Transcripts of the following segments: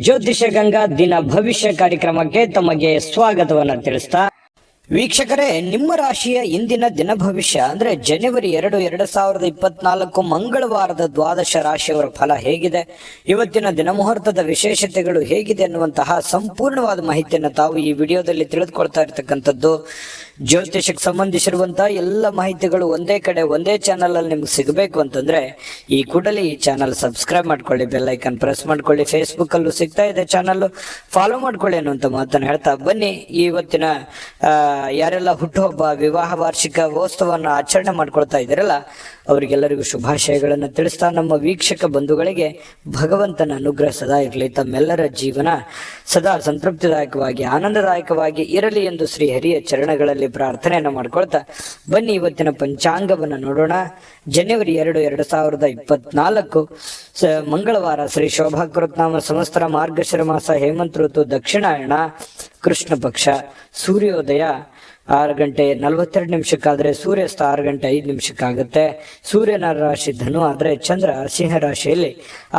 ಜ್ಯೋತಿಷ ಗಂಗಾ ದಿನ ಭವಿಷ್ಯ ಕಾರ್ಯಕ್ರಮಕ್ಕೆ ತಮಗೆ ಸ್ವಾಗತವನ್ನ ತಿಳಿಸ್ತಾ ವೀಕ್ಷಕರೇ, ನಿಮ್ಮ ರಾಶಿಯ ಇಂದಿನ ದಿನ ಭವಿಷ್ಯ ಅಂದ್ರೆ ಜನವರಿ 2, 2024 ಮಂಗಳವಾರದ ದ್ವಾದಶ ರಾಶಿಯವರ ಫಲ ಹೇಗಿದೆ, ಇವತ್ತಿನ ದಿನ ಮುಹೂರ್ತದ ವಿಶೇಷತೆಗಳು ಹೇಗಿದೆ ಅನ್ನುವಂತಹ ಸಂಪೂರ್ಣವಾದ ಮಾಹಿತಿಯನ್ನು ತಾವು ಈ ವಿಡಿಯೋದಲ್ಲಿ ತಿಳಿದುಕೊಳ್ತಾ ಇರತಕ್ಕಂಥದ್ದು. ಜ್ಯೋತಿಷಕ್ಕೆ ಸಂಬಂಧಿಸಿರುವಂತಹ ಎಲ್ಲ ಮಾಹಿತಿಗಳು ಒಂದೇ ಕಡೆ ಒಂದೇ ಚಾನಲ್ ಅಲ್ಲಿ ನಿಮ್ಗೆ ಸಿಗಬೇಕು ಅಂತಂದ್ರೆ ಈ ಕೂಡಲೇ ಈ ಚಾನಲ್ ಸಬ್ಸ್ಕ್ರೈಬ್ ಮಾಡ್ಕೊಳ್ಳಿ, ಬೆಲ್ ಐಕನ್ ಪ್ರೆಸ್ ಮಾಡ್ಕೊಳ್ಳಿ, ಫೇಸ್ಬುಕ್ ಅಲ್ಲೂ ಸಿಗ್ತಾ ಇದೆ ಚಾನಲ್ ಫಾಲೋ ಮಾಡ್ಕೊಳ್ಳಿ ಅನ್ನುವಂತ ಮಾತನ್ನು ಹೇಳ್ತಾ ಬನ್ನಿ. ಇವತ್ತಿನ ಯಾರೆಲ್ಲ ಹುಟ್ಟುಹಬ್ಬ, ವಿವಾಹ ವಾರ್ಷಿಕೋತ್ಸವವನ್ನು ಆಚರಣೆ ಮಾಡ್ಕೊಳ್ತಾ ಇದ್ದೀರಲ್ಲ ಅವರಿಗೆಲ್ಲರಿಗೂ ಶುಭಾಶಯಗಳನ್ನು ತಿಳಿಸ್ತಾ ನಮ್ಮ ವೀಕ್ಷಕ ಬಂಧುಗಳಿಗೆ ಭಗವಂತನ ಅನುಗ್ರಹ ಸದಾ ಇರಲಿ, ತಮ್ಮೆಲ್ಲರ ಜೀವನ ಸದಾ ಸಂತೃಪ್ತಿದಾಯಕವಾಗಿ ಆನಂದದಾಯಕವಾಗಿ ಇರಲಿ ಎಂದು ಶ್ರೀ ಹರಿಯ ಚರಣಗಳಲ್ಲಿ ಪ್ರಾರ್ಥನೆಯನ್ನು ಮಾಡ್ಕೊಳ್ತಾ ಬನ್ನಿ ಇವತ್ತಿನ ಪಂಚಾಂಗವನ್ನು ನೋಡೋಣ. ಜನವರಿ 2, 2024 ಮಂಗಳವಾರ, ಶ್ರೀ ಶೋಭಾಕೃತ್ನಾಮ ಸಂವತ್ಸರ, ಮಾರ್ಗಶಿರ ಮಾಸ, ಹೇಮಂತ ಋತು, ದಕ್ಷಿಣಾಯಣ, ಕೃಷ್ಣ ಪಕ್ಷ, ಸೂರ್ಯೋದಯ 6 ಗಂಟೆ 42 ನಿಮಿಷಕ್ಕಾದ್ರೆ ಸೂರ್ಯಾಸ್ತ 6 ಗಂಟೆ 5 ನಿಮಿಷಕ್ಕಾಗುತ್ತೆ. ಸೂರ್ಯನ ರಾಶಿ ಧನು ಆದ್ರೆ ಚಂದ್ರ ಸಿಂಹ ರಾಶಿಯಲ್ಲಿ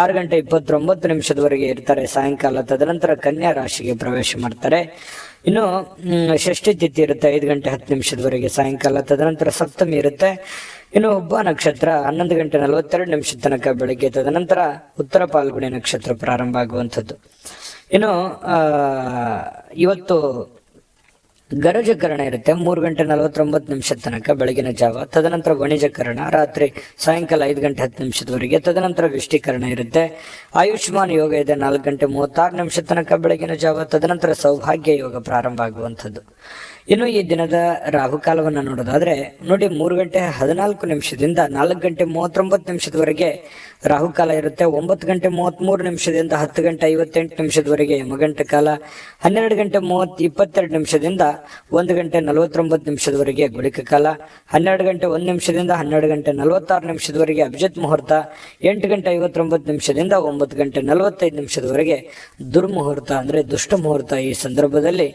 6 ಗಂಟೆ 29 ನಿಮಿಷದವರೆಗೆ ಇರ್ತಾರೆ ಸಾಯಂಕಾಲ. ತದನಂತರ ಕನ್ಯಾ ರಾಶಿಗೆ ಪ್ರವೇಶ ಮಾಡ್ತಾರೆ. ಇನ್ನು ಷಷ್ಠಿ ತಿಥಿ ಇರುತ್ತೆ 5 ಗಂಟೆ 10 ನಿಮಿಷದವರೆಗೆ ಸಾಯಂಕಾಲ. ತದನಂತರ ಸಪ್ತಮಿ ಇರುತ್ತೆ. ಇನ್ನು ಒಬ್ಬ ನಕ್ಷತ್ರ 11 ಗಂಟೆ 42 ನಿಮಿಷ ತನಕ ಬೆಳಗ್ಗೆ. ತದನಂತರ ಉತ್ತರ ಪಾಲ್ಗುಣಿ ನಕ್ಷತ್ರ ಪ್ರಾರಂಭ ಆಗುವಂಥದ್ದು. ಇನ್ನು ಇವತ್ತು ಗರಜಕರಣ ಇರುತ್ತೆ 3 ಗಂಟೆ 49 ನಿಮಿಷ ತನಕ ಬೆಳಗಿನ ಜಾವ. ತದನಂತರ ವಣಿಜಕರಣ ರಾತ್ರಿ ಸಾಯಂಕಾಲ 5 ಗಂಟೆ 10 ನಿಮಿಷದವರೆಗೆ. ತದನಂತರ ವಿಷ್ಟಿಕರಣ ಇರುತ್ತೆ. ಆಯುಷ್ಮಾನ್ ಯೋಗ ಇದೆ 4 ಗಂಟೆ 36 ನಿಮಿಷ ತನಕ ಬೆಳಗಿನ ಜಾವ. ತದನಂತರ ಸೌಭಾಗ್ಯ ಯೋಗ ಪ್ರಾರಂಭ ಆಗುವಂಥದ್ದು. ಇನ್ನು ಈ ದಿನದ ರಾಹುಕಾಲವನ್ನು ನೋಡೋದಾದ್ರೆ ನೋಡಿ, 3 ಗಂಟೆ 14 ನಿಮಿಷದಿಂದ 4 ಗಂಟೆ 39 ನಿಮಿಷದವರೆಗೆ ರಾಹುಕಾಲ ಇರುತ್ತೆ. 9 ಗಂಟೆ 33 ನಿಮಿಷದಿಂದ 10 ಗಂಟೆ 58 ನಿಮಿಷದವರೆಗೆ ಯಮಗಂಟ ಕಾಲ. 12 ಗಂಟೆ 22 ನಿಮಿಷದಿಂದ 1 ಗಂಟೆ 49 ನಿಮಿಷದವರೆಗೆ ಗುಳಿಕ ಕಾಲ. 12 ಗಂಟೆ 1 ನಿಮಿಷದಿಂದ 12 ಗಂಟೆ 46 ನಿಮಿಷದವರೆಗೆ ಅಭಿಜಿತ್ ಮುಹೂರ್ತ. 8 ಗಂಟೆ 59 ನಿಮಿಷದಿಂದ 9 ಗಂಟೆ 45 ನಿಮಿಷದವರೆಗೆ ದುರ್ಮುಹೂರ್ತ ಅಂದ್ರೆ ದುಷ್ಟ ಮುಹೂರ್ತ. ಈ ಸಂದರ್ಭದಲ್ಲಿ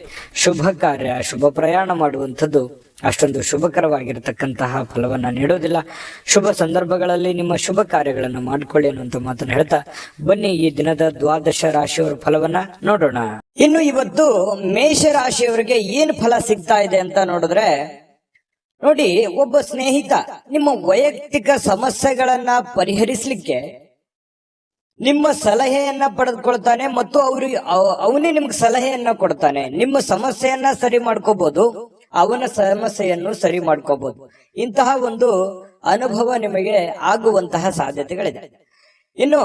ಶುಭ ಕಾರ್ಯ, ಶುಭ ಪ್ರಯಾಣ ಮಾಡುವಂಥದ್ದು ಅಷ್ಟೊಂದು ಶುಭಕರವಾಗಿರತಕ್ಕಂತಹ ಫಲವನ್ನ ನೀಡೋದಿಲ್ಲ. ಶುಭ ಸಂದರ್ಭಗಳಲ್ಲಿ ನಿಮ್ಮ ಶುಭ ಕಾರ್ಯಗಳನ್ನು ಮಾಡಿಕೊಳ್ಳಿ ಅನ್ನುವಂತ ಮಾತನ್ನು ಹೇಳ್ತಾ ಬನ್ನಿ ಈ ದಿನದ ದ್ವಾದಶ ರಾಶಿಯವರ ಫಲವನ್ನ ನೋಡೋಣ. ಇನ್ನು ಇವತ್ತು ಮೇಷ ರಾಶಿಯವರಿಗೆ ಏನು ಫಲ ಸಿಗ್ತಾ ಇದೆ ಅಂತ ನೋಡಿದ್ರೆ ನೋಡಿ, ಒಬ್ಬ ಸ್ನೇಹಿತ ನಿಮ್ಮ ವೈಯಕ್ತಿಕ ಸಮಸ್ಯೆಗಳನ್ನ ಪರಿಹರಿಸಲಿಕ್ಕೆ ನಿಮ್ಮ ಸಲಹೆಯನ್ನ ಪಡೆದುಕೊಳ್ತಾನೆ ಮತ್ತು ಅವನೇ ನಿಮ್ಗೆ ಸಲಹೆಯನ್ನ ಕೊಡ್ತಾನೆ. ನಿಮ್ಮ ಸಮಸ್ಯೆಯನ್ನ ಸರಿ ಮಾಡ್ಕೋಬಹುದು, ಅವನ ಸಮಸ್ಯೆಯನ್ನು ಸರಿ ಮಾಡ್ಕೋಬಹುದು. ಇಂತಹ ಒಂದು ಅನುಭವ ನಿಮಗೆ ಆಗುವಂತಹ ಸಾಧ್ಯತೆಗಳಿದೆ. ಇನ್ನು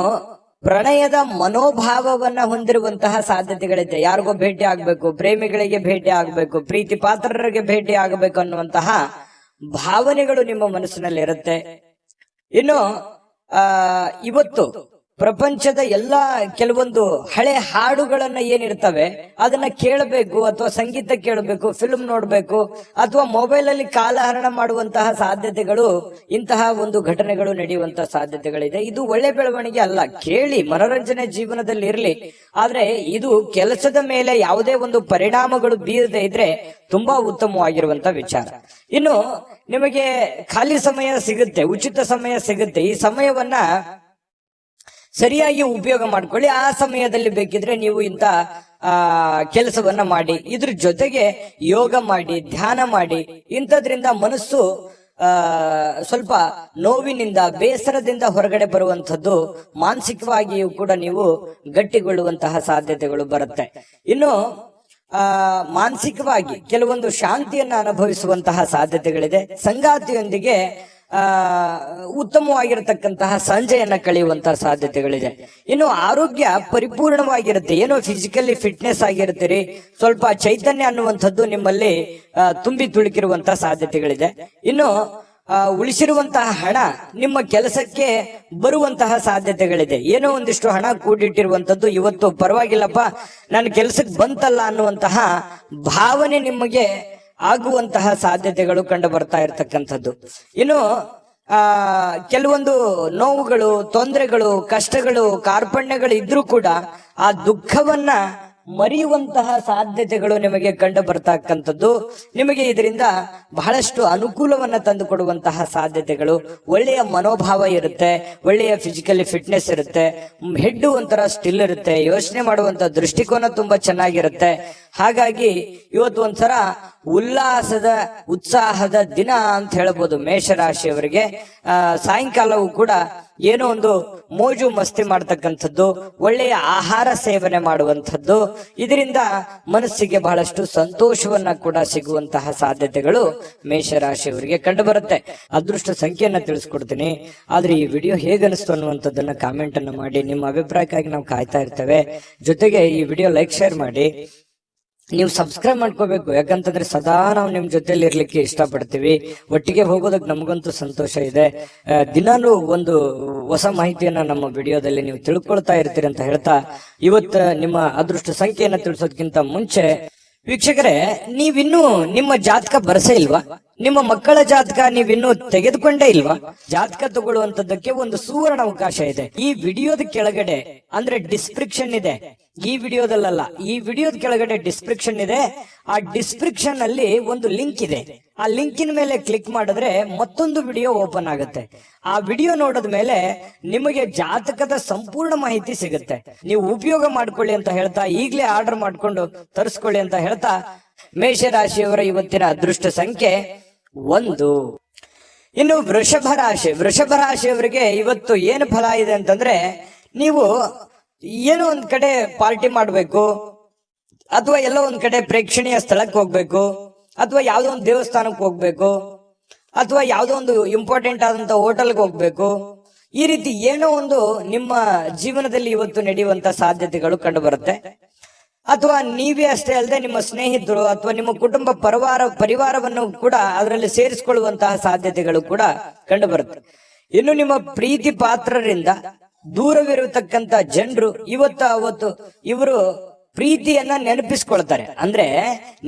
ಪ್ರಣಯದ ಮನೋಭಾವವನ್ನ ಹೊಂದಿರುವಂತಹ ಸಾಧ್ಯತೆಗಳಿದೆ. ಯಾರಿಗೋ ಭೇಟಿ ಆಗ್ಬೇಕು, ಪ್ರೇಮಿಗಳಿಗೆ ಭೇಟಿ ಆಗ್ಬೇಕು, ಪ್ರೀತಿ ಪಾತ್ರರಿಗೆ ಭೇಟಿ ಆಗಬೇಕು ಅನ್ನುವಂತಹ ಭಾವನೆಗಳು ನಿಮ್ಮ ಮನಸ್ಸಿನಲ್ಲಿ ಇರುತ್ತೆ. ಇನ್ನು ಇವತ್ತು ಪ್ರಪಂಚದ ಎಲ್ಲಾ ಕೆಲವೊಂದು ಹಳೆ ಹಾಡುಗಳನ್ನ ಏನಿರ್ತವೆ ಅದನ್ನ ಕೇಳಬೇಕು, ಅಥವಾ ಸಂಗೀತ ಕೇಳಬೇಕು, ಫಿಲ್ಮ್ ನೋಡ್ಬೇಕು, ಅಥವಾ ಮೊಬೈಲ್ ಅಲ್ಲಿ ಕಾಲಹರಣ ಮಾಡುವಂತಹ ಸಾಧ್ಯತೆಗಳು, ಇಂತಹ ಒಂದು ಘಟನೆಗಳು ನಡೆಯುವಂತಹ ಸಾಧ್ಯತೆಗಳಿದೆ. ಇದು ಒಳ್ಳೆ ಬೆಳವಣಿಗೆ ಅಲ್ಲ. ಕೇಳಿ, ಮನೋರಂಜನೆ ಜೀವನದಲ್ಲಿ ಇರಲಿ, ಆದ್ರೆ ಇದು ಕೆಲಸದ ಮೇಲೆ ಯಾವುದೇ ಒಂದು ಪರಿಣಾಮಗಳು ಬೀರದೆ ಇದ್ರೆ ತುಂಬಾ ಉತ್ತಮವಾಗಿರುವಂತ ವಿಚಾರ. ಇನ್ನು ನಿಮಗೆ ಖಾಲಿ ಸಮಯ ಸಿಗುತ್ತೆ, ಉಚಿತ ಸಮಯ ಸಿಗುತ್ತೆ. ಈ ಸಮಯವನ್ನ ಸರಿಯಾಗಿ ಉಪಯೋಗ ಮಾಡ್ಕೊಳ್ಳಿ. ಆ ಸಮಯದಲ್ಲಿ ಬೇಕಿದ್ರೆ ನೀವು ಇಂಥ ಕೆಲಸವನ್ನ ಮಾಡಿ. ಇದ್ರ ಜೊತೆಗೆ ಯೋಗ ಮಾಡಿ, ಧ್ಯಾನ ಮಾಡಿ. ಇಂಥದ್ರಿಂದ ಮನಸ್ಸು ಸ್ವಲ್ಪ ನೋವಿನಿಂದ, ಬೇಸರದಿಂದ ಹೊರಗಡೆ ಬರುವಂತದ್ದು, ಮಾನಸಿಕವಾಗಿಯೂ ಕೂಡ ನೀವು ಗಟ್ಟಿಗೊಳ್ಳುವಂತಹ ಸಾಧ್ಯತೆಗಳು ಬರುತ್ತೆ. ಇನ್ನು ಮಾನಸಿಕವಾಗಿ ಕೆಲವೊಂದು ಶಾಂತಿಯನ್ನ ಅನುಭವಿಸುವಂತಹ ಸಾಧ್ಯತೆಗಳಿದೆ. ಸಂಗಾತಿಯೊಂದಿಗೆ ಉತ್ತಮವಾಗಿರತಕ್ಕಂತಹ ಸಂಜೆಯನ್ನ ಕಳೆಯುವಂತಹ ಸಾಧ್ಯತೆಗಳಿದೆ. ಇನ್ನು ಆರೋಗ್ಯ ಪರಿಪೂರ್ಣವಾಗಿರುತ್ತೆ. ಏನೋ ಫಿಸಿಕಲಿ ಫಿಟ್ನೆಸ್ ಆಗಿರ್ತೀರಿ, ಸ್ವಲ್ಪ ಚೈತನ್ಯ ಅನ್ನುವಂಥದ್ದು ನಿಮ್ಮಲ್ಲಿ ತುಂಬಿ ತುಳುಕಿರುವಂತಹ ಸಾಧ್ಯತೆಗಳಿದೆ. ಇನ್ನು ಉಳಿಸಿರುವಂತಹ ಹಣ ನಿಮ್ಮ ಕೆಲಸಕ್ಕೆ ಬರುವಂತಹ ಸಾಧ್ಯತೆಗಳಿದೆ. ಏನೋ ಒಂದಿಷ್ಟು ಹಣ ಕೂಡಿಟ್ಟಿರುವಂತದ್ದು ಇವತ್ತು ಪರವಾಗಿಲ್ಲಪ್ಪ ನನ್ನ ಕೆಲಸಕ್ಕೆ ಬಂತಲ್ಲ ಅನ್ನುವಂತಹ ಭಾವನೆ ನಿಮಗೆ ಆಗುವಂತಹ ಸಾಧ್ಯತೆಗಳು ಕಂಡು ಬರ್ತಾ ಇರತಕ್ಕಂಥದ್ದು. ಇನ್ನು ಕೆಲವೊಂದು ನೋವುಗಳು, ತೊಂದರೆಗಳು, ಕಷ್ಟಗಳು, ಕಾರ್ಪಣ್ಯಗಳು ಇದ್ರೂ ಕೂಡ ಆ ದುಃಖವನ್ನ ಮರೆಯುವಂತಹ ಸಾಧ್ಯತೆಗಳು ನಿಮಗೆ ಕಂಡು ಬರ್ತಕ್ಕಂಥದ್ದು. ನಿಮಗೆ ಇದರಿಂದ ಬಹಳಷ್ಟು ಅನುಕೂಲವನ್ನ ತಂದು ಕೊಡುವಂತಹ ಸಾಧ್ಯತೆಗಳು, ಒಳ್ಳೆಯ ಮನೋಭಾವ ಇರುತ್ತೆ, ಒಳ್ಳೆಯ ಫಿಸಿಕಲಿ ಫಿಟ್ನೆಸ್ ಇರುತ್ತೆ, ಹೆಡ್ ಒಂಥರ ಸ್ಟಿಲ್ ಇರುತ್ತೆ, ಯೋಚನೆ ಮಾಡುವಂತ ದೃಷ್ಟಿಕೋನ ತುಂಬಾ ಚೆನ್ನಾಗಿರುತ್ತೆ. ಹಾಗಾಗಿ ಇವತ್ತು ಒಂಥರ ಉಲ್ಲಾಸದ ಉತ್ಸಾಹದ ದಿನ ಅಂತ ಹೇಳ್ಬೋದು ಮೇಷರಾಶಿಯವರಿಗೆ. ಸಾಯಂಕಾಲವೂ ಕೂಡ ಏನೋ ಒಂದು ಮೋಜು ಮಸ್ತಿ ಮಾಡ್ತಕ್ಕಂಥದ್ದು, ಒಳ್ಳೆಯ ಆಹಾರ ಸೇವನೆ ಮಾಡುವಂಥದ್ದು, ಇದರಿಂದ ಮನಸ್ಸಿಗೆ ಬಹಳಷ್ಟು ಸಂತೋಷವನ್ನ ಕೂಡ ಸಿಗುವಂತಹ ಸಾಧ್ಯತೆಗಳು ಮೇಷರಾಶಿಯವರಿಗೆ ಕಂಡು ಬರುತ್ತೆ. ಅದೃಷ್ಟ ಸಂಖ್ಯೆಯನ್ನ ತಿಳಿಸ್ಕೊಡ್ತೀನಿ. ಆದ್ರೆ ಈ ವಿಡಿಯೋ ಹೇಗನಿಸ್ತು ಅನ್ನುವಂಥದ್ದನ್ನ ಕಾಮೆಂಟ್ ಅನ್ನ ಮಾಡಿ. ನಿಮ್ಮ ಅಭಿಪ್ರಾಯಕ್ಕಾಗಿ ನಾವು ಕಾಯ್ತಾ ಇರ್ತೇವೆ. ಜೊತೆಗೆ ಈ ವಿಡಿಯೋ ಲೈಕ್ ಶೇರ್ ಮಾಡಿ. ನೀವು ಸಬ್ಸ್ಕ್ರೈಬ್ ಮಾಡ್ಕೋಬೇಕು, ಯಾಕಂತಂದ್ರೆ ಸದಾ ನಾವು ನಿಮ್ ಜೊತೆಲಿ ಇರ್ಲಿಕ್ಕೆ ಇಷ್ಟಪಡ್ತೀವಿ. ಒಟ್ಟಿಗೆ ಹೋಗೋದಕ್ಕೆ ನಮಗಂತೂ ಸಂತೋಷ ಇದೆ. ದಿನಾನು ಒಂದು ಹೊಸ ಮಾಹಿತಿಯನ್ನ ನಮ್ಮ ವಿಡಿಯೋದಲ್ಲಿ ನೀವು ತಿಳ್ಕೊಳ್ತಾ ಇರ್ತೀರಿ ಅಂತ ಹೇಳ್ತಾ, ಇವತ್ತು ನಿಮ್ಮ ಅದೃಷ್ಟ ಸಂಖ್ಯೆಯನ್ನ ತಿಳಿಸೋದಕ್ಕಿಂತ ಮುಂಚೆ ವೀಕ್ಷಕರೇ, ನೀವಿನ್ನೂ ನಿಮ್ಮ ಜಾತಕ ಬರಸೇ ಇಲ್ವಾ? ನಿಮ್ಮ ಮಕ್ಕಳ ಜಾತಕ ನೀವಿನ್ನೂ ತೆಗೆದುಕೊಂಡೇ ಇಲ್ವಾ? ಜಾತಕ ತಗೊಳ್ಳುವಂತದ್ದಕ್ಕೆ ಒಂದು ಸುವರ್ಣ ಅವಕಾಶ ಇದೆ. ಈ ವಿಡಿಯೋದ ಕೆಳಗಡೆ ಅಂದ್ರೆ ಡಿಸ್ಕ್ರಿಪ್ಷನ್ ಇದೆ, ಈ ವಿಡಿಯೋದಲ್ಲ, ಈ ವಿಡಿಯೋದ ಕೆಳಗಡೆ ಡಿಸ್ಕ್ರಿಪ್ಷನ್ ಇದೆ. ಆ ಡಿಸ್ಕ್ರಿಪ್ಷನ್ ಅಲ್ಲಿ ಒಂದು ಲಿಂಕ್ ಇದೆ. ಆ ಲಿಂಕಿನ ಮೇಲೆ ಕ್ಲಿಕ್ ಮಾಡಿದ್ರೆ ಮತ್ತೊಂದು ವಿಡಿಯೋ ಓಪನ್ ಆಗುತ್ತೆ. ಆ ವಿಡಿಯೋ ನೋಡಿದ ಮೇಲೆ ನಿಮಗೆ ಜಾತಕದ ಸಂಪೂರ್ಣ ಮಾಹಿತಿ ಸಿಗುತ್ತೆ. ನೀವು ಉಪಯೋಗ ಮಾಡ್ಕೊಳ್ಳಿ ಅಂತ ಹೇಳ್ತಾ, ಈಗಲೇ ಆರ್ಡರ್ ಮಾಡ್ಕೊಂಡು ತರಿಸ್ಕೊಳ್ಳಿ ಅಂತ ಹೇಳ್ತಾ, ಮೇಷರಾಶಿಯವರ ಇವತ್ತಿನ ಅದೃಷ್ಟ ಸಂಖ್ಯೆ 1. ಇನ್ನು ವೃಷಭ ರಾಶಿಯವರಿಗೆ ಇವತ್ತು ಏನು ಫಲ ಇದೆ ಅಂತಂದ್ರೆ, ನೀವು ಏನೋ ಒಂದ್ ಕಡೆ ಪಾರ್ಟಿ ಮಾಡ್ಬೇಕು, ಅಥವಾ ಎಲ್ಲೋ ಒಂದ್ ಕಡೆ ಪ್ರೇಕ್ಷಣೀಯ ಸ್ಥಳಕ್ಕೆ ಹೋಗ್ಬೇಕು, ಅಥವಾ ಯಾವ್ದೋ ಒಂದು ದೇವಸ್ಥಾನಕ್ಕೆ ಹೋಗ್ಬೇಕು, ಅಥವಾ ಯಾವ್ದೋ ಒಂದು ಇಂಪಾರ್ಟೆಂಟ್ ಆದಂತ ಹೋಟೆಲ್ಗೆ ಹೋಗ್ಬೇಕು. ಈ ರೀತಿ ಏನೋ ಒಂದು ನಿಮ್ಮ ಜೀವನದಲ್ಲಿ ಇವತ್ತು ನಡೆಯುವಂತ ಸಾಧ್ಯತೆಗಳು ಕಂಡು ಬರುತ್ತೆ. ಅಥವಾ ನೀವೇ ಅಷ್ಟೇ ಅಲ್ಲದೆ ನಿಮ್ಮ ಸ್ನೇಹಿತರು ಅಥವಾ ನಿಮ್ಮ ಕುಟುಂಬ ಪರಿವಾರವನ್ನು ಕೂಡ ಅದರಲ್ಲಿ ಸೇರಿಸಿಕೊಳ್ಳುವಂತಹ ಸಾಧ್ಯತೆಗಳು ಕೂಡ ಕಂಡು ಬರುತ್ತೆ. ಇನ್ನು ನಿಮ್ಮ ಪ್ರೀತಿ ಪಾತ್ರರಿಂದ ದೂರವಿರತಕ್ಕಂತ ಜನರು ಅವತ್ತು ಇವರು ಪ್ರೀತಿಯನ್ನ ನೆನಪಿಸ್ಕೊಳ್ತಾರೆ. ಅಂದ್ರೆ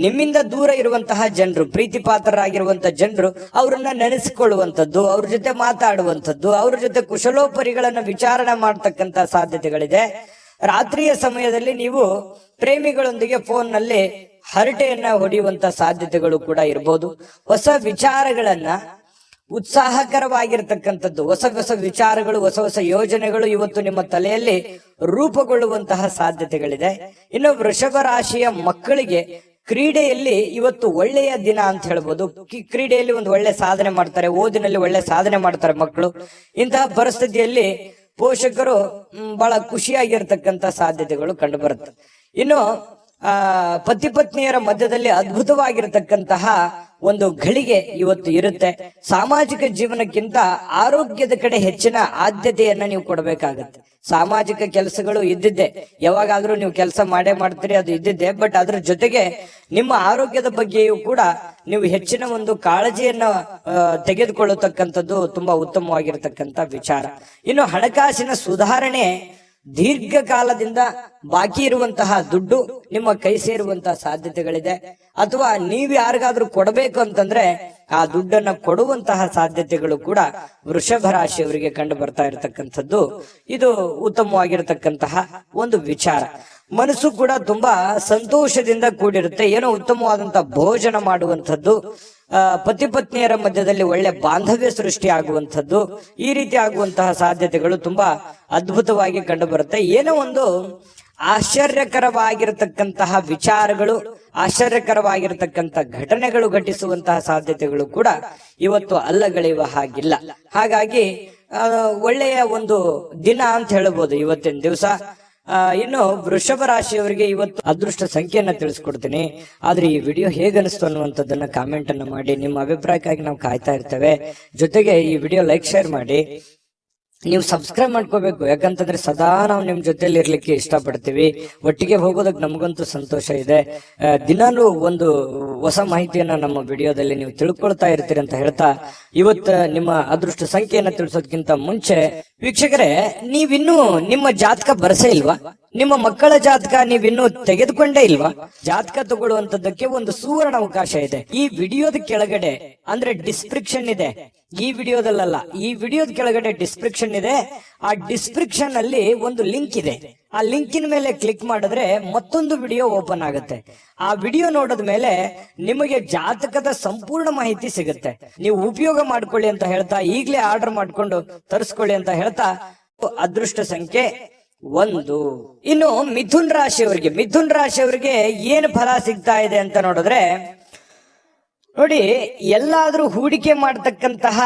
ನಿಮ್ಮಿಂದ ದೂರ ಇರುವಂತಹ ಜನರು, ಪ್ರೀತಿ ಪಾತ್ರರಾಗಿರುವಂತಹ ಜನರು ಅವರನ್ನ ನೆನೆಸಿಕೊಳ್ಳುವಂಥದ್ದು, ಅವ್ರ ಜೊತೆ ಮಾತಾಡುವಂಥದ್ದು, ಅವ್ರ ಜೊತೆ ಕುಶಲೋಪರಿಗಳನ್ನ ವಿಚಾರಣೆ ಮಾಡ್ತಕ್ಕಂತ ಸಾಧ್ಯತೆಗಳಿದೆ. ರಾತ್ರಿಯ ಸಮಯದಲ್ಲಿ ನೀವು ಪ್ರೇಮಿಗಳೊಂದಿಗೆ ಫೋನ್ ನಲ್ಲಿ ಹರಟೆಯನ್ನ ಹೊಡೆಯುವಂತ ಸಾಧ್ಯತೆಗಳು ಕೂಡ ಇರಬಹುದು. ಹೊಸ ವಿಚಾರಗಳನ್ನ, ಉತ್ಸಾಹಕರವಾಗಿರ್ತಕ್ಕಂಥದ್ದು, ಹೊಸ ವಿಚಾರಗಳು, ಹೊಸ ಯೋಜನೆಗಳು ಇವತ್ತು ನಿಮ್ಮ ತಲೆಯಲ್ಲಿ ರೂಪುಗೊಳ್ಳುವಂತಹ ಸಾಧ್ಯತೆಗಳಿದೆ. ಇನ್ನು ವೃಷಭ ರಾಶಿಯ ಮಕ್ಕಳಿಗೆ ಕ್ರೀಡೆಯಲ್ಲಿ ಇವತ್ತು ಒಳ್ಳೆಯ ದಿನ ಅಂತ ಹೇಳ್ಬೋದು. ಕ್ರೀಡೆಯಲ್ಲಿ ಒಂದು ಒಳ್ಳೆ ಸಾಧನೆ ಮಾಡ್ತಾರೆ, ಓದಿನಲ್ಲಿ ಒಳ್ಳೆ ಸಾಧನೆ ಮಾಡ್ತಾರೆ ಮಕ್ಕಳು. ಇಂತಹ ಪರಿಸ್ಥಿತಿಯಲ್ಲಿ ಪೋಷಕರು ಬಹಳ ಖುಷಿಯಾಗಿರ್ತಕ್ಕಂಥ ಸಾಧ್ಯತೆಗಳು ಕಂಡು ಬರುತ್ತೆ. ಇನ್ನು ಪತಿ ಪತ್ನಿಯರ ಮಧ್ಯದಲ್ಲಿ ಅದ್ಭುತವಾಗಿರತಕ್ಕಂತಹ ಒಂದು ಘಳಿಗೆ ಇವತ್ತು ಇರುತ್ತೆ. ಸಾಮಾಜಿಕ ಜೀವನಕ್ಕಿಂತ ಆರೋಗ್ಯದ ಕಡೆ ಹೆಚ್ಚಿನ ಆದ್ಯತೆಯನ್ನ ನೀವು ಕೊಡಬೇಕಾಗತ್ತೆ. ಸಾಮಾಜಿಕ ಕೆಲಸಗಳು ಇದ್ದಿದ್ದೆ, ಯಾವಾಗಾದ್ರೂ ನೀವು ಕೆಲಸ ಮಾಡೇ ಮಾಡ್ತೀರಿ, ಅದು ಇದ್ದಿದ್ದೆ. ಬಟ್ ಅದ್ರ ಜೊತೆಗೆ ನಿಮ್ಮ ಆರೋಗ್ಯದ ಬಗ್ಗೆಯೂ ಕೂಡ ನೀವು ಹೆಚ್ಚಿನ ಒಂದು ಕಾಳಜಿಯನ್ನ ತೆಗೆದುಕೊಳ್ಳತಕ್ಕಂಥದ್ದು ತುಂಬಾ ಉತ್ತಮವಾಗಿರ್ತಕ್ಕಂಥ ವಿಚಾರ. ಇನ್ನು ಹಣಕಾಸಿನ ಸುಧಾರಣೆ, ದೀರ್ಘಕಾಲದಿಂದ ಬಾಕಿ ಇರುವಂತಹ ದುಡ್ಡು ನಿಮ್ಮ ಕೈ ಸೇರುವಂತಹ ಸಾಧ್ಯತೆಗಳಿದೆ. ಅಥವಾ ನೀವು ಯಾರಿಗಾದ್ರೂ ಕೊಡಬೇಕು ಅಂತಂದ್ರೆ ಆ ದುಡ್ಡನ್ನ ಕೊಡುವಂತಹ ಸಾಧ್ಯತೆಗಳು ಕೂಡ ವೃಷಭ ರಾಶಿಯವರಿಗೆ ಕಂಡು ಬರ್ತಾ ಇರತಕ್ಕಂಥದ್ದು. ಇದು ಉತ್ತಮವಾಗಿರತಕ್ಕಂತಹ ಒಂದು ವಿಚಾರ. ಮನಸ್ಸು ಕೂಡ ತುಂಬಾ ಸಂತೋಷದಿಂದ ಕೂಡಿರುತ್ತೆ. ಏನೋ ಉತ್ತಮವಾದಂತಹ ಭೋಜನ ಮಾಡುವಂಥದ್ದು, ಪತಿ ಪತ್ನಿಯರ ಮಧ್ಯದಲ್ಲಿ ಒಳ್ಳೆ ಬಾಂಧವ್ಯ ಸೃಷ್ಟಿ ಆಗುವಂಥದ್ದು, ಈ ರೀತಿ ಆಗುವಂತಹ ಸಾಧ್ಯತೆಗಳು ತುಂಬಾ ಅದ್ಭುತವಾಗಿ ಕಂಡು ಬರುತ್ತೆ. ಏನೋ ಒಂದು ಆಶ್ಚರ್ಯಕರವಾಗಿರತಕ್ಕಂತಹ ವಿಚಾರಗಳು, ಆಶ್ಚರ್ಯಕರವಾಗಿರತಕ್ಕಂಥ ಘಟನೆಗಳು ಘಟಿಸುವಂತಹ ಸಾಧ್ಯತೆಗಳು ಕೂಡ ಇವತ್ತು ಅಲ್ಲಗಳೆಯುವ ಹಾಗಿಲ್ಲ. ಹಾಗಾಗಿ ಒಳ್ಳೆಯ ಒಂದು ದಿನ ಅಂತ ಹೇಳಬಹುದು ಇವತ್ತಿನ ದಿವಸ. ಇನ್ನು ವೃಷಭ ರಾಶಿಯವರಿಗೆ ಇವತ್ತು ಅದೃಷ್ಟ ಸಂಖ್ಯೆಯನ್ನ ತಿಳಿಸ್ಕೊಡ್ತೀನಿ. ಆದ್ರೆ ಈ ವಿಡಿಯೋ ಹೇಗನಿಸ್ತು ಅನ್ನುವಂಥದ್ದನ್ನ ಕಾಮೆಂಟ್ ಅನ್ನ ಮಾಡಿ. ನಿಮ್ಮ ಅಭಿಪ್ರಾಯಕ್ಕಾಗಿ ನಾವು ಕಾಯ್ತಾ ಇರ್ತೇವೆ. ಜೊತೆಗೆ ಈ ವಿಡಿಯೋ ಲೈಕ್ ಶೇರ್ ಮಾಡಿ. ನೀವು ಸಬ್ಸ್ಕ್ರೈಬ್ ಮಾಡ್ಕೋಬೇಕು, ಯಾಕಂತಂದ್ರೆ ಸದಾ ನಾವು ನಿಮ್ ಜೊತೆಲಿ ಇರ್ಲಿಕ್ಕೆ ಇಷ್ಟಪಡ್ತೀವಿ. ಒಟ್ಟಿಗೆ ಹೋಗೋದಕ್ಕೆ ನಮಗಂತೂ ಸಂತೋಷ ಇದೆ. ದಿನಾನು ಒಂದು ಹೊಸ ಮಾಹಿತಿಯನ್ನ ನಮ್ಮ ವಿಡಿಯೋದಲ್ಲಿ ನೀವು ತಿಳ್ಕೊಳ್ತಾ ಇರ್ತೀರಿ ಅಂತ ಹೇಳ್ತಾ, ಇವತ್ತು ನಿಮ್ಮ ಅದೃಷ್ಟ ಸಂಖ್ಯೆಯನ್ನ ತಿಳಿಸೋದಕ್ಕಿಂತ ಮುಂಚೆ ವೀಕ್ಷಕರೇ, ನೀವಿನ್ನೂ ನಿಮ್ಮ ಜಾತಕ ಬರಸೇ ಇಲ್ವಾ? ನಿಮ್ಮ ಮಕ್ಕಳ ಜಾತಕ ನೀವಿನ್ನೂ ತೆಗೆದುಕೊಂಡೇ ಇಲ್ವಾ? ಜಾತಕ ತಗೊಳ್ಳುವಂತದ್ದಕ್ಕೆ ಒಂದು ಸುವರ್ಣ ಅವಕಾಶ ಇದೆ. ಈ ವಿಡಿಯೋದ ಕೆಳಗಡೆ ಅಂದ್ರೆ ಡಿಸ್ಕ್ರಿಪ್ಷನ್ ಇದೆ, ಈ ವಿಡಿಯೋದಲ್ಲ, ಈ ವಿಡಿಯೋದ ಕೆಳಗಡೆ ಡಿಸ್ಕ್ರಿಪ್ಷನ್ ಇದೆ. ಆ ಡಿಸ್ಕ್ರಿಪ್ಷನ್ ಅಲ್ಲಿ ಒಂದು ಲಿಂಕ್ ಇದೆ. ಆ ಲಿಂಕಿನ ಮೇಲೆ ಕ್ಲಿಕ್ ಮಾಡಿದ್ರೆ ಮತ್ತೊಂದು ವಿಡಿಯೋ ಓಪನ್ ಆಗುತ್ತೆ. ಆ ವಿಡಿಯೋ ನೋಡಿದ ಮೇಲೆ ನಿಮಗೆ ಜಾತಕದ ಸಂಪೂರ್ಣ ಮಾಹಿತಿ ಸಿಗುತ್ತೆ. ನೀವು ಉಪಯೋಗ ಮಾಡ್ಕೊಳ್ಳಿ ಅಂತ ಹೇಳ್ತಾ, ಈಗಲೇ ಆರ್ಡರ್ ಮಾಡ್ಕೊಂಡು ತರಿಸ್ಕೊಳ್ಳಿ ಅಂತ ಹೇಳ್ತಾ, ಅದೃಷ್ಟ ಸಂಖ್ಯೆ 1. ಇನ್ನು ಮಿಥುನ್ ರಾಶಿಯವರಿಗೆ ಏನು ಫಲ ಸಿಗ್ತಾ ಇದೆ ಅಂತ ನೋಡಿದ್ರೆ, ನೋಡಿ, ಎಲ್ಲಾದ್ರೂ ಹೂಡಿಕೆ ಮಾಡತಕ್ಕಂತಹ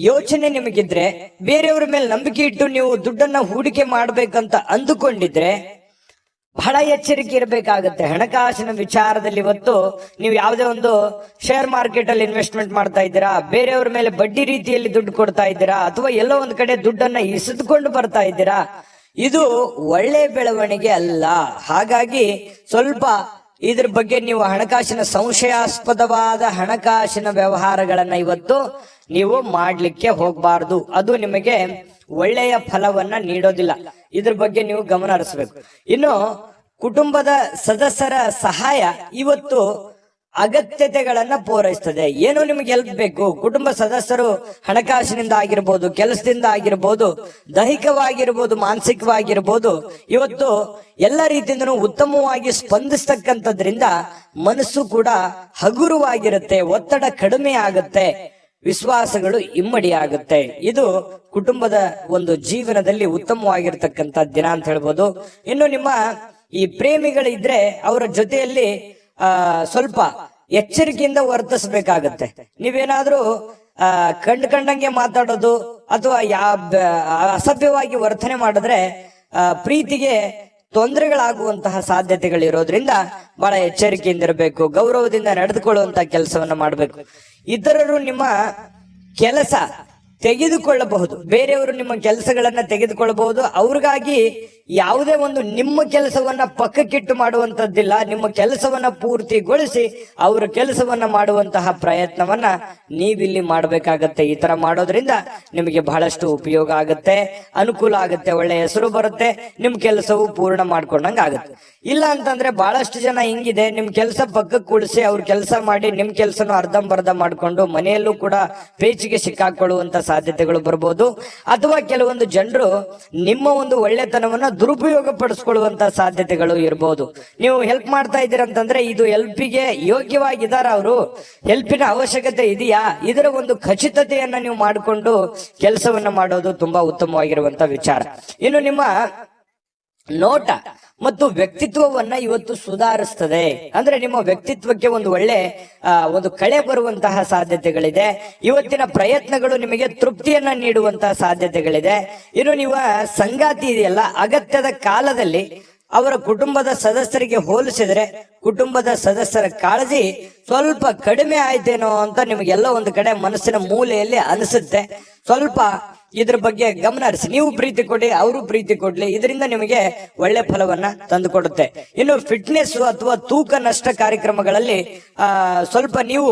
ಯೋಚನೆ ನಿಮಗಿದ್ರೆ, ಬೇರೆಯವ್ರ ಮೇಲೆ ನಂಬಿಕೆ ಇಟ್ಟು ನೀವು ದುಡ್ಡನ್ನ ಹೂಡಿಕೆ ಮಾಡ್ಬೇಕಂತ ಅಂದುಕೊಂಡಿದ್ರೆ ಬಹಳ ಎಚ್ಚರಿಕೆ ಇರಬೇಕಾಗತ್ತೆ. ಹಣಕಾಸಿನ ವಿಚಾರದಲ್ಲಿ ಇವತ್ತು ನೀವು ಯಾವುದೇ ಒಂದು ಶೇರ್ ಮಾರ್ಕೆಟ್ ಅಲ್ಲಿ ಇನ್ವೆಸ್ಟ್ಮೆಂಟ್ ಮಾಡ್ತಾ ಇದ್ದೀರಾ, ಬೇರೆಯವ್ರ ಮೇಲೆ ಬಡ್ಡಿ ರೀತಿಯಲ್ಲಿ ದುಡ್ಡು ಕೊಡ್ತಾ ಇದ್ದೀರಾ, ಅಥವಾ ಎಲ್ಲೋ ಒಂದ್ ಕಡೆ ದುಡ್ಡನ್ನ ಇಸಿದುಕೊಂಡು ಬರ್ತಾ ಇದ್ದೀರಾ, ಇದು ಒಳ್ಳೆ ಬೆಳವಣಿಗೆ ಅಲ್ಲ. ಹಾಗಾಗಿ ಸ್ವಲ್ಪ ಇದ್ರ ಬಗ್ಗೆ ನೀವು ಹಣಕಾಸಿನ ಸಂಶಯಾಸ್ಪದವಾದ ಹಣಕಾಸಿನ ವ್ಯವಹಾರಗಳನ್ನ ಇವತ್ತು ನೀವು ಮಾಡ್ಲಿಕ್ಕೆ ಹೋಗಬಾರ್ದು. ಅದು ನಿಮಗೆ ಒಳ್ಳೆಯ ಫಲವನ್ನ ನೀಡೋದಿಲ್ಲ. ಇದ್ರ ಬಗ್ಗೆ ನೀವು ಗಮನ ಹರಿಸಬೇಕು. ಇನ್ನು ಕುಟುಂಬದ ಸದಸ್ಯರ ಸಹಾಯ ಇವತ್ತು ಅಗತ್ಯತೆಗಳನ್ನ ಪೂರೈಸ್ತದೆ. ಏನು ನಿಮಗೆ ಹೆಲ್ಪ್ ಬೇಕು, ಕುಟುಂಬ ಸದಸ್ಯರು ಹಣಕಾಸಿನಿಂದ ಆಗಿರ್ಬೋದು, ಕೆಲಸದಿಂದ ಆಗಿರ್ಬೋದು, ದೈಹಿಕವಾಗಿರ್ಬೋದು, ಮಾನಸಿಕವಾಗಿರ್ಬೋದು, ಇವತ್ತು ಎಲ್ಲ ರೀತಿಯಿಂದನೂ ಉತ್ತಮವಾಗಿ ಸ್ಪಂದಿಸ್ತಕ್ಕಂಥದ್ರಿಂದ ಮನಸ್ಸು ಕೂಡ ಹಗುರವಾಗಿರುತ್ತೆ, ಒತ್ತಡ ಕಡಿಮೆ ಆಗುತ್ತೆ, ವಿಶ್ವಾಸಗಳು ಇಮ್ಮಡಿ ಆಗುತ್ತೆ. ಇದು ಕುಟುಂಬದ ಒಂದು ಜೀವನದಲ್ಲಿ ಉತ್ತಮವಾಗಿರ್ತಕ್ಕಂಥ ದಿನ ಅಂತ ಹೇಳ್ಬೋದು. ಇನ್ನು ನಿಮ್ಮ ಈ ಪ್ರೇಮಿಗಳಿದ್ರೆ ಅವರ ಜೊತೆಯಲ್ಲಿ ಸ್ವಲ್ಪ ಎಚ್ಚರಿಕೆಯಿಂದ ವರ್ತಿಸಬೇಕಾಗತ್ತೆ. ನೀವೇನಾದ್ರೂ ಕಂಡಂಗೆ ಮಾತಾಡೋದು ಅಥವಾ ಅಸಭ್ಯವಾಗಿ ವರ್ತನೆ ಮಾಡಿದ್ರೆ ಪ್ರೀತಿಗೆ ತೊಂದರೆಗಳಾಗುವಂತಹ ಸಾಧ್ಯತೆಗಳಿರೋದ್ರಿಂದ ಬಹಳ ಎಚ್ಚರಿಕೆಯಿಂದ ಇರಬೇಕು. ಗೌರವದಿಂದ ನಡೆದುಕೊಳ್ಳುವಂತಹ ಕೆಲಸವನ್ನ ಮಾಡಬೇಕು. ಇತರರು ನಿಮ್ಮ ಕೆಲಸ ತೆಗೆದುಕೊಳ್ಳಬಹುದು, ಬೇರೆಯವರು ನಿಮ್ಮ ಕೆಲಸಗಳನ್ನ ತೆಗೆದುಕೊಳ್ಳಬಹುದು. ಅವ್ರಿಗಾಗಿ ಯಾವುದೇ ಒಂದು ನಿಮ್ಮ ಕೆಲಸವನ್ನ ಪಕ್ಕಕ್ಕಿಟ್ಟು ಮಾಡುವಂತದ್ದಿಲ್ಲ. ನಿಮ್ಮ ಕೆಲಸವನ್ನ ಪೂರ್ತಿಗೊಳಿಸಿ ಅವರ ಕೆಲಸವನ್ನ ಮಾಡುವಂತಹ ಪ್ರಯತ್ನವನ್ನ ನೀವಿಲ್ಲಿ ಮಾಡಬೇಕಾಗತ್ತೆ. ಈ ತರ ಮಾಡೋದ್ರಿಂದ ನಿಮಗೆ ಬಹಳಷ್ಟು ಉಪಯೋಗ ಆಗುತ್ತೆ, ಅನುಕೂಲ ಆಗುತ್ತೆ, ಒಳ್ಳೆ ಹೆಸರು ಬರುತ್ತೆ, ನಿಮ್ ಕೆಲಸವು ಪೂರ್ಣ ಮಾಡ್ಕೊಂಡಂಗ ಆಗುತ್ತೆ. ಇಲ್ಲ ಅಂತಂದ್ರೆ ಬಹಳಷ್ಟು ಜನ ಹಿಂಗಿದೆ, ನಿಮ್ ಕೆಲಸ ಪಕ್ಕಕ್ಕೆ ಕೂಡಿಸಿ ಅವ್ರ ಕೆಲಸ ಮಾಡಿ ನಿಮ್ ಕೆಲಸನು ಅರ್ಧಂಬರ್ಧ ಮಾಡ್ಕೊಂಡು ಮನೆಯಲ್ಲೂ ಕೂಡ ಪೇಚಿಗೆ ಸಿಕ್ಕಾಕೊಳ್ಳುವಂತ ಸಾಧ್ಯತೆಗಳು ಬರ್ಬೋದು. ಅಥವಾ ಕೆಲವೊಂದು ಜನರು ನಿಮ್ಮ ಒಂದು ಒಳ್ಳೆತನವನ್ನ ದುರುಪಯೋಗ ಪಡಿಸ್ಕೊಳ್ಳುವಂತ ಸಾಧ್ಯತೆಗಳು ಇರಬಹುದು. ನೀವು ಹೆಲ್ಪ್ ಮಾಡ್ತಾ ಇದ್ದೀರಂತಂದ್ರೆ ಇದು ಹೆಲ್ಪಿಗೆ ಯೋಗ್ಯವಾಗಿದ್ದಾರ, ಅವರು ಹೆಲ್ಪಿನ ಅವಶ್ಯಕತೆ ಇದೆಯಾ, ಇದರ ಒಂದು ಖಚಿತತೆಯನ್ನ ನೀವು ಮಾಡಿಕೊಂಡು ಕೆಲಸವನ್ನ ಮಾಡೋದು ತುಂಬಾ ಉತ್ತಮವಾಗಿರುವಂತ ವಿಚಾರ. ಇನ್ನು ನಿಮ್ಮ ನೋಟ ಮತ್ತು ವ್ಯಕ್ತಿತ್ವವನ್ನ ಇವತ್ತು ಸುಧಾರಿಸ್ತದೆ. ಅಂದ್ರೆ ನಿಮ್ಮ ವ್ಯಕ್ತಿತ್ವಕ್ಕೆ ಒಂದು ಒಳ್ಳೆ ಒಂದು ಕಳೆ ಬರುವಂತಹ ಸಾಧ್ಯತೆಗಳಿದೆ. ಇವತ್ತಿನ ಪ್ರಯತ್ನಗಳು ನಿಮಗೆ ತೃಪ್ತಿಯನ್ನ ನೀಡುವಂತಹ ಸಾಧ್ಯತೆಗಳಿದೆ. ಇನ್ನು ನೀವು ಸಂಗಾತಿ ಇದೆಯಲ್ಲ, ಅಗತ್ಯದ ಕಾಲದಲ್ಲಿ ಅವರ ಕುಟುಂಬದ ಸದಸ್ಯರಿಗೆ ಹೋಲಿಸಿದ್ರೆ ಕುಟುಂಬದ ಸದಸ್ಯರ ಕಾಳಜಿ ಸ್ವಲ್ಪ ಕಡಿಮೆ ಆಯ್ತೇನೋ ಅಂತ ನಿಮಗೆಲ್ಲ ಒಂದು ಕಡೆ ಮನಸ್ಸಿನ ಮೂಲೆಯಲ್ಲಿ ಅನಿಸುತ್ತೆ. ಸ್ವಲ್ಪ ಇದ್ರ ಬಗ್ಗೆ ಗಮನ ಹರಿಸಿ. ನೀವು ಪ್ರೀತಿ ಕೊಡಿ, ಅವರು ಪ್ರೀತಿ ಕೊಡ್ಲಿ, ಇದರಿಂದ ನಿಮಗೆ ಒಳ್ಳೆ ಫಲವನ್ನ ತಂದು ಕೊಡುತ್ತೆ. ಇನ್ನು ಫಿಟ್ನೆಸ್ ಅಥವಾ ತೂಕ ನಷ್ಟ ಕಾರ್ಯಕ್ರಮಗಳಲ್ಲಿ ಸ್ವಲ್ಪ ನೀವು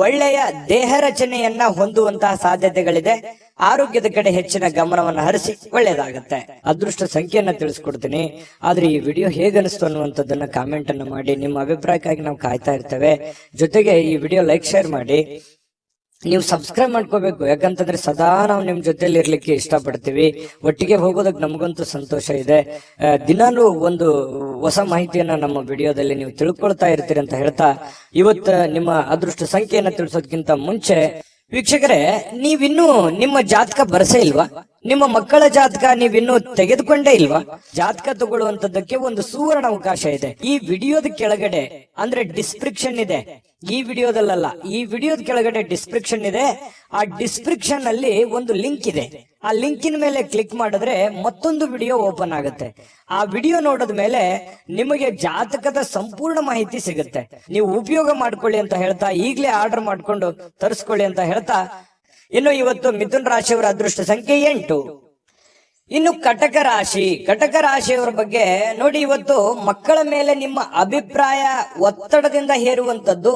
ಒಳ್ಳೆಯ ದೇಹ ರಚನೆಯನ್ನ ಹೊಂದುವಂತಹ ಸಾಧ್ಯತೆಗಳಿದೆ. ಆರೋಗ್ಯದ ಕಡೆ ಹೆಚ್ಚಿನ ಗಮನವನ್ನು ಹರಿಸಿ ಒಳ್ಳೇದಾಗತ್ತೆ. ಅದೃಷ್ಟ ಸಂಖ್ಯೆಯನ್ನ ತಿಳಿಸ್ಕೊಡ್ತೀನಿ. ಆದ್ರೆ ಈ ವಿಡಿಯೋ ಹೇಗನಿಸ್ತು ಅನ್ನುವಂಥದ್ದನ್ನ ಕಾಮೆಂಟ್ ಅನ್ನ ಮಾಡಿ. ನಿಮ್ಮ ಅಭಿಪ್ರಾಯಕ್ಕಾಗಿ ನಾವು ಕಾಯ್ತಾ ಇರ್ತೇವೆ. ಜೊತೆಗೆ ಈ ವಿಡಿಯೋ ಲೈಕ್ ಶೇರ್ ಮಾಡಿ. ನೀವು ಸಬ್ಸ್ಕ್ರೈಬ್ ಮಾಡ್ಕೋಬೇಕು, ಯಾಕಂತಂದ್ರೆ ಸದಾ ನಾವು ನಿಮ್ ಜೊತೆಲಿ ಇರ್ಲಿಕ್ಕೆ ಇಷ್ಟಪಡ್ತೀವಿ. ಒಟ್ಟಿಗೆ ಹೋಗೋದಕ್ಕೆ ನಮಗಂತೂ ಸಂತೋಷ ಇದೆ. ದಿನಾಲೂ ಒಂದು ಹೊಸ ಮಾಹಿತಿಯನ್ನ ನಮ್ಮ ವಿಡಿಯೋದಲ್ಲಿ ನೀವು ತಿಳ್ಕೊಳ್ತಾ ಇರ್ತೀರಿ ಅಂತ ಹೇಳ್ತಾ, ಇವತ್ತು ನಿಮ್ಮ ಅದೃಷ್ಟ ಸಂಖ್ಯೆಯನ್ನ ತಿಳಿಸೋದಕ್ಕಿಂತ ಮುಂಚೆ ವೀಕ್ಷಕರೇ, ನೀವಿನ್ನೂ ನಿಮ್ಮ ಜಾತಕ ಬರಸೇ ಇಲ್ವಾ? ನಿಮ್ಮ ಮಕ್ಕಳ ಜಾತಕ ನೀವಿನ್ನೂ ತೆಗೆದುಕೊಂಡೇ ಇಲ್ವಾ? ಜಾತಕ ತಗೊಳ್ಳುವಂತದ್ದಕ್ಕೆ ಒಂದು ಸುವರ್ಣ ಅವಕಾಶ ಇದೆ. ಈ ವಿಡಿಯೋದ ಕೆಳಗಡೆ ಅಂದ್ರೆ ಡಿಸ್ಕ್ರಿಪ್ಷನ್ ಇದೆ, ಈ ವಿಡಿಯೋದಲ್ಲ, ಈ ವಿಡಿಯೋದ ಕೆಳಗಡೆ ಡಿಸ್ಕ್ರಿಪ್ಷನ್ ಇದೆ. ಆ ಡಿಸ್ಕ್ರಿಪ್ಷನ್ ಅಲ್ಲಿ ಒಂದು ಲಿಂಕ್ ಇದೆ. ಆ ಲಿಂಕಿನ ಮೇಲೆ ಕ್ಲಿಕ್ ಮಾಡಿದ್ರೆ ಮತ್ತೊಂದು ವಿಡಿಯೋ ಓಪನ್ ಆಗುತ್ತೆ. ಆ ವಿಡಿಯೋ ನೋಡಿದ ಮೇಲೆ ನಿಮಗೆ ಜಾತಕದ ಸಂಪೂರ್ಣ ಮಾಹಿತಿ ಸಿಗುತ್ತೆ. ನೀವು ಉಪಯೋಗ ಮಾಡ್ಕೊಳ್ಳಿ ಅಂತ ಹೇಳ್ತಾ, ಈಗಲೇ ಆರ್ಡರ್ ಮಾಡ್ಕೊಂಡು ತರಿಸ್ಕೊಳ್ಳಿ ಅಂತ ಹೇಳ್ತಾ, ಇನ್ನು ಇವತ್ತು ಮಿಥುನ್ ರಾಶಿಯವರ ಅದೃಷ್ಟ ಸಂಖ್ಯೆ 8. ಇನ್ನು ಕಟಕ ರಾಶಿಯವರ ಬಗ್ಗೆ ನೋಡಿ, ಇವತ್ತು ಮಕ್ಕಳ ಮೇಲೆ ನಿಮ್ಮ ಅಭಿಪ್ರಾಯ ಒತ್ತಡದಿಂದ ಹೇರುವಂತದ್ದು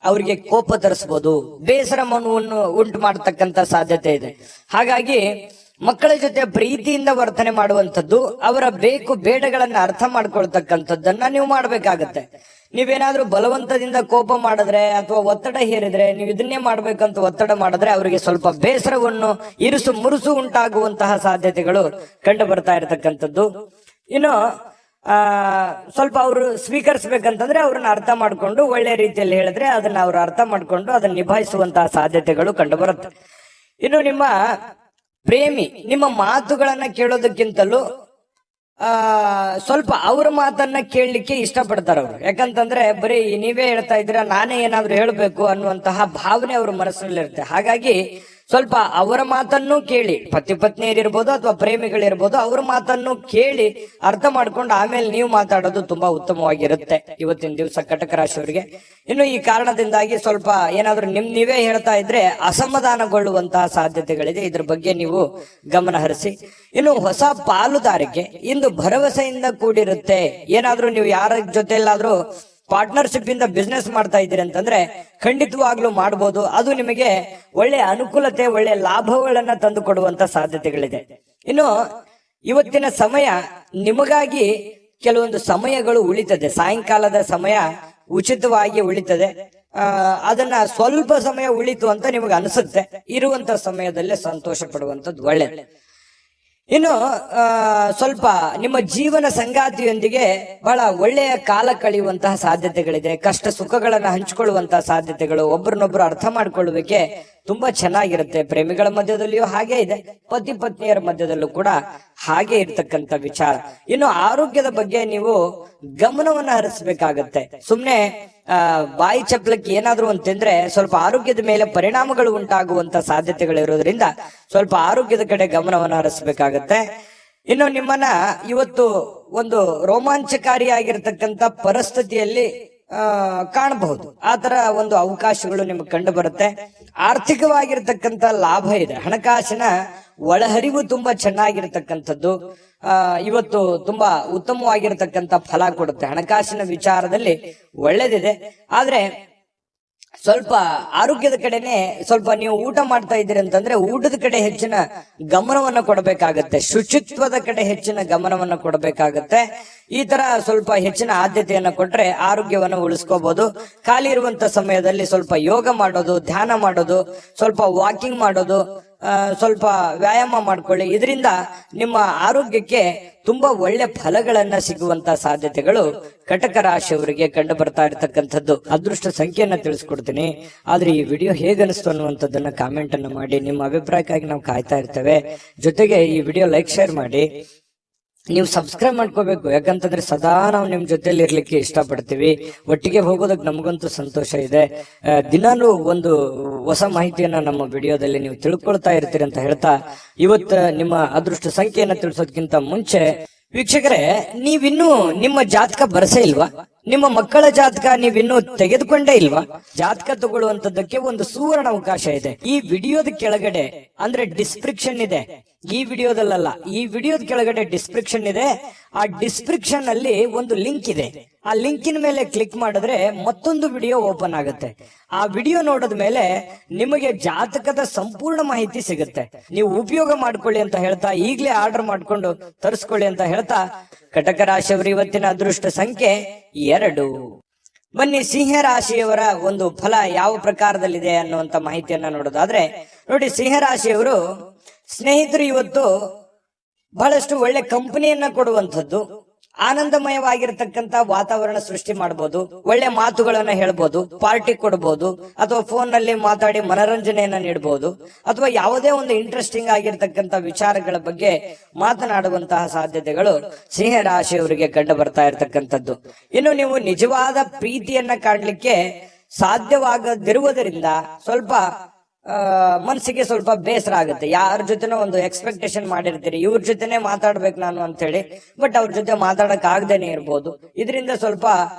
ಅವರಿಗೆ ಕೋಪ ತರಿಸಬಹುದು, ಬೇಸರ ಮನವನ್ನು ಉಂಟು ಮಾಡತಕ್ಕಂತ ಸಾಧ್ಯತೆ ಇದೆ. ಹಾಗಾಗಿ ಮಕ್ಕಳ ಜೊತೆ ಪ್ರೀತಿಯಿಂದ ವರ್ತನೆ ಮಾಡುವಂಥದ್ದು, ಅವರ ಬೇಕು ಬೇಡಗಳನ್ನ ಅರ್ಥ ಮಾಡ್ಕೊಳ್ತಕ್ಕಂಥದ್ದನ್ನ ನೀವು ಮಾಡ್ಬೇಕಾಗತ್ತೆ. ನೀವೇನಾದ್ರೂ ಬಲವಂತದಿಂದ ಕೋಪ ಮಾಡಿದ್ರೆ ಅಥವಾ ಒತ್ತಡ ಹೇರಿದ್ರೆ, ನೀವು ಇದನ್ನೇ ಮಾಡ್ಬೇಕಂತ ಒತ್ತಡ ಮಾಡಿದ್ರೆ ಅವರಿಗೆ ಸ್ವಲ್ಪ ಬೇಸರವನ್ನು ಇರುಸು ಮುರುಸು ಉಂಟಾಗುವಂತಹ ಸಾಧ್ಯತೆಗಳು ಕಂಡು ಬರ್ತಾ ಇರತಕ್ಕಂಥದ್ದು. ಇನ್ನು ಸ್ವಲ್ಪ ಅವರು ಸ್ವೀಕರಿಸ್ಬೇಕಂತಂದ್ರೆ ಅವ್ರನ್ನ ಅರ್ಥ ಮಾಡ್ಕೊಂಡು ಒಳ್ಳೆ ರೀತಿಯಲ್ಲಿ ಹೇಳಿದ್ರೆ ಅದನ್ನ ಅವ್ರು ಅರ್ಥ ಮಾಡ್ಕೊಂಡು ಅದನ್ನ ನಿಭಾಯಿಸುವಂತಹ ಸಾಧ್ಯತೆಗಳು ಕಂಡು ಬರುತ್ತೆ. ಇನ್ನು ನಿಮ್ಮ ಪ್ರೇಮಿ ನಿಮ್ಮ ಮಾತುಗಳನ್ನ ಕೇಳೋದಕ್ಕಿಂತಲೂ ಸ್ವಲ್ಪ ಅವ್ರ ಮಾತನ್ನ ಕೇಳಲಿಕ್ಕೆ ಇಷ್ಟಪಡ್ತಾರ ಅವ್ರು. ಯಾಕಂತಂದ್ರೆ ಬರೀ ನೀವೇ ಹೇಳ್ತಾ ಇದ್ದೀರಾ, ನಾನೇ ಏನಾದ್ರು ಹೇಳ್ಬೇಕು ಅನ್ನುವಂತಹ ಭಾವನೆ ಅವ್ರ ಮನಸ್ಸಿನಲ್ಲಿರುತ್ತೆ. ಹಾಗಾಗಿ ಸ್ವಲ್ಪ ಅವರ ಮಾತನ್ನು ಕೇಳಿ, ಪತಿ ಪತ್ನಿಯರಿರ್ಬೋದು ಅಥವಾ ಪ್ರೇಮಿಗಳಿರ್ಬೋದು, ಅವ್ರ ಮಾತನ್ನು ಕೇಳಿ ಅರ್ಥ ಮಾಡ್ಕೊಂಡು ಆಮೇಲೆ ನೀವು ಮಾತಾಡೋದು ತುಂಬಾ ಉತ್ತಮವಾಗಿರುತ್ತೆ ಇವತ್ತಿನ ದಿವಸ ಕಟಕ ರಾಶಿಯವರಿಗೆ. ಇನ್ನು ಈ ಕಾರಣದಿಂದಾಗಿ ಸ್ವಲ್ಪ ಏನಾದ್ರೂ ನೀವೇ ಹೇಳ್ತಾ ಇದ್ರೆ ಅಸಮಾಧಾನಗೊಳ್ಳುವಂತಹ ಸಾಧ್ಯತೆಗಳಿದೆ. ಇದ್ರ ಬಗ್ಗೆ ನೀವು ಗಮನ ಹರಿಸಿ. ಇನ್ನು ಹೊಸ ಪಾಲುದಾರಿಕೆ ಇಂದು ಭರವಸೆಯಿಂದ ಕೂಡಿರುತ್ತೆ. ಏನಾದ್ರೂ ನೀವು ಯಾರ ಜೊತೆಲ್ಲಾದ್ರೂ ಪಾರ್ಟ್ನರ್ಶಿಪ್ ಇಂದ ಬಿಸ್ನೆಸ್ ಮಾಡ್ತಾ ಇದ್ದೀರಿ ಅಂತಂದ್ರೆ ಖಂಡಿತವಾಗ್ಲೂ ಮಾಡಬಹುದು. ಅದು ನಿಮಗೆ ಒಳ್ಳೆ ಅನುಕೂಲತೆ, ಒಳ್ಳೆ ಲಾಭಗಳನ್ನ ತಂದು ಕೊಡುವಂತ ಸಾಧ್ಯತೆಗಳಿದೆ. ಇನ್ನು ಇವತ್ತಿನ ಸಮಯ ನಿಮಗಾಗಿ ಕೆಲವೊಂದು ಸಮಯಗಳು ಉಳಿತದೆ. ಸಾಯಂಕಾಲದ ಸಮಯ ಉಚಿತವಾಗಿ ಉಳಿತದೆ. ಅದನ್ನ ಸ್ವಲ್ಪ ಸಮಯ ಉಳಿತು ಅಂತ ನಿಮಗೆ ಅನಿಸುತ್ತೆ. ಇರುವಂತ ಸಮಯದಲ್ಲೇ ಸಂತೋಷ ಪಡುವಂಥದ್ದು ಒಳ್ಳೆಯದು. ಇನ್ನು ಸ್ವಲ್ಪ ನಿಮ್ಮ ಜೀವನ ಸಂಗಾತಿಯೊಂದಿಗೆ ಬಹಳ ಒಳ್ಳೆಯ ಕಾಲ ಕಳೆಯುವಂತಹ ಸಾಧ್ಯತೆಗಳಿದೆ. ಕಷ್ಟ ಸುಖಗಳನ್ನ ಹಂಚಿಕೊಳ್ಳುವಂತಹ ಸಾಧ್ಯತೆಗಳು, ಒಬ್ಬರನ್ನೊಬ್ರು ಅರ್ಥ ಮಾಡ್ಕೊಳ್ಳುವಿಕೆ ತುಂಬಾ ಚೆನ್ನಾಗಿರುತ್ತೆ. ಪ್ರೇಮಿಗಳ ಮಧ್ಯದಲ್ಲಿಯೂ ಹಾಗೆ ಇದೆ, ಪತಿ ಪತ್ನಿಯರ ಮಧ್ಯದಲ್ಲೂ ಕೂಡ ಹಾಗೆ ಇರ್ತಕ್ಕಂಥ ವಿಚಾರ. ಇನ್ನು ಆರೋಗ್ಯದ ಬಗ್ಗೆ ನೀವು ಗಮನವನ್ನ ಹರಿಸಬೇಕಾಗತ್ತೆ. ಸುಮ್ನೆ ಬಾಯಿ ಚಪ್ಪಲಕ್ಕೆ ಏನಾದ್ರು ಅಂತಂದ್ರೆ ಸ್ವಲ್ಪ ಆರೋಗ್ಯದ ಮೇಲೆ ಪರಿಣಾಮಗಳು ಉಂಟಾಗುವಂತ ಸಾಧ್ಯತೆಗಳಿರೋದ್ರಿಂದ ಸ್ವಲ್ಪ ಆರೋಗ್ಯದ ಕಡೆ ಗಮನವನ್ನು ಹರಿಸಬೇಕಾಗತ್ತೆ. ಇನ್ನು ನಿಮ್ಮನ್ನ ಇವತ್ತು ಒಂದು ರೋಮಾಂಚಕಾರಿಯಾಗಿರ್ತಕ್ಕಂಥ ಪರಿಸ್ಥಿತಿಯಲ್ಲಿ ಕಾಣಬಹುದು. ಆ ತರ ಒಂದು ಅವಕಾಶಗಳು ನಿಮಗೆ ಕಂಡು ಬರುತ್ತೆ. ಆರ್ಥಿಕವಾಗಿರ್ತಕ್ಕಂಥ ಲಾಭ ಇದೆ. ಹಣಕಾಸಿನ ಒಳಹರಿವು ತುಂಬಾ ಚೆನ್ನಾಗಿರ್ತಕ್ಕಂಥದ್ದು ಇವತ್ತು ತುಂಬಾ ಉತ್ತಮವಾಗಿರ್ತಕ್ಕಂಥ ಫಲ ಕೊಡುತ್ತೆ. ಹಣಕಾಸಿನ ವಿಚಾರದಲ್ಲಿ ಒಳ್ಳೇದಿದೆ. ಆದ್ರೆ ಸ್ವಲ್ಪ ಆರೋಗ್ಯದ ಕಡೆನೆ ಸ್ವಲ್ಪ ನೀವು ಊಟ ಮಾಡ್ತಾ ಇದ್ದೀರಿ ಅಂತಂದ್ರೆ ಊಟದ ಕಡೆ ಹೆಚ್ಚಿನ ಗಮನವನ್ನ ಕೊಡಬೇಕಾಗತ್ತೆ. ಶುಚಿತ್ವದ ಕಡೆ ಹೆಚ್ಚಿನ ಗಮನವನ್ನ ಕೊಡಬೇಕಾಗತ್ತೆ. ಈ ತರ ಸ್ವಲ್ಪ ಹೆಚ್ಚಿನ ಆದ್ಯತೆಯನ್ನ ಕೊಟ್ರೆ ಆರೋಗ್ಯವನ್ನು ಉಳಿಸ್ಕೋಬಹುದು. ಖಾಲಿ ಇರುವಂತ ಸಮಯದಲ್ಲಿ ಸ್ವಲ್ಪ ಯೋಗ ಮಾಡೋದು, ಧ್ಯಾನ ಮಾಡೋದು, ಸ್ವಲ್ಪ ವಾಕಿಂಗ್ ಮಾಡೋದು, ಸ್ವಲ್ಪ ವ್ಯಾಯಾಮ ಮಾಡ್ಕೊಳ್ಳಿ. ಇದರಿಂದ ನಿಮ್ಮ ಆರೋಗ್ಯಕ್ಕೆ ತುಂಬಾ ಒಳ್ಳೆ ಫಲಗಳನ್ನ ಸಿಗುವಂತ ಸಾಧ್ಯತೆಗಳು ಕಟಕ ರಾಶಿಯವರಿಗೆ ಕಂಡು ಬರ್ತಾ ಇರತಕ್ಕಂಥದ್ದು. ಅದೃಷ್ಟ ಸಂಖ್ಯೆಯನ್ನ ತಿಳಿಸ್ಕೊಡ್ತೀನಿ. ಆದ್ರೆ ಈ ವಿಡಿಯೋ ಹೇಗನಿಸ್ತು ಅನ್ನುವಂಥದ್ದನ್ನ ಕಾಮೆಂಟ್ ಅನ್ನ ಮಾಡಿ. ನಿಮ್ಮ ಅಭಿಪ್ರಾಯಕ್ಕಾಗಿ ನಾವು ಕಾಯ್ತಾ ಇರ್ತೇವೆ. ಜೊತೆಗೆ ಈ ವಿಡಿಯೋ ಲೈಕ್ ಶೇರ್ ಮಾಡಿ. ನೀವು ಸಬ್ಸ್ಕ್ರೈಬ್ ಮಾಡ್ಕೋಬೇಕು. ಯಾಕಂತಂದ್ರೆ ಸದಾ ನಾವು ನಿಮ್ ಜೊತೆಲಿ ಇರ್ಲಿಕ್ಕೆ ಇಷ್ಟಪಡ್ತೀವಿ. ಒಟ್ಟಿಗೆ ಹೋಗೋದಕ್ಕೆ ನಮಗಂತೂ ಸಂತೋಷ ಇದೆ. ದಿನಾನು ಒಂದು ಹೊಸ ಮಾಹಿತಿಯನ್ನ ನಮ್ಮ ವಿಡಿಯೋದಲ್ಲಿ ನೀವು ತಿಳ್ಕೊಳ್ತಾ ಇರ್ತೀರಿ ಅಂತ ಹೇಳ್ತಾ, ಇವತ್ತು ನಿಮ್ಮ ಅದೃಷ್ಟ ಸಂಖ್ಯೆಯನ್ನ ತಿಳಿಸೋದಕ್ಕಿಂತ ಮುಂಚೆ ವೀಕ್ಷಕರೇ, ನೀವಿನ್ನೂ ನಿಮ್ಮ ಜಾತಕ ಬರಸೇ ಇಲ್ವಾ? ನಿಮ್ಮ ಮಕ್ಕಳ ಜಾತಕ ನೀವಿನ್ನೂ ತೆಗೆದುಕೊಂಡೇ ಇಲ್ವಾ? ಜಾತಕ ತಗೊಳ್ಳುವಂತದ್ದಕ್ಕೆ ಒಂದು ಸುವರ್ಣ ಅವಕಾಶ ಇದೆ. ಈ ವಿಡಿಯೋದ ಕೆಳಗಡೆ ಅಂದ್ರೆ ಡಿಸ್ಕ್ರಿಪ್ಷನ್ ಇದೆ. ಈ ವಿಡಿಯೋದಲ್ಲ, ಈ ವಿಡಿಯೋದ ಕೆಳಗಡೆ ಡಿಸ್ಕ್ರಿಪ್ಷನ್ ಇದೆ. ಆ ಡಿಸ್ಕ್ರಿಪ್ಷನ್ ಅಲ್ಲಿ ಒಂದು ಲಿಂಕ್ ಇದೆ. ಆ ಲಿಂಕಿನ ಮೇಲೆ ಕ್ಲಿಕ್ ಮಾಡಿದ್ರೆ ಮತ್ತೊಂದು ವಿಡಿಯೋ ಓಪನ್ ಆಗುತ್ತೆ. ಆ ವಿಡಿಯೋ ನೋಡಿದ ಮೇಲೆ ನಿಮಗೆ ಜಾತಕದ ಸಂಪೂರ್ಣ ಮಾಹಿತಿ ಸಿಗುತ್ತೆ. ನೀವು ಉಪಯೋಗ ಮಾಡ್ಕೊಳ್ಳಿ ಅಂತ ಹೇಳ್ತಾ, ಈಗಲೇ ಆರ್ಡರ್ ಮಾಡ್ಕೊಂಡು ತರಿಸ್ಕೊಳ್ಳಿ ಅಂತ ಹೇಳ್ತಾ, ಕಟಕ ರಾಶಿಯವರು ಇವತ್ತಿನ ಅದೃಷ್ಟ ಸಂಖ್ಯೆ 2. ಬನ್ನಿ ಸಿಂಹ ರಾಶಿಯವರ ಒಂದು ಫಲ ಯಾವ ಪ್ರಕಾರದಲ್ಲಿದೆ ಅನ್ನುವಂತ ಮಾಹಿತಿಯನ್ನ ನೋಡೋದಾದ್ರೆ, ನೋಡಿ, ಸಿಂಹ ರಾಶಿಯವರು ಸ್ನೇಹಿತರು ಇವತ್ತು ಬಹಳಷ್ಟು ಒಳ್ಳೆ ಕಂಪನಿಯನ್ನ ಕೊಡುವಂಥದ್ದು, ಆನಂದಮಯವಾಗಿರ್ತಕ್ಕಂಥ ವಾತಾವರಣ ಸೃಷ್ಟಿ ಮಾಡಬಹುದು. ಒಳ್ಳೆ ಮಾತುಗಳನ್ನ ಹೇಳ್ಬೋದು, ಪಾರ್ಟಿ ಕೊಡಬಹುದು, ಅಥವಾ ಫೋನ್ ನಲ್ಲಿ ಮಾತಾಡಿ ಮನರಂಜನೆಯನ್ನ ನೀಡಬಹುದು, ಅಥವಾ ಯಾವುದೇ ಒಂದು ಇಂಟ್ರೆಸ್ಟಿಂಗ್ ಆಗಿರ್ತಕ್ಕಂಥ ವಿಚಾರಗಳ ಬಗ್ಗೆ ಮಾತನಾಡುವಂತಹ ಸಾಧ್ಯತೆಗಳು ಸಿಂಹ ರಾಶಿಯವರಿಗೆ ಕಂಡು ಬರ್ತಾ ಇರತಕ್ಕಂಥದ್ದು. ಇನ್ನು ನೀವು ನಿಜವಾದ ಪ್ರೀತಿಯನ್ನ ಕಾಣಲಿಕ್ಕೆ ಸಾಧ್ಯವಾಗದಿರುವುದರಿಂದ ಸ್ವಲ್ಪ ಮನಸ್ಸಿಗೆ ಸ್ವಲ್ಪ ಬೇಸರ ಆಗುತ್ತೆ. ಯಾರ ಜೊತೆನೋ ಒಂದು ಎಕ್ಸ್ಪೆಕ್ಟೇಷನ್ ಮಾಡಿರ್ತೀರಿ, ಇವ್ರ ಜೊತೆನೆ ಮಾತಾಡ್ಬೇಕು ನಾನು ಅಂತ ಹೇಳಿ, ಬಟ್ ಅವ್ರ ಜೊತೆ ಮಾತಾಡಕ್ ಆಗದೇನೆ ಇರ್ಬೋದು. ಇದರಿಂದ ಸ್ವಲ್ಪ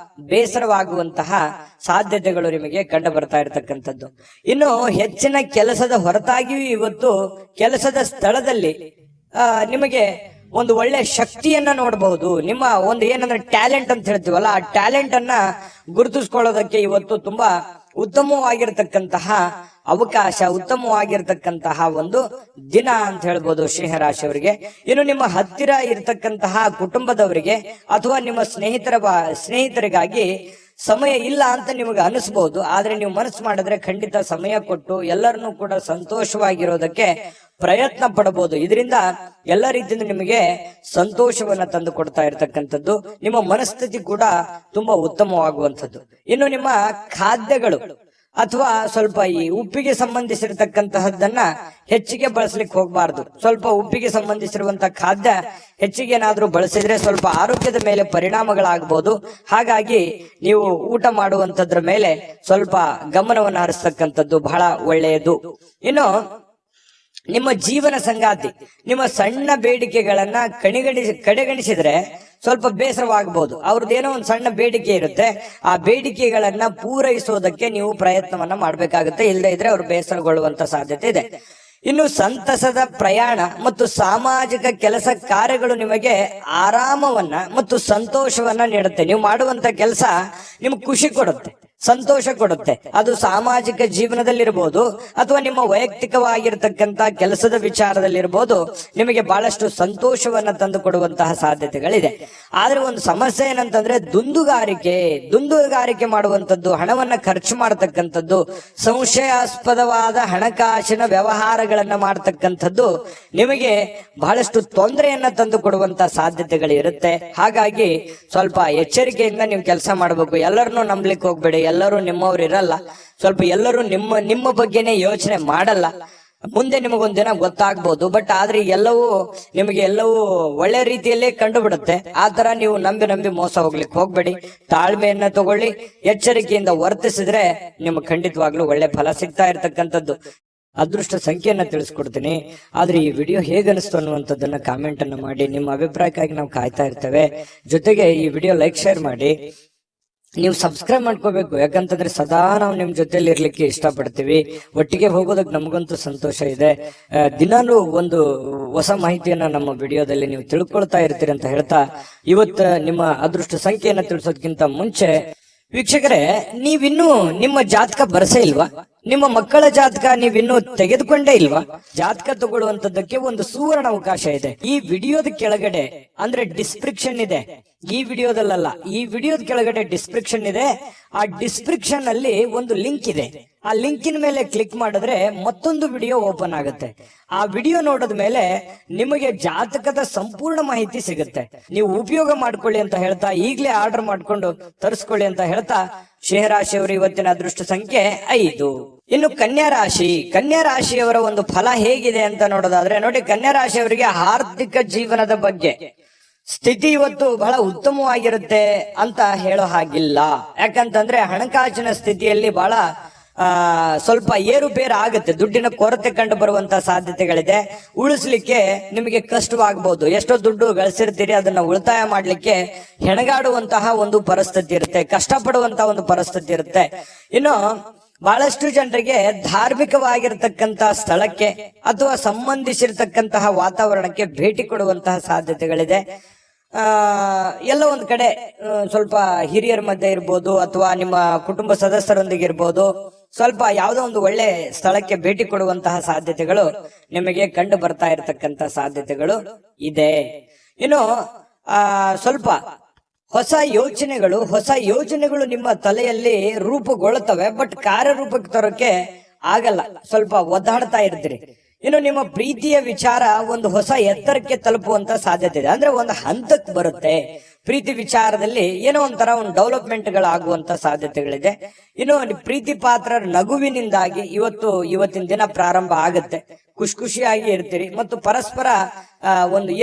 ಬೇಸರವಾಗುವಂತಹ ಸಾಧ್ಯತೆಗಳು ನಿಮಗೆ ಕಂಡು ಬರ್ತಾ ಇರತಕ್ಕಂಥದ್ದು. ಇನ್ನು ಹೆಚ್ಚಿನ ಕೆಲಸದ ಹೊರತಾಗಿಯೂ ಇವತ್ತು ಕೆಲಸದ ಸ್ಥಳದಲ್ಲಿ ನಿಮಗೆ ಒಂದು ಒಳ್ಳೆ ಶಕ್ತಿಯನ್ನ ನೋಡಬಹುದು. ನಿಮ್ಮ ಒಂದು ಏನಂದ್ರೆ ಟ್ಯಾಲೆಂಟ್ ಅಂತ ಹೇಳ್ತೀವಲ್ಲ, ಆ ಟ್ಯಾಲೆಂಟ್ ಅನ್ನ ಗುರುತಿಸ್ಕೊಳ್ಳೋದಕ್ಕೆ ಇವತ್ತು ತುಂಬಾ ಉತ್ತಮವಾಗಿರ್ತಕ್ಕಂತಹ ಅವಕಾಶ, ಉತ್ತಮವಾಗಿರ್ತಕ್ಕಂತಹ ಒಂದು ದಿನ ಅಂತ ಹೇಳ್ಬೋದು ಸಿಂಹರಾಶಿಯವರಿಗೆ. ಇನ್ನು ನಿಮ್ಮ ಹತ್ತಿರ ಇರತಕ್ಕಂತಹ ಕುಟುಂಬದವರಿಗೆ ಅಥವಾ ನಿಮ್ಮ ಸ್ನೇಹಿತರಿಗಾಗಿ ಸಮಯ ಇಲ್ಲ ಅಂತ ನಿಮಗೆ ಅನಿಸ್ಬಹುದು. ಆದ್ರೆ ನೀವು ಮನಸ್ಸು ಮಾಡಿದ್ರೆ ಖಂಡಿತ ಸಮಯ ಕೊಟ್ಟು ಎಲ್ಲರನ್ನೂ ಕೂಡ ಸಂತೋಷವಾಗಿರೋದಕ್ಕೆ ಪ್ರಯತ್ನ ಪಡಬಹುದು. ಇದರಿಂದ ಎಲ್ಲ ರೀತಿಯಿಂದ ನಿಮಗೆ ಸಂತೋಷವನ್ನ ತಂದು ಕೊಡ್ತಾ ಇರ್ತಕ್ಕಂಥದ್ದು. ನಿಮ್ಮ ಮನಸ್ಥಿತಿ ಕೂಡ ತುಂಬಾ ಉತ್ತಮವಾಗುವಂಥದ್ದು. ಇನ್ನು ನಿಮ್ಮ ಖಾದ್ಯಗಳು ಅಥವಾ ಸ್ವಲ್ಪ ಈ ಉಪ್ಪಿಗೆ ಸಂಬಂಧಿಸಿರತಕ್ಕಂತಹದ್ದನ್ನ ಹೆಚ್ಚಿಗೆ ಬಳಸಲಿಕ್ಕೆ ಹೋಗಬಾರ್ದು. ಸ್ವಲ್ಪ ಉಪ್ಪಿಗೆ ಸಂಬಂಧಿಸಿರುವಂತಹ ಖಾದ್ಯ ಹೆಚ್ಚಿಗೆ ಏನಾದ್ರೂ ಬಳಸಿದ್ರೆ ಸ್ವಲ್ಪ ಆರೋಗ್ಯದ ಮೇಲೆ ಪರಿಣಾಮಗಳಾಗಬಹುದು. ಹಾಗಾಗಿ ನೀವು ಊಟ ಮಾಡುವಂತದ್ರ ಮೇಲೆ ಸ್ವಲ್ಪ ಗಮನವನ್ನು ಹರಿಸ್ತಕ್ಕಂಥದ್ದು ಬಹಳ ಒಳ್ಳೆಯದು. ಇನ್ನು ನಿಮ್ಮ ಜೀವನ ಸಂಗಾತಿ ನಿಮ್ಮ ಸಣ್ಣ ಬೇಡಿಕೆಗಳನ್ನ ಕಡೆಗಣಿಸಿದ್ರೆ ಸ್ವಲ್ಪ ಬೇಸರವಾಗಬಹುದು. ಅವ್ರದ್ದೇನೋ ಒಂದು ಸಣ್ಣ ಬೇಡಿಕೆ ಇರುತ್ತೆ, ಆ ಬೇಡಿಕೆಗಳನ್ನ ಪೂರೈಸೋದಕ್ಕೆ ನೀವು ಪ್ರಯತ್ನವನ್ನ ಮಾಡ್ಬೇಕಾಗುತ್ತೆ. ಇಲ್ಲದೆ ಇದ್ರೆ ಅವ್ರು ಬೇಸರಗೊಳ್ಳುವಂತ ಸಾಧ್ಯತೆ ಇದೆ. ಇನ್ನು ಸಂತಸದ ಪ್ರಯಾಣ ಮತ್ತು ಸಾಮಾಜಿಕ ಕೆಲಸ ಕಾರ್ಯಗಳು ನಿಮಗೆ ಆರಾಮವನ್ನ ಮತ್ತು ಸಂತೋಷವನ್ನ ನೀಡುತ್ತೆ. ನೀವು ಮಾಡುವಂತ ಕೆಲಸ ನಿಮ್ಗೆ ಖುಷಿ ಕೊಡುತ್ತೆ, ಸಂತೋಷ ಕೊಡುತ್ತೆ. ಅದು ಸಾಮಾಜಿಕ ಜೀವನದಲ್ಲಿರ್ಬೋದು ಅಥವಾ ನಿಮ್ಮ ವೈಯಕ್ತಿಕವಾಗಿರ್ತಕ್ಕಂತ ಕೆಲಸದ ವಿಚಾರದಲ್ಲಿರ್ಬೋದು, ನಿಮಗೆ ಬಹಳಷ್ಟು ಸಂತೋಷವನ್ನ ತಂದು ಕೊಡುವಂತಹ ಸಾಧ್ಯತೆಗಳಿದೆ. ಆದ್ರೆ ಒಂದು ಸಮಸ್ಯೆ ಏನಂತಂದ್ರೆ ದುಂದುಗಾರಿಕೆ ಮಾಡುವಂತದ್ದು, ಹಣವನ್ನ ಖರ್ಚು ಮಾಡತಕ್ಕಂಥದ್ದು, ಸಂಶಯಾಸ್ಪದವಾದ ಹಣಕಾಸಿನ ವ್ಯವಹಾರಗಳನ್ನ ಮಾಡತಕ್ಕಂಥದ್ದು ನಿಮಗೆ ಬಹಳಷ್ಟು ತೊಂದರೆಯನ್ನ ತಂದು ಕೊಡುವಂತ ಸಾಧ್ಯತೆಗಳಿರುತ್ತೆ. ಹಾಗಾಗಿ ಸ್ವಲ್ಪ ಎಚ್ಚರಿಕೆಯಿಂದ ನೀವು ಕೆಲಸ ಮಾಡಬೇಕು. ಎಲ್ಲರನ್ನೂ ನಂಬಲಿಕ್ಕೆ ಹೋಗ್ಬೇಡಿ. ಎಲ್ಲರೂ ನಿಮ್ಮವ್ರು ಇರಲ್ಲ. ಸ್ವಲ್ಪ ಎಲ್ಲರೂ ನಿಮ್ಮ ಬಗ್ಗೆನೇ ಯೋಚನೆ ಮಾಡಲ್ಲ. ಮುಂದೆ ನಿಮಗೊಂದ್ ದಿನ ಗೊತ್ತಾಗ್ಬೋದು. ಬಟ್ ಆದ್ರೆ ಎಲ್ಲವೂ ಒಳ್ಳೆ ರೀತಿಯಲ್ಲೇ ಕಂಡು ಬಿಡುತ್ತೆ. ಆ ತರ ನೀವು ನಂಬಿ ಮೋಸ ಹೋಗ್ಲಿಕ್ಕೆ ಹೋಗ್ಬೇಡಿ. ತಾಳ್ಮೆಯನ್ನ ತಗೊಳ್ಳಿ, ಎಚ್ಚರಿಕೆಯಿಂದ ವರ್ತಿಸಿದ್ರೆ ನಿಮ್ಗೆ ಖಂಡಿತವಾಗ್ಲೂ ಒಳ್ಳೆ ಫಲ ಸಿಗ್ತಾ ಇರ್ತಕ್ಕಂಥದ್ದು. ಅದೃಷ್ಟ ಸಂಖ್ಯೆಯನ್ನ ತಿಳಿಸ್ಕೊಡ್ತೀನಿ. ಆದ್ರೆ ಈ ವಿಡಿಯೋ ಹೇಗನಿಸ್ತು ಅನ್ನುವಂಥದ್ದನ್ನ ಕಾಮೆಂಟ್ ಅನ್ನ ಮಾಡಿ. ನಿಮ್ಮ ಅಭಿಪ್ರಾಯಕ್ಕಾಗಿ ನಾವು ಕಾಯ್ತಾ ಇರ್ತೇವೆ. ಜೊತೆಗೆ ಈ ವಿಡಿಯೋ ಲೈಕ್, ಶೇರ್ ಮಾಡಿ. ನೀವು ಸಬ್ಸ್ಕ್ರೈಬ್ ಮಾಡ್ಕೋಬೇಕು. ಯಾಕಂತಂದ್ರೆ ಸದಾ ನಾವು ನಿಮ್ ಜೊತೆಲಿ ಇರ್ಲಿಕ್ಕೆ ಇಷ್ಟಪಡ್ತೀವಿ. ಒಟ್ಟಿಗೆ ಹೋಗೋದಕ್ಕೆ ನಮಗಂತೂ ಸಂತೋಷ ಇದೆ. ದಿನಾನು ಒಂದು ಹೊಸ ಮಾಹಿತಿಯನ್ನ ನಮ್ಮ ವಿಡಿಯೋದಲ್ಲಿ ನೀವು ತಿಳ್ಕೊಳ್ತಾ ಇರ್ತೀರಿ ಅಂತ ಹೇಳ್ತಾ, ಇವತ್ತು ನಿಮ್ಮ ಅದೃಷ್ಟ ಸಂಖ್ಯೆಯನ್ನ ತಿಳಿಸೋದಕ್ಕಿಂತ ಮುಂಚೆ ವೀಕ್ಷಕರೇ, ನೀವಿನ್ನೂ ನಿಮ್ಮ ಜಾತಕ ಬರಸೇ ಇಲ್ವಾ? ನಿಮ್ಮ ಮಕ್ಕಳ ಜಾತಕ ನೀವಿನ್ನೂ ತೆಗೆದುಕೊಂಡೇ ಇಲ್ವಾ? ಜಾತಕ ತಗೊಳ್ಳುವಂತದ್ದಕ್ಕೆ ಒಂದು ಸುವರ್ಣ ಅವಕಾಶ ಇದೆ. ಈ ವಿಡಿಯೋದ ಕೆಳಗಡೆ ಅಂದ್ರೆ ಡಿಸ್ಕ್ರಿಪ್ಷನ್ ಇದೆ. ಈ ವಿಡಿಯೋದಲ್ಲ, ಈ ವಿಡಿಯೋದ ಕೆಳಗಡೆ ಡಿಸ್ಕ್ರಿಪ್ಷನ್ ಇದೆ. ಆ ಡಿಸ್ಕ್ರಿಪ್ಷನ್ ಅಲ್ಲಿ ಒಂದು ಲಿಂಕ್ ಇದೆ. ಆ ಲಿಂಕಿನ ಮೇಲೆ ಕ್ಲಿಕ್ ಮಾಡಿದ್ರೆ ಮತ್ತೊಂದು ವಿಡಿಯೋ ಓಪನ್ ಆಗುತ್ತೆ. ಆ ವಿಡಿಯೋ ನೋಡಿದ ಮೇಲೆ ನಿಮಗೆ ಜಾತಕದ ಸಂಪೂರ್ಣ ಮಾಹಿತಿ ಸಿಗುತ್ತೆ. ನೀವು ಉಪಯೋಗ ಮಾಡ್ಕೊಳ್ಳಿ ಅಂತ ಹೇಳ್ತಾ, ಈಗಲೇ ಆರ್ಡರ್ ಮಾಡ್ಕೊಂಡು ತರಿಸ್ಕೊಳ್ಳಿ ಅಂತ ಹೇಳ್ತಾ, ಸಿಂಹರಾಶಿಯವರು ಇವತ್ತಿನ ಅದೃಷ್ಟ ಸಂಖ್ಯೆ 5. ಇನ್ನು ಕನ್ಯಾ ರಾಶಿಯವರ ಒಂದು ಫಲ ಹೇಗಿದೆ ಅಂತ ನೋಡೋದಾದ್ರೆ ನೋಡಿ, ಕನ್ಯಾ ರಾಶಿಯವರಿಗೆ ಆರ್ಥಿಕ ಜೀವನದ ಬಗ್ಗೆ ಸ್ಥಿತಿ ಇವತ್ತು ಬಹಳ ಉತ್ತಮವಾಗಿರುತ್ತೆ ಅಂತ ಹೇಳೋ ಹಾಗಿಲ್ಲ. ಯಾಕಂತಂದ್ರೆ ಹಣಕಾಸಿನ ಸ್ಥಿತಿಯಲ್ಲಿ ಬಹಳ ಸ್ವಲ್ಪ ಏರುಪೇರು ಆಗುತ್ತೆ. ದುಡ್ಡಿನ ಕೊರತೆ ಕಂಡು ಬರುವಂತಹ ಸಾಧ್ಯತೆಗಳಿದೆ. ಉಳಿಸ್ಲಿಕ್ಕೆ ನಿಮಗೆ ಕಷ್ಟವಾಗಬಹುದು. ಎಷ್ಟೋ ದುಡ್ಡು ಗಳಿಸಿರ್ತೀರಿ, ಅದನ್ನ ಉಳಿತಾಯ ಮಾಡ್ಲಿಕ್ಕೆ ಹೆಣಗಾಡುವಂತಹ ಒಂದು ಪರಿಸ್ಥಿತಿ ಇರುತ್ತೆ, ಕಷ್ಟಪಡುವಂತಹ ಒಂದು ಪರಿಸ್ಥಿತಿ ಇರುತ್ತೆ. ಇನ್ನು ಬಹಳಷ್ಟು ಜನರಿಗೆ ಧಾರ್ಮಿಕವಾಗಿರ್ತಕ್ಕಂತ ಸ್ಥಳಕ್ಕೆ ಅಥವಾ ಸಂಬಂಧಿಸಿರ್ತಕ್ಕಂತಹ ವಾತಾವರಣಕ್ಕೆ ಭೇಟಿ ಕೊಡುವಂತಹ ಸಾಧ್ಯತೆಗಳಿದೆ. ಎಲ್ಲ ಒಂದ್ ಕಡೆ ಸ್ವಲ್ಪ ಹಿರಿಯರ ಮಧ್ಯೆ ಇರ್ಬೋದು ಅಥವಾ ನಿಮ್ಮ ಕುಟುಂಬ ಸದಸ್ಯರೊಂದಿಗೆ ಇರ್ಬೋದು, ಸ್ವಲ್ಪ ಯಾವುದೋ ಒಂದು ಒಳ್ಳೆ ಸ್ಥಳಕ್ಕೆ ಭೇಟಿ ಕೊಡುವಂತಹ ಸಾಧ್ಯತೆಗಳು ನಿಮಗೆ ಕಂಡು ಬರ್ತಾ ಇರತಕ್ಕಂತ ಸಾಧ್ಯತೆಗಳು ಇದೆ. ಇನ್ನು ಸ್ವಲ್ಪ ಹೊಸ ಯೋಚನೆಗಳು ನಿಮ್ಮ ತಲೆಯಲ್ಲಿ ರೂಪುಗೊಳ್ಳುತ್ತವೆ. ಬಟ್ ಕಾರ್ಯರೂಪಕ್ಕೆ ತರೋಕೆ ಆಗಲ್ಲ, ಸ್ವಲ್ಪ ಒದ್ದಾಡ್ತಾ ಇರ್ತೀರಿ. ಇನ್ನು ನಿಮ್ಮ ಪ್ರೀತಿಯ ವಿಚಾರ ಒಂದು ಹೊಸ ಎತ್ತರಕ್ಕೆ ತಲುಪುವಂತ ಸಾಧ್ಯತೆ ಇದೆ. ಅಂದ್ರೆ ಒಂದು ಹಂತಕ್ಕೆ ಬರುತ್ತೆ. ಪ್ರೀತಿ ವಿಚಾರದಲ್ಲಿ ಏನೋ ಒಂಥರ ಒಂದು ಡೆವಲಪ್ಮೆಂಟ್ ಗಳಾಗುವಂತ ಸಾಧ್ಯತೆಗಳಿದೆ. ಇನ್ನು ಪ್ರೀತಿ ಪಾತ್ರರ ನಗುವಿನಿಂದಾಗಿ ಇವತ್ತಿನ ದಿನ ಪ್ರಾರಂಭ ಆಗುತ್ತೆ. ಖುಷಿಯಾಗಿ ಇರ್ತೀರಿ ಮತ್ತು ಪರಸ್ಪರ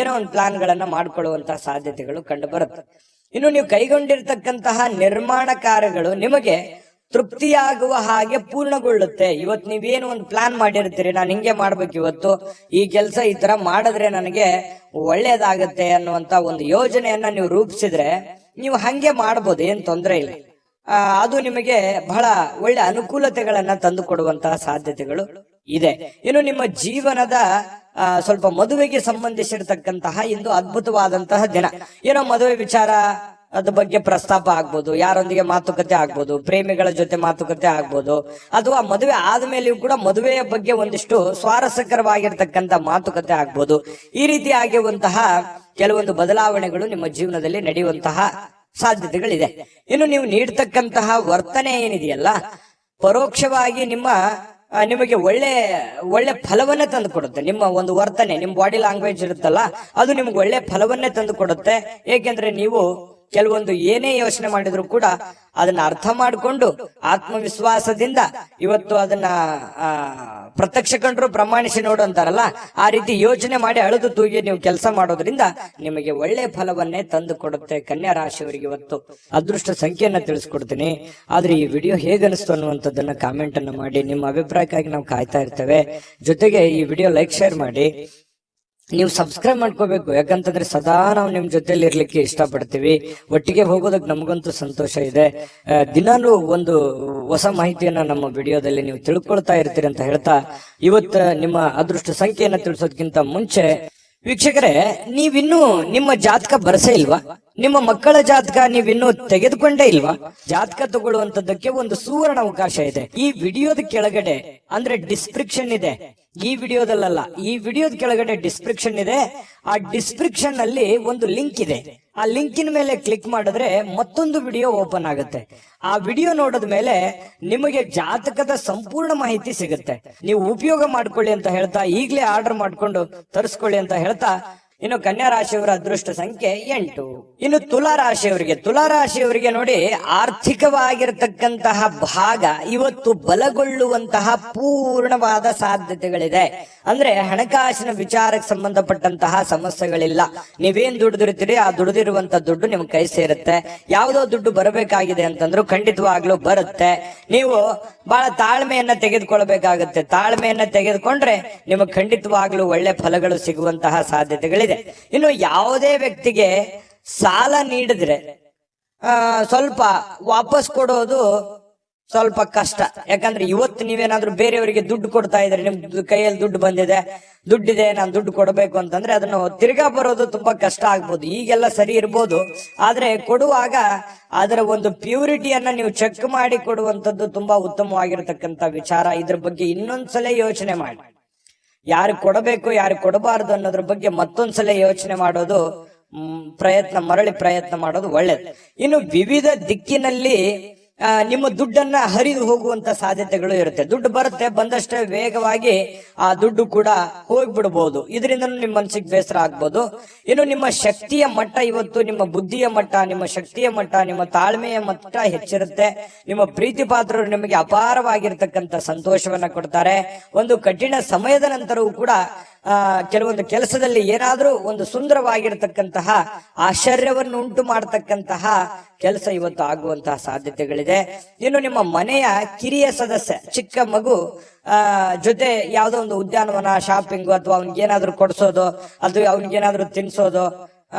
ಏನೋ ಒಂದು ಪ್ಲಾನ್ ಗಳನ್ನ ಮಾಡ್ಕೊಳ್ಳುವಂತಹ ಸಾಧ್ಯತೆಗಳು ಕಂಡು ಬರುತ್ತೆ. ಇನ್ನು ನೀವು ಕೈಗೊಂಡಿರ್ತಕ್ಕಂತಹ ನಿರ್ಮಾಣ ಕಾರ್ಯಗಳು ನಿಮಗೆ ತೃಪ್ತಿಯಾಗುವ ಹಾಗೆ ಪೂರ್ಣಗೊಳ್ಳುತ್ತೆ. ಇವತ್ತು ನೀವೇನು ಒಂದು ಪ್ಲಾನ್ ಮಾಡಿರ್ತೀರಿ, ನಾನು ಹಿಂಗೆ ಮಾಡ್ಬೇಕು, ಇವತ್ತು ಈ ಕೆಲಸ ಈ ತರ ಮಾಡಿದ್ರೆ ನನಗೆ ಒಳ್ಳೇದಾಗತ್ತೆ ಅನ್ನುವಂತ ಒಂದು ಯೋಜನೆಯನ್ನ ನೀವು ರೂಪಿಸಿದ್ರೆ ನೀವು ಹಂಗೆ ಮಾಡ್ಬೋದು, ಏನ್ ತೊಂದರೆ ಇಲ್ಲ. ಅದು ನಿಮಗೆ ಬಹಳ ಒಳ್ಳೆ ಅನುಕೂಲತೆಗಳನ್ನ ತಂದು ಕೊಡುವಂತಹ ಸಾಧ್ಯತೆಗಳು ಇದೆ. ಇನ್ನು ನಿಮ್ಮ ಜೀವನದ ಸ್ವಲ್ಪ ಮದುವೆಗೆ ಸಂಬಂಧಿಸಿರ್ತಕ್ಕಂತಹ ಇಂದು ಅದ್ಭುತವಾದಂತಹ ದಿನ. ಏನೋ ಮದುವೆ ವಿಚಾರ ಅದ್ರ ಬಗ್ಗೆ ಪ್ರಸ್ತಾಪ ಆಗ್ಬೋದು, ಯಾರೊಂದಿಗೆ ಮಾತುಕತೆ ಆಗ್ಬೋದು, ಪ್ರೇಮಿಗಳ ಜೊತೆ ಮಾತುಕತೆ ಆಗ್ಬೋದು, ಅಥವಾ ಮದುವೆ ಆದ್ಮೇಲೆಯೂ ಕೂಡ ಮದುವೆಯ ಬಗ್ಗೆ ಒಂದಿಷ್ಟು ಸ್ವಾರಸ್ಯಕರವಾಗಿರ್ತಕ್ಕಂಥ ಮಾತುಕತೆ ಆಗ್ಬೋದು. ಈ ರೀತಿ ಆಗಿರುವಂತಹ ಕೆಲವೊಂದು ಬದಲಾವಣೆಗಳು ನಿಮ್ಮ ಜೀವನದಲ್ಲಿ ನಡೆಯುವಂತಹ ಸಾಧ್ಯತೆಗಳಿದೆ. ಇನ್ನು ನೀವು ನೀಡ್ತಕ್ಕಂತಹ ವರ್ತನೆ ಏನಿದೆಯಲ್ಲ, ಪರೋಕ್ಷವಾಗಿ ನಿಮಗೆ ಒಳ್ಳೆ ಫಲವನ್ನೇ ತಂದು ಕೊಡುತ್ತೆ. ನಿಮ್ಮ ಒಂದು ವರ್ತನೆ, ನಿಮ್ಮ ಬಾಡಿ ಲ್ಯಾಂಗ್ವೇಜ್ ಇರುತ್ತಲ್ಲ, ಅದು ನಿಮ್ಗೆ ಒಳ್ಳೆ ಫಲವನ್ನೇ ತಂದು ಕೊಡುತ್ತೆ. ಏಕೆಂದ್ರೆ ನೀವು ಕೆಲವೊಂದು ಏನೇ ಯೋಚನೆ ಮಾಡಿದ್ರು ಕೂಡ ಅದನ್ನ ಅರ್ಥ ಮಾಡಿಕೊಂಡು ಆತ್ಮವಿಶ್ವಾಸದಿಂದ ಇವತ್ತು ಅದನ್ನ ಪ್ರತ್ಯಕ್ಷ ಕಂಡ್ರು ಪ್ರಮಾಣಿಸಿ ನೋಡು ಅಂತಾರಲ್ಲ, ಆ ರೀತಿ ಯೋಚನೆ ಮಾಡಿ ಅಳೆದು ತೂಗಿ ನೀವು ಕೆಲಸ ಮಾಡೋದ್ರಿಂದ ನಿಮಗೆ ಒಳ್ಳೆ ಫಲವನ್ನೇ ತಂದು ಕೊಡುತ್ತೆ. ಕನ್ಯಾ ರಾಶಿಯವರಿಗೆ ಇವತ್ತು ಅದೃಷ್ಟ ಸಂಖ್ಯೆಯನ್ನ ತಿಳಿಸ್ಕೊಡ್ತೀನಿ. ಆದ್ರೆ ಈ ವಿಡಿಯೋ ಹೇಗನಿಸ್ತು ಅನ್ನುವಂಥದ್ದನ್ನ ಕಾಮೆಂಟ್ ಅನ್ನು ಮಾಡಿ. ನಿಮ್ಮ ಅಭಿಪ್ರಾಯಕ್ಕಾಗಿ ನಾವು ಕಾಯ್ತಾ ಇರ್ತೇವೆ. ಜೊತೆಗೆ ಈ ವಿಡಿಯೋ ಲೈಕ್ ಶೇರ್ ಮಾಡಿ. ನೀವು ಸಬ್ಸ್ಕ್ರೈಬ್ ಮಾಡ್ಕೋಬೇಕು, ಯಾಕಂತಂದ್ರೆ ಸದಾ ನಾವು ನಿಮ್ ಜೊತೆಲಿ ಇರ್ಲಿಕ್ಕೆ ಇಷ್ಟಪಡ್ತೀವಿ. ಒಟ್ಟಿಗೆ ಹೋಗೋದಕ್ಕೆ ನಮಗಂತೂ ಸಂತೋಷ ಇದೆ. ದಿನಾಲೂ ಒಂದು ಹೊಸ ಮಾಹಿತಿಯನ್ನ ನಮ್ಮ ವಿಡಿಯೋದಲ್ಲಿ ನೀವು ತಿಳ್ಕೊಳ್ತಾ ಇರ್ತೀರಿ ಅಂತ ಹೇಳ್ತಾ, ಇವತ್ತು ನಿಮ್ಮ ಅದೃಷ್ಟ ಸಂಖ್ಯೆಯನ್ನ ತಿಳಿಸೋದಕ್ಕಿಂತ ಮುಂಚೆ ವೀಕ್ಷಕರೇ, ನೀವಿನ್ನೂ ನಿಮ್ಮ ಜಾತಕ ಬರಸೇ ಇಲ್ವಾ? ನಿಮ್ಮ ಮಕ್ಕಳ ಜಾತಕ ನೀವಿನ್ನೂ ತೆಗೆದುಕೊಂಡೇ ಇಲ್ವಾ? ಜಾತಕ ತಗೊಳ್ಳುವಂತದ್ದಕ್ಕೆ ಒಂದು ಸುವರ್ಣ ಅವಕಾಶ ಇದೆ. ಈ ವಿಡಿಯೋದ ಕೆಳಗಡೆ ಅಂದ್ರೆ ಡಿಸ್ಕ್ರಿಪ್ಷನ್ ಇದೆ. ಈ ವಿಡಿಯೋದಲ್ಲ, ಈ ವಿಡಿಯೋದ ಕೆಳಗಡೆ ಡಿಸ್ಕ್ರಿಪ್ಷನ್ ಇದೆ. ಆ ಡಿಸ್ಕ್ರಿಪ್ಷನ್ ಅಲ್ಲಿ ಒಂದು ಲಿಂಕ್ ಇದೆ. ಆ ಲಿಂಕಿನ ಮೇಲೆ ಕ್ಲಿಕ್ ಮಾಡಿದ್ರೆ ಮತ್ತೊಂದು ವಿಡಿಯೋ ಓಪನ್ ಆಗುತ್ತೆ. ಆ ವಿಡಿಯೋ ನೋಡಿದ ಮೇಲೆ ನಿಮಗೆ ಜಾತಕದ ಸಂಪೂರ್ಣ ಮಾಹಿತಿ ಸಿಗುತ್ತೆ. ನೀವು ಉಪಯೋಗ ಮಾಡ್ಕೊಳ್ಳಿ ಅಂತ ಹೇಳ್ತಾ, ಈಗಲೇ ಆರ್ಡರ್ ಮಾಡ್ಕೊಂಡು ತರಿಸ್ಕೊಳ್ಳಿ ಅಂತ ಹೇಳ್ತಾ, ಇನ್ನು ಕನ್ಯಾ ರಾಶಿಯವರ ಅದೃಷ್ಟ ಸಂಖ್ಯೆ 8. ಇನ್ನು ತುಲಾ ರಾಶಿಯವರಿಗೆ ನೋಡಿ, ಆರ್ಥಿಕವಾಗಿರ್ತಕ್ಕಂತಹ ಭಾಗ ಇವತ್ತು ಬಲಗೊಳ್ಳುವಂತಹ ಪೂರ್ಣವಾದ ಸಾಧ್ಯತೆಗಳಿದೆ. ಅಂದ್ರೆ ಹಣಕಾಸಿನ ವಿಚಾರಕ್ಕೆ ಸಂಬಂಧಪಟ್ಟಂತಹ ಸಮಸ್ಯೆಗಳಿಲ್ಲ. ನೀವೇನ್ ದುಡಿದಿರ್ತೀರಿ, ಆ ದುಡಿದಿರುವಂತ ದುಡ್ಡು ನಿಮ್ ಕೈ ಸೇರುತ್ತೆ. ಯಾವುದೋ ದುಡ್ಡು ಬರಬೇಕಾಗಿದೆ ಅಂತಂದ್ರೂ ಖಂಡಿತವಾಗ್ಲೂ ಬರುತ್ತೆ. ನೀವು ಬಹಳ ತಾಳ್ಮೆಯನ್ನ ತೆಗೆದುಕೊಳ್ಬೇಕಾಗತ್ತೆ. ತಾಳ್ಮೆಯನ್ನ ತೆಗೆದುಕೊಂಡ್ರೆ ನಿಮಗೆ ಖಂಡಿತವಾಗ್ಲೂ ಒಳ್ಳೆ ಫಲಗಳು ಸಿಗುವಂತಹ ಸಾಧ್ಯತೆಗಳಿದೆ. ಇನ್ನು ಯಾವುದೇ ವ್ಯಕ್ತಿಗೆ ಸಾಲ ನೀಡಿದ್ರೆ ಸ್ವಲ್ಪ ವಾಪಸ್ ಕೊಡೋದು ಸ್ವಲ್ಪ ಕಷ್ಟ. ಯಾಕಂದ್ರೆ ಇವತ್ತು ನೀವೇನಾದ್ರೂ ಬೇರೆಯವರಿಗೆ ದುಡ್ಡು ಕೊಡ್ತಾ ಇದ್ರೆ, ನಿಮ್ ಕೈಯಲ್ಲಿ ದುಡ್ಡಿದೆ, ನಾನು ದುಡ್ಡು ಕೊಡಬೇಕು ಅಂತಂದ್ರೆ ಅದನ್ನು ತಿರ್ಗಾ ಬರೋದು ತುಂಬಾ ಕಷ್ಟ ಆಗ್ಬೋದು. ಈಗೆಲ್ಲ ಸರಿ ಇರ್ಬೋದು, ಆದ್ರೆ ಕೊಡುವಾಗ ಅದರ ಒಂದು ಪ್ಯೂರಿಟಿಯನ್ನ ನೀವು ಚೆಕ್ ಮಾಡಿ ಕೊಡುವಂತದ್ದು ತುಂಬಾ ಉತ್ತಮವಾಗಿರ್ತಕ್ಕಂಥ ವಿಚಾರ. ಇದ್ರ ಬಗ್ಗೆ ಇನ್ನೊಂದ್ಸಲ ಯೋಚನೆ ಮಾಡಿ. ಯಾರು ಕೊಡಬೇಕು, ಯಾರು ಕೊಡಬಾರದು ಅನ್ನೋದ್ರ ಬಗ್ಗೆ ಮತ್ತೊಂದ್ಸಲ ಯೋಚನೆ ಮಾಡೋದು, ಮರಳಿ ಪ್ರಯತ್ನ ಮಾಡೋದು ಒಳ್ಳೇದು. ಇನ್ನು ವಿವಿಧ ದಿಕ್ಕಿನಲ್ಲಿ ನಿಮ್ಮ ದುಡ್ಡನ್ನ ಹರಿದು ಹೋಗುವಂತ ಸಾಧ್ಯತೆಗಳು ಇರುತ್ತೆ. ದುಡ್ಡು ಬರುತ್ತೆ, ಬಂದಷ್ಟೇ ವೇಗವಾಗಿ ಆ ದುಡ್ಡು ಕೂಡ ಹೋಗ್ಬಿಡ್ಬಹುದು. ಇದರಿಂದ ನಿಮ್ಮ ಮನಸ್ಸಿಗೆ ಬೇಸರ ಆಗ್ಬೋದು. ಇನ್ನು ನಿಮ್ಮ ಶಕ್ತಿಯ ಮಟ್ಟ ಇವತ್ತು, ನಿಮ್ಮ ಬುದ್ಧಿಯ ಮಟ್ಟ, ನಿಮ್ಮ ಶಕ್ತಿಯ ಮಟ್ಟ, ನಿಮ್ಮ ತಾಳ್ಮೆಯ ಮಟ್ಟ ಹೆಚ್ಚಿರುತ್ತೆ. ನಿಮ್ಮ ಪ್ರೀತಿ ಪಾತ್ರರು ನಿಮಗೆ ಅಪಾರವಾಗಿರ್ತಕ್ಕಂಥ ಸಂತೋಷವನ್ನ ಕೊಡ್ತಾರೆ. ಒಂದು ಕಠಿಣ ಸಮಯದ ನಂತರವೂ ಕೂಡ ಕೆಲವೊಂದು ಕೆಲಸದಲ್ಲಿ ಏನಾದ್ರೂ ಒಂದು ಸುಂದರವಾಗಿರ್ತಕ್ಕಂತಹ ಆಶ್ಚರ್ಯವನ್ನು ಉಂಟು ಮಾಡತಕ್ಕಂತಹ ಕೆಲಸ ಇವತ್ತು ಆಗುವಂತಹ ಸಾಧ್ಯತೆಗಳಿದೆ. ಇನ್ನು ನಿಮ್ಮ ಮನೆಯ ಕಿರಿಯ ಸದಸ್ಯ, ಚಿಕ್ಕ ಮಗು ಜೊತೆ ಯಾವುದೋ ಒಂದು ಉದ್ಯಾನವನ, ಶಾಪಿಂಗ್, ಅಥವಾ ಅವ್ನಿಗೇನಾದ್ರೂ ಕೊಡ್ಸೋದು, ಅದು ಅವ್ನಿಗೇನಾದ್ರೂ ತಿನ್ಸೋದು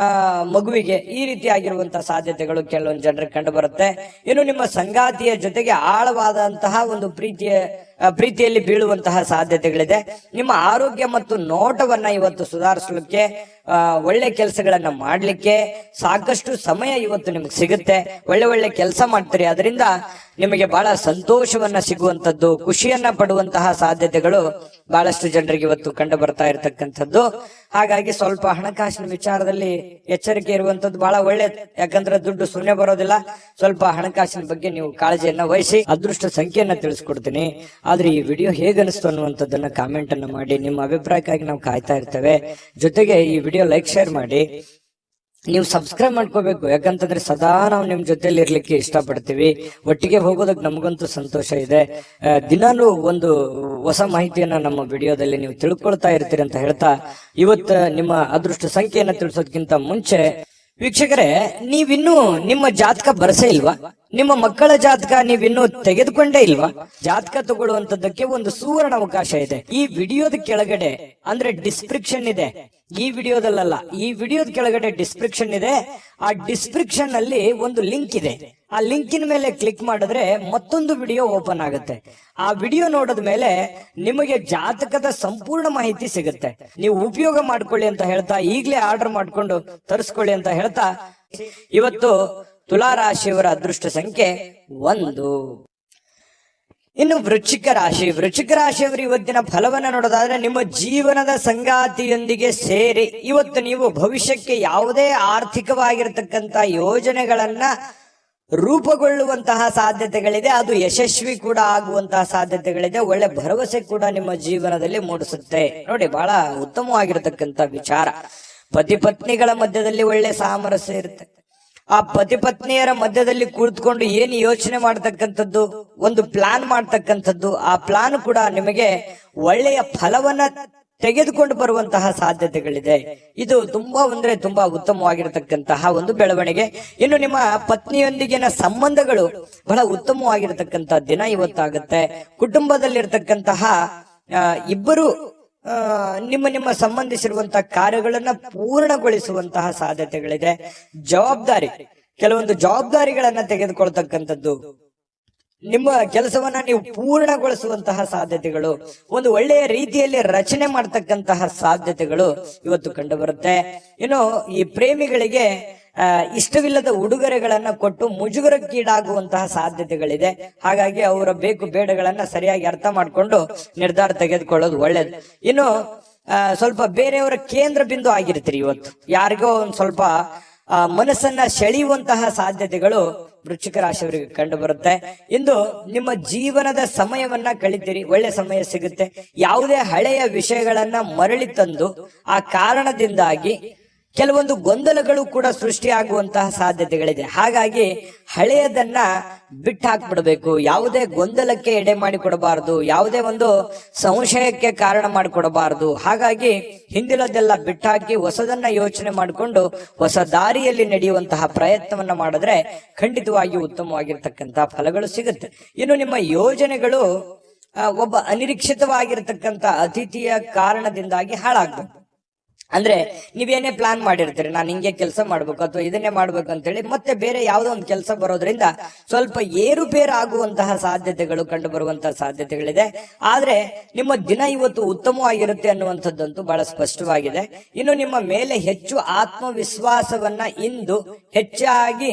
ಮಗುವಿಗೆ, ಈ ರೀತಿ ಆಗಿರುವಂತಹ ಸಾಧ್ಯತೆಗಳು ಕೆಲವೊಂದು ಜನರಿಗೆ ಕಂಡು ಬರುತ್ತೆ. ಇನ್ನು ನಿಮ್ಮ ಸಂಗಾತಿಯ ಜೊತೆಗೆ ಆಳವಾದಂತಹ ಒಂದು ಪ್ರೀತಿಯಲ್ಲಿ ಬೀಳುವಂತಹ ಸಾಧ್ಯತೆಗಳಿದೆ. ನಿಮ್ಮ ಆರೋಗ್ಯ ಮತ್ತು ನೋಟವನ್ನ ಇವತ್ತು ಸುಧಾರಿಸಲಿಕ್ಕೆ, ಒಳ್ಳೆ ಕೆಲಸಗಳನ್ನ ಮಾಡ್ಲಿಕ್ಕೆ ಸಾಕಷ್ಟು ಸಮಯ ಇವತ್ತು ನಿಮ್ಗೆ ಸಿಗುತ್ತೆ. ಒಳ್ಳೆ ಕೆಲಸ ಮಾಡ್ತೀರಿ, ಅದರಿಂದ ನಿಮಗೆ ಬಹಳ ಸಂತೋಷವನ್ನ ಸಿಗುವಂತದ್ದು, ಖುಷಿಯನ್ನ ಪಡುವಂತಹ ಸಾಧ್ಯತೆಗಳು ಬಹಳಷ್ಟು ಜನರಿಗೆ ಇವತ್ತು ಕಂಡು ಬರ್ತಾ ಇರತಕ್ಕಂಥದ್ದು. ಹಾಗಾಗಿ ಸ್ವಲ್ಪ ಹಣಕಾಸಿನ ವಿಚಾರದಲ್ಲಿ ಎಚ್ಚರಿಕೆ ಇರುವಂತದ್ದು ಬಹಳ ಒಳ್ಳೇದು. ಯಾಕಂದ್ರೆ ದುಡ್ಡು ಸುಮ್ಮನೆ ಬರೋದಿಲ್ಲ. ಸ್ವಲ್ಪ ಹಣಕಾಸಿನ ಬಗ್ಗೆ ನೀವು ಕಾಳಜಿಯನ್ನ ವಹಿಸಿ. ಅದೃಷ್ಟ ಸಂಖ್ಯೆಯನ್ನ ತಿಳಿಸ್ಕೊಡ್ತೀನಿ. ಆದ್ರೆ ಈ ವಿಡಿಯೋ ಹೇಗನಿಸ್ತು ಅನ್ನುವಂಥದ್ದನ್ನ ಕಾಮೆಂಟ್ ಅನ್ನು ಮಾಡಿ. ನಿಮ್ಮ ಅಭಿಪ್ರಾಯಕ್ಕಾಗಿ ನಾವು ಕಾಯ್ತಾ ಇರ್ತೇವೆ. ಜೊತೆಗೆ ಈ ವಿಡಿಯೋ ಲೈಕ್ ಶೇರ್ ಮಾಡಿ. ನೀವು ಸಬ್ಸ್ಕ್ರೈಬ್ ಮಾಡ್ಕೋಬೇಕು, ಯಾಕಂತಂದ್ರೆ ಸದಾ ನಾವು ನಿಮ್ ಜೊತೆಲಿ ಇರ್ಲಿಕ್ಕೆ ಇಷ್ಟಪಡ್ತೀವಿ. ಒಟ್ಟಿಗೆ ಹೋಗೋದಕ್ಕೆ ನಮಗಂತೂ ಸಂತೋಷ ಇದೆ. ದಿನಾಲೂ ಒಂದು ಹೊಸ ಮಾಹಿತಿಯನ್ನ ನಮ್ಮ ವಿಡಿಯೋದಲ್ಲಿ ನೀವು ತಿಳ್ಕೊಳ್ತಾ ಇರ್ತೀರಿ ಅಂತ ಹೇಳ್ತಾ, ಇವತ್ತು ನಿಮ್ಮ ಅದೃಷ್ಟ ಸಂಖ್ಯೆಯನ್ನ ತಿಳಿಸೋದಕ್ಕಿಂತ ಮುಂಚೆ ವೀಕ್ಷಕರೇ, ನೀವಿನ್ನೂ ನಿಮ್ಮ ಜಾತಕ ಬರಸೇ ಇಲ್ವಾ? ನಿಮ್ಮ ಮಕ್ಕಳ ಜಾತಕ ನೀವಿನ್ನೂ ತೆಗೆದುಕೊಂಡೇ ಇಲ್ವಾ? ಜಾತಕ ತಗೊಳ್ಳುವಂತದ್ದಕ್ಕೆ ಒಂದು ಸುವರ್ಣ ಅವಕಾಶ ಇದೆ. ಈ ವಿಡಿಯೋದ ಕೆಳಗಡೆ ಅಂದ್ರೆ ಡಿಸ್ಕ್ರಿಪ್ಷನ್ ಇದೆ. ಈ ವಿಡಿಯೋದಲ್ಲ, ಈ ವಿಡಿಯೋದ ಕೆಳಗಡೆ ಡಿಸ್ಕ್ರಿಪ್ಷನ್ ಇದೆ. ಆ ಡಿಸ್ಕ್ರಿಪ್ಷನ್ ಅಲ್ಲಿ ಒಂದು ಲಿಂಕ್ ಇದೆ. ಆ ಲಿಂಕಿನ ಮೇಲೆ ಕ್ಲಿಕ್ ಮಾಡಿದ್ರೆ ಮತ್ತೊಂದು ವಿಡಿಯೋ ಓಪನ್ ಆಗುತ್ತೆ. ಆ ವಿಡಿಯೋ ನೋಡಿದ ಮೇಲೆ ನಿಮಗೆ ಜಾತಕದ ಸಂಪೂರ್ಣ ಮಾಹಿತಿ ಸಿಗುತ್ತೆ. ನೀವು ಉಪಯೋಗ ಮಾಡ್ಕೊಳ್ಳಿ ಅಂತ ಹೇಳ್ತಾ, ಈಗಲೇ ಆರ್ಡರ್ ಮಾಡ್ಕೊಂಡು ತರಿಸ್ಕೊಳ್ಳಿ ಅಂತ ಹೇಳ್ತಾ, ಇವತ್ತು ತುಲಾ ರಾಶಿಯವರ ಅದೃಷ್ಟ ಸಂಖ್ಯೆ 1. ಇನ್ನು ವೃಶ್ಚಿಕ ರಾಶಿಯವರು ಇವತ್ತಿನ ಫಲವನ್ನ ನೋಡೋದಾದ್ರೆ, ನಿಮ್ಮ ಜೀವನದ ಸಂಗಾತಿಯೊಂದಿಗೆ ಸೇರಿ ಇವತ್ತು ನೀವು ಭವಿಷ್ಯಕ್ಕೆ ಯಾವುದೇ ಆರ್ಥಿಕವಾಗಿರತಕ್ಕಂತ ಯೋಜನೆಗಳನ್ನ ರೂಪುಗೊಳ್ಳುವಂತಹ ಸಾಧ್ಯತೆಗಳಿದೆ. ಅದು ಯಶಸ್ವಿ ಕೂಡ ಆಗುವಂತಹ ಸಾಧ್ಯತೆಗಳಿದೆ. ಒಳ್ಳೆ ಭರವಸೆ ಕೂಡ ನಿಮ್ಮ ಜೀವನದಲ್ಲಿ ಮೂಡಿಸುತ್ತೆ. ನೋಡಿ, ಬಹಳ ಉತ್ತಮವಾಗಿರತಕ್ಕಂತ ವಿಚಾರ. ಪತಿ ಪತ್ನಿಗಳ ಮಧ್ಯದಲ್ಲಿ ಒಳ್ಳೆ ಸಾಮರಸ್ಯ ಇರುತ್ತೆ. ಆ ಪತಿ ಪತ್ನಿಯರ ಮಧ್ಯದಲ್ಲಿ ಕುಳಿತುಕೊಂಡು ಏನು ಯೋಚನೆ ಮಾಡ್ತಕ್ಕಂಥದ್ದು, ಒಂದು ಪ್ಲಾನ್ ಮಾಡ್ತಕ್ಕಂಥದ್ದು, ಆ ಪ್ಲಾನ್ ಕೂಡ ನಿಮಗೆ ಒಳ್ಳೆಯ ಫಲವನ್ನ ತೆಗೆದುಕೊಂಡು ಬರುವಂತಹ ಸಾಧ್ಯತೆಗಳಿದೆ. ಇದು ತುಂಬಾ ಉತ್ತಮವಾಗಿರತಕ್ಕಂತಹ ಒಂದು ಬೆಳವಣಿಗೆ. ಇನ್ನು ನಿಮ್ಮ ಪತ್ನಿಯೊಂದಿಗಿನ ಸಂಬಂಧಗಳು ಬಹಳ ಉತ್ತಮವಾಗಿರತಕ್ಕಂತಹ ದಿನ ಇವತ್ತಾಗುತ್ತೆ. ಕುಟುಂಬದಲ್ಲಿರ್ತಕ್ಕಂತಹ ಇಬ್ಬರು ನಿಮ್ಮ ಸಂಬಂಧಿಸಿರುವಂತಹ ಕಾರ್ಯಗಳನ್ನ ಪೂರ್ಣಗೊಳಿಸುವಂತಹ ಸಾಧ್ಯತೆಗಳಿದೆ. ಕೆಲವೊಂದು ಜವಾಬ್ದಾರಿಗಳನ್ನ ತೆಗೆದುಕೊಳ್ತಕ್ಕಂಥದ್ದು, ನಿಮ್ಮ ಕೆಲಸವನ್ನ ನೀವು ಪೂರ್ಣಗೊಳಿಸುವಂತಹ ಸಾಧ್ಯತೆಗಳು, ಒಂದು ಒಳ್ಳೆಯ ರೀತಿಯಲ್ಲಿ ರಚನೆ ಮಾಡ್ತಕ್ಕಂತಹ ಸಾಧ್ಯತೆಗಳು ಇವತ್ತು ಕಂಡು ಬರುತ್ತೆ. ಇನ್ನು ಈ ಪ್ರೇಮಿಗಳಿಗೆ ಇಷ್ಟವಿಲ್ಲದ ಉಡುಗೊರೆಗಳನ್ನ ಕೊಟ್ಟು ಮುಜುಗರಕ್ಕೀಡಾಗುವಂತಹ ಸಾಧ್ಯತೆಗಳಿದೆ. ಹಾಗಾಗಿ ಅವರ ಬೇಕು ಬೇಡಗಳನ್ನ ಸರಿಯಾಗಿ ಅರ್ಥ ಮಾಡಿಕೊಂಡು ನಿರ್ಧಾರ ತೆಗೆದುಕೊಳ್ಳೋದು ಒಳ್ಳೇದು. ಇನ್ನು ಸ್ವಲ್ಪ ಬೇರೆಯವರ ಕೇಂದ್ರ ಬಿಂದು ಆಗಿರ್ತೀರಿ. ಇವತ್ತು ಯಾರಿಗೋ ಒಂದ್ ಸ್ವಲ್ಪ ಮನಸ್ಸನ್ನ ಸೆಳೆಯುವಂತಹ ಸಾಧ್ಯತೆಗಳು ವೃಶ್ಚಿಕ ರಾಶಿಯವರಿಗೆ ಕಂಡು ಬರುತ್ತೆ. ಇಂದು ನಿಮ್ಮ ಜೀವನದ ಸಮಯವನ್ನ ಕಳಿತೀರಿ, ಒಳ್ಳೆ ಸಮಯ ಸಿಗುತ್ತೆ. ಯಾವುದೇ ಹಳೆಯ ವಿಷಯಗಳನ್ನ ಮರಳಿ ತಂದು ಆ ಕಾರಣದಿಂದಾಗಿ ಕೆಲವೊಂದು ಗೊಂದಲಗಳು ಕೂಡ ಸೃಷ್ಟಿಯಾಗುವಂತಹ ಸಾಧ್ಯತೆಗಳಿದೆ. ಹಾಗಾಗಿ ಹಳೆಯದನ್ನ ಬಿಟ್ಟು ಹಾಕ್ಬಿಡ್ಬೇಕು. ಯಾವುದೇ ಗೊಂದಲಕ್ಕೆ ಎಡೆ ಮಾಡಿಕೊಡಬಾರದು, ಯಾವುದೇ ಒಂದು ಸಂಶಯಕ್ಕೆ ಕಾರಣ ಮಾಡಿಕೊಡಬಾರದು. ಹಾಗಾಗಿ ಹಿಂದಿನದೆಲ್ಲ ಬಿಟ್ಟಾಕಿ ಹೊಸದನ್ನ ಯೋಚನೆ ಮಾಡಿಕೊಂಡು ಹೊಸ ದಾರಿಯಲ್ಲಿ ನಡೆಯುವಂತಹ ಪ್ರಯತ್ನವನ್ನ ಮಾಡಿದ್ರೆ ಖಂಡಿತವಾಗಿಯೂ ಉತ್ತಮವಾಗಿರ್ತಕ್ಕಂತಹ ಫಲಗಳು ಸಿಗುತ್ತೆ. ಇನ್ನು ನಿಮ್ಮ ಯೋಜನೆಗಳು ಒಬ್ಬ ಅನಿರೀಕ್ಷಿತವಾಗಿರ್ತಕ್ಕಂಥ ಅತಿಥಿಯ ಕಾರಣದಿಂದಾಗಿ ಹಾಳಾಗ್ಬೇಕು. ಅಂದ್ರೆ ನೀವೇನೇ ಪ್ಲಾನ್ ಮಾಡಿರ್ತೀರಿ, ನಾನು ಹಿಂಗೆ ಕೆಲಸ ಮಾಡ್ಬೇಕು ಅಥವಾ ಇದನ್ನೇ ಮಾಡ್ಬೇಕು ಅಂತೇಳಿ ಮತ್ತೆ ಬೇರೆ ಯಾವುದೋ ಒಂದು ಕೆಲಸ ಬರೋದ್ರಿಂದ ಸ್ವಲ್ಪ ಏರುಪೇರು ಆಗುವಂತಹ ಸಾಧ್ಯತೆಗಳು ಕಂಡು ಬರುವಂತಹ ಸಾಧ್ಯತೆಗಳಿದೆ. ಆದ್ರೆ ನಿಮ್ಮ ದಿನ ಇವತ್ತು ಉತ್ತಮವಾಗಿರುತ್ತೆ ಅನ್ನುವಂಥದ್ದಂತೂ ಬಹಳ ಸ್ಪಷ್ಟವಾಗಿದೆ. ಇನ್ನು ನಿಮ್ಮ ಮೇಲೆ ಹೆಚ್ಚು ಆತ್ಮವಿಶ್ವಾಸವನ್ನ ಇಂದು ಹೆಚ್ಚಾಗಿ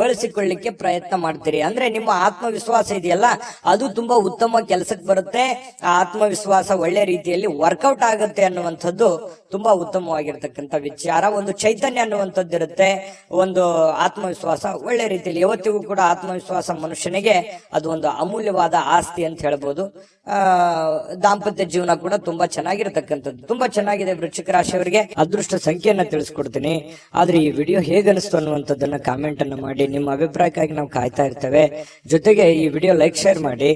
ಬಳಸಿಕೊಳ್ಳಿಕ್ಕೆ ಪ್ರಯತ್ನ ಮಾಡ್ತೀರಿ. ಅಂದ್ರೆ ನಿಮ್ಮ ಆತ್ಮವಿಶ್ವಾಸ ಇದೆಯಲ್ಲ, ಅದು ತುಂಬಾ ಉತ್ತಮ ಕೆಲಸಕ್ಕೆ ಬರುತ್ತೆ. ಆ ಆತ್ಮವಿಶ್ವಾಸ ಒಳ್ಳೆ ರೀತಿಯಲ್ಲಿ ವರ್ಕೌಟ್ ಆಗುತ್ತೆ ಅನ್ನುವಂಥದ್ದು ತುಂಬಾ ಉತ್ತಮವಾಗಿರ್ತಕ್ಕಂಥ ವಿಚಾರ. ಒಂದು ಚೈತನ್ಯ ಅನ್ನುವಂಥದ್ದು ಇರುತ್ತೆ, ಒಂದು ಆತ್ಮವಿಶ್ವಾಸ ಒಳ್ಳೆ ರೀತಿಯಲ್ಲಿ. ಯಾವತ್ತಿಗೂ ಕೂಡ ಆತ್ಮವಿಶ್ವಾಸ ಮನುಷ್ಯನಿಗೆ ಅದು ಒಂದು ಅಮೂಲ್ಯವಾದ ಆಸ್ತಿ ಅಂತ ಹೇಳ್ಬೋದು. ದಾಂಪತ್ಯ ಜೀವನ ಕೂಡ ತುಂಬಾ ಚೆನ್ನಾಗಿರ್ತಕ್ಕಂಥದ್ದು, ತುಂಬಾ ಚೆನ್ನಾಗಿದೆ. ವೃಶ್ಚಿಕ ರಾಶಿಯವರಿಗೆ ಅದೃಷ್ಟ ಸಂಖ್ಯೆಯನ್ನ ತಿಳಿಸ್ಕೊಡ್ತೀನಿ. ಆದ್ರೆ ಈ ವಿಡಿಯೋ ಹೇಗನಿಸ್ತು ಅನ್ನುವಂಥದ್ದನ್ನ ಕಾಮೆಂಟ್ ಅನ್ನ ಮಾಡಿ. ನಿಮ್ಮ ಅಭಿಪ್ರಾಯಕ್ಕಾಗಿ ನಾವು ಕಾಯ್ತಾ ಇರ್ತೇವೆ. ಜೊತೆಗೆ ಈ ವಿಡಿಯೋ ಲೈಕ್ ಶೇರ್ ಮಾಡಿ.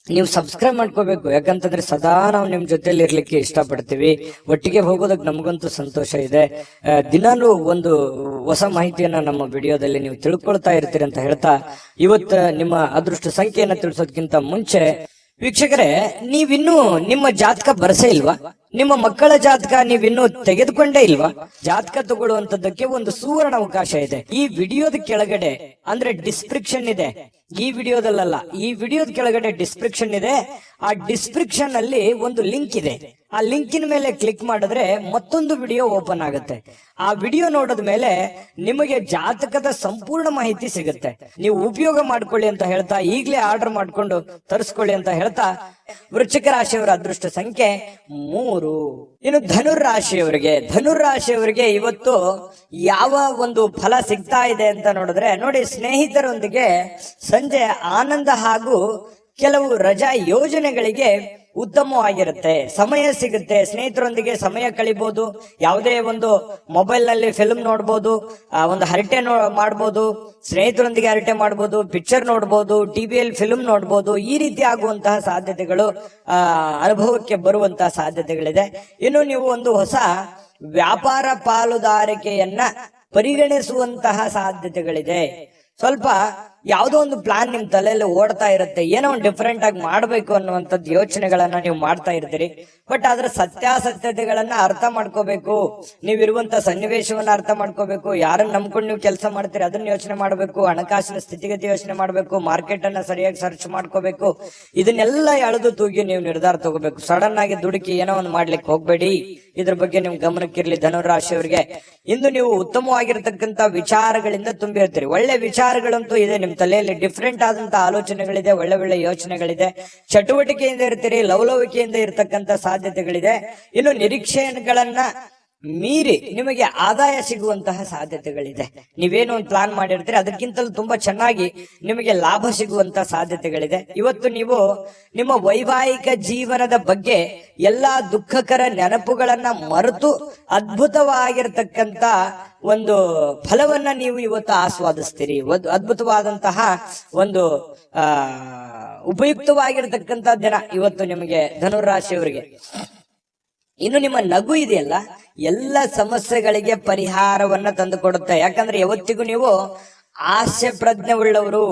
ನೀವು ಸಬ್ಸ್ಕ್ರೈಬ್ ಮಾಡ್ಕೋಬೇಕು, ಯಾಕಂತಂದ್ರೆ ಸದಾ ನಾವು ನಿಮ್ ಜೊತೆಲಿ ಇರ್ಲಿಕ್ಕೆ ಇಷ್ಟಪಡ್ತೀವಿ. ಒಟ್ಟಿಗೆ ಹೋಗೋದಕ್ಕೆ ನಮಗಂತೂ ಸಂತೋಷ ಇದೆ. ದಿನಾಲೂ ಒಂದು ಹೊಸ ಮಾಹಿತಿಯನ್ನ ನಮ್ಮ ವಿಡಿಯೋದಲ್ಲಿ ನೀವು ತಿಳ್ಕೊಳ್ತಾ ಇರ್ತೀರಿ ಅಂತ ಹೇಳ್ತಾ, ಇವತ್ತು ನಿಮ್ಮ ಅದೃಷ್ಟ ಸಂಖ್ಯೆಯನ್ನ ತಿಳಿಸೋದಕ್ಕಿಂತ ಮುಂಚೆ ವೀಕ್ಷಕರೇ, ನೀವಿನ್ನೂ ನಿಮ್ಮ ಜಾತಕ ಬರಸೇ ಇಲ್ವಾ? ನಿಮ್ಮ ಮಕ್ಕಳ ಜಾತಕ ನೀವಿನ್ನೂ ತೆಗೆದುಕೊಂಡೇ ಇಲ್ವಾ? ಜಾತಕ ತಗೊಳ್ಳುವಂತದ್ದಕ್ಕೆ ಒಂದು ಸುವರ್ಣ ಅವಕಾಶ ಇದೆ. ಈ ವಿಡಿಯೋದ ಕೆಳಗಡೆ ಅಂದ್ರೆ ಡಿಸ್ಕ್ರಿಪ್ಷನ್ ಇದೆ. ಈ ವಿಡಿಯೋದಲ್ಲ, ಈ ವಿಡಿಯೋದ ಕೆಳಗಡೆ ಡಿಸ್ಕ್ರಿಪ್ಷನ್ ಇದೆ. ಆ ಡಿಸ್ಕ್ರಿಪ್ಷನ್ ಅಲ್ಲಿ ಒಂದು ಲಿಂಕ್ ಇದೆ. ಆ ಲಿಂಕಿನ ಮೇಲೆ ಕ್ಲಿಕ್ ಮಾಡಿದ್ರೆ ಮತ್ತೊಂದು ವಿಡಿಯೋ ಓಪನ್ ಆಗುತ್ತೆ. ಆ ವಿಡಿಯೋ ನೋಡಿದ ಮೇಲೆ ನಿಮಗೆ ಜಾತಕದ ಸಂಪೂರ್ಣ ಮಾಹಿತಿ ಸಿಗುತ್ತೆ. ನೀವು ಉಪಯೋಗ ಮಾಡ್ಕೊಳ್ಳಿ ಅಂತ ಹೇಳ್ತಾ, ಈಗಲೇ ಆರ್ಡರ್ ಮಾಡ್ಕೊಂಡು ತರಿಸ್ಕೊಳ್ಳಿ ಅಂತ ಹೇಳ್ತಾ, ವೃಶ್ಚಿಕ ರಾಶಿಯವರ ಅದೃಷ್ಟ ಸಂಖ್ಯೆ 3. ಇನ್ನು ಧನುರಾಶಿಯವರಿಗೆ ಇವತ್ತು ಯಾವ ಒಂದು ಫಲ ಸಿಗ್ತಾ ಇದೆ ಅಂತ ನೋಡಿದ್ರೆ, ನೋಡಿ, ಸ್ನೇಹಿತರೊಂದಿಗೆ ಸಂಜೆ ಆನಂದ ಹಾಗೂ ಕೆಲವು ರಜಾ ಯೋಜನೆಗಳಿಗೆ ಉತ್ತಮವಾಗಿರುತ್ತೆ. ಸಮಯ ಸಿಗುತ್ತೆ, ಸ್ನೇಹಿತರೊಂದಿಗೆ ಸಮಯ ಕಳಿಬಹುದು. ಯಾವುದೇ ಒಂದು ಮೊಬೈಲ್ ನಲ್ಲಿ ಫಿಲ್ಮ್ ನೋಡ್ಬೋದು, ಒಂದು ಹರಟೆ ಮಾಡ್ಬೋದು, ಸ್ನೇಹಿತರೊಂದಿಗೆ ಹರಟೆ ಮಾಡ್ಬೋದು, ಪಿಕ್ಚರ್ ನೋಡ್ಬೋದು, ಟಿವಿಯಲ್ಲಿ ಫಿಲ್ಮ್ ನೋಡ್ಬೋದು. ಈ ರೀತಿ ಆಗುವಂತಹ ಸಾಧ್ಯತೆಗಳು ಅನುಭವಕ್ಕೆ ಬರುವಂತಹ ಸಾಧ್ಯತೆಗಳಿದೆ. ಇನ್ನು ನೀವು ಒಂದು ಹೊಸ ವ್ಯಾಪಾರ ಪಾಲುದಾರಿಕೆಯನ್ನ ಪರಿಗಣಿಸುವಂತಹ ಸಾಧ್ಯತೆಗಳಿದೆ. ಸ್ವಲ್ಪ ಯಾವುದೋ ಒಂದು ಪ್ಲಾನ್ ನಿಮ್ ತಲೆಯಲ್ಲಿ ಓಡ್ತಾ ಇರುತ್ತೆ, ಏನೋ ಒಂದು ಡಿಫರೆಂಟ್ ಆಗಿ ಮಾಡ್ಬೇಕು ಅನ್ನುವಂಥದ್ದು ಯೋಚನೆಗಳನ್ನ ನೀವು ಮಾಡ್ತಾ ಇರ್ತೀರಿ. ಬಟ್ ಅದ್ರ ಸತ್ಯಾಸತ್ಯತೆಗಳನ್ನ ಅರ್ಥ ಮಾಡ್ಕೋಬೇಕು, ನೀವಿರುವಂತ ಸನ್ನಿವೇಶವನ್ನ ಅರ್ಥ ಮಾಡ್ಕೋಬೇಕು, ಯಾರನ್ನ ನಂಬ್ಕೊಂಡು ನೀವು ಕೆಲಸ ಮಾಡ್ತೀರಿ ಅದನ್ನ ಯೋಚನೆ ಮಾಡ್ಬೇಕು, ಹಣಕಾಸಿನ ಸ್ಥಿತಿಗತಿ ಯೋಚನೆ ಮಾಡ್ಬೇಕು, ಮಾರ್ಕೆಟ್ ಅನ್ನ ಸರಿಯಾಗಿ ಸರ್ಚ್ ಮಾಡ್ಕೋಬೇಕು. ಇದನ್ನೆಲ್ಲ ಎಳೆದು ತೂಗಿ ನೀವು ನಿರ್ಧಾರ ತಗೋಬೇಕು. ಸಡನ್ ಆಗಿ ದುಡುಕಿ ಏನೋ ಒಂದು ಮಾಡ್ಲಿಕ್ಕೆ ಹೋಗ್ಬೇಡಿ. ಇದ್ರ ಬಗ್ಗೆ ನಿಮ್ ಗಮನಕ್ಕಿರ್ಲಿ. ಧನುರಾಶಿಯವರಿಗೆ ಇಂದು ನೀವು ಉತ್ತಮವಾಗಿರ್ತಕ್ಕಂಥ ವಿಚಾರಗಳಿಂದ ತುಂಬಿರ್ತೀರಿ. ಒಳ್ಳೆ ವಿಚಾರಗಳಂತೂ ಇದೆ ನಿಮ್ ತಲೆಯಲ್ಲಿ, ಡಿಫ್ರೆಂಟ್ ಆದಂತ ಆಲೋಚನೆಗಳಿದೆ, ಒಳ್ಳೆ ಒಳ್ಳೆ ಯೋಚನೆಗಳಿದೆ, ಚಟುವಟಿಕೆಯಿಂದ ಇರ್ತೀರಿ, ಲವಲವಿಕೆಯಿಂದ ಇರ್ತಕ್ಕಂಥ ಸಾಧ್ಯತೆಗಳಿದೆ. ಇನ್ನು ನಿರೀಕ್ಷೆಗಳನ್ನ ಮೀರಿ ನಿಮಗೆ ಆದಾಯ ಸಿಗುವಂತಹ ಸಾಧ್ಯತೆಗಳಿದೆ. ನೀವೇನು ಒಂದು ಪ್ಲಾನ್ ಮಾಡಿರ್ತೀರಿ ಅದಕ್ಕಿಂತಲೂ ತುಂಬಾ ಚೆನ್ನಾಗಿ ನಿಮಗೆ ಲಾಭ ಸಿಗುವಂತಹ ಸಾಧ್ಯತೆಗಳಿದೆ. ಇವತ್ತು ನೀವು ನಿಮ್ಮ ವೈವಾಹಿಕ ಜೀವನದ ಬಗ್ಗೆ ಎಲ್ಲಾ ದುಃಖಕರ ನೆನಪುಗಳನ್ನ ಮರೆತು ಅದ್ಭುತವಾಗಿರ್ತಕ್ಕಂತ ಒಂದು ಫಲವನ್ನ ನೀವು ಇವತ್ತು ಆಸ್ವಾದಿಸ್ತೀರಿ. ಅದ್ಭುತವಾದಂತಹ ಒಂದು ಉಪಯುಕ್ತವಾಗಿರ್ತಕ್ಕಂಥ ದಿನ ಇವತ್ತು ನಿಮಗೆ ಧನುರಾಶಿಯವರಿಗೆ. ಇನ್ನು ನಿಮ್ಮ ನಗು ಇದೆಯಲ್ಲ, ಎಲ್ಲ ಸಮಸ್ಯೆಗಳಿಗೆ ಪರಿಹಾರವನ್ನ ತಂದು ಕೊಡುತ್ತೆ. ಯಾಕಂದ್ರೆ ಯಾವತ್ತಿಗೂ ನೀವು ಹಾಸ್ಯ ಪ್ರಜ್ಞೆ ಉಳ್ಳವರು,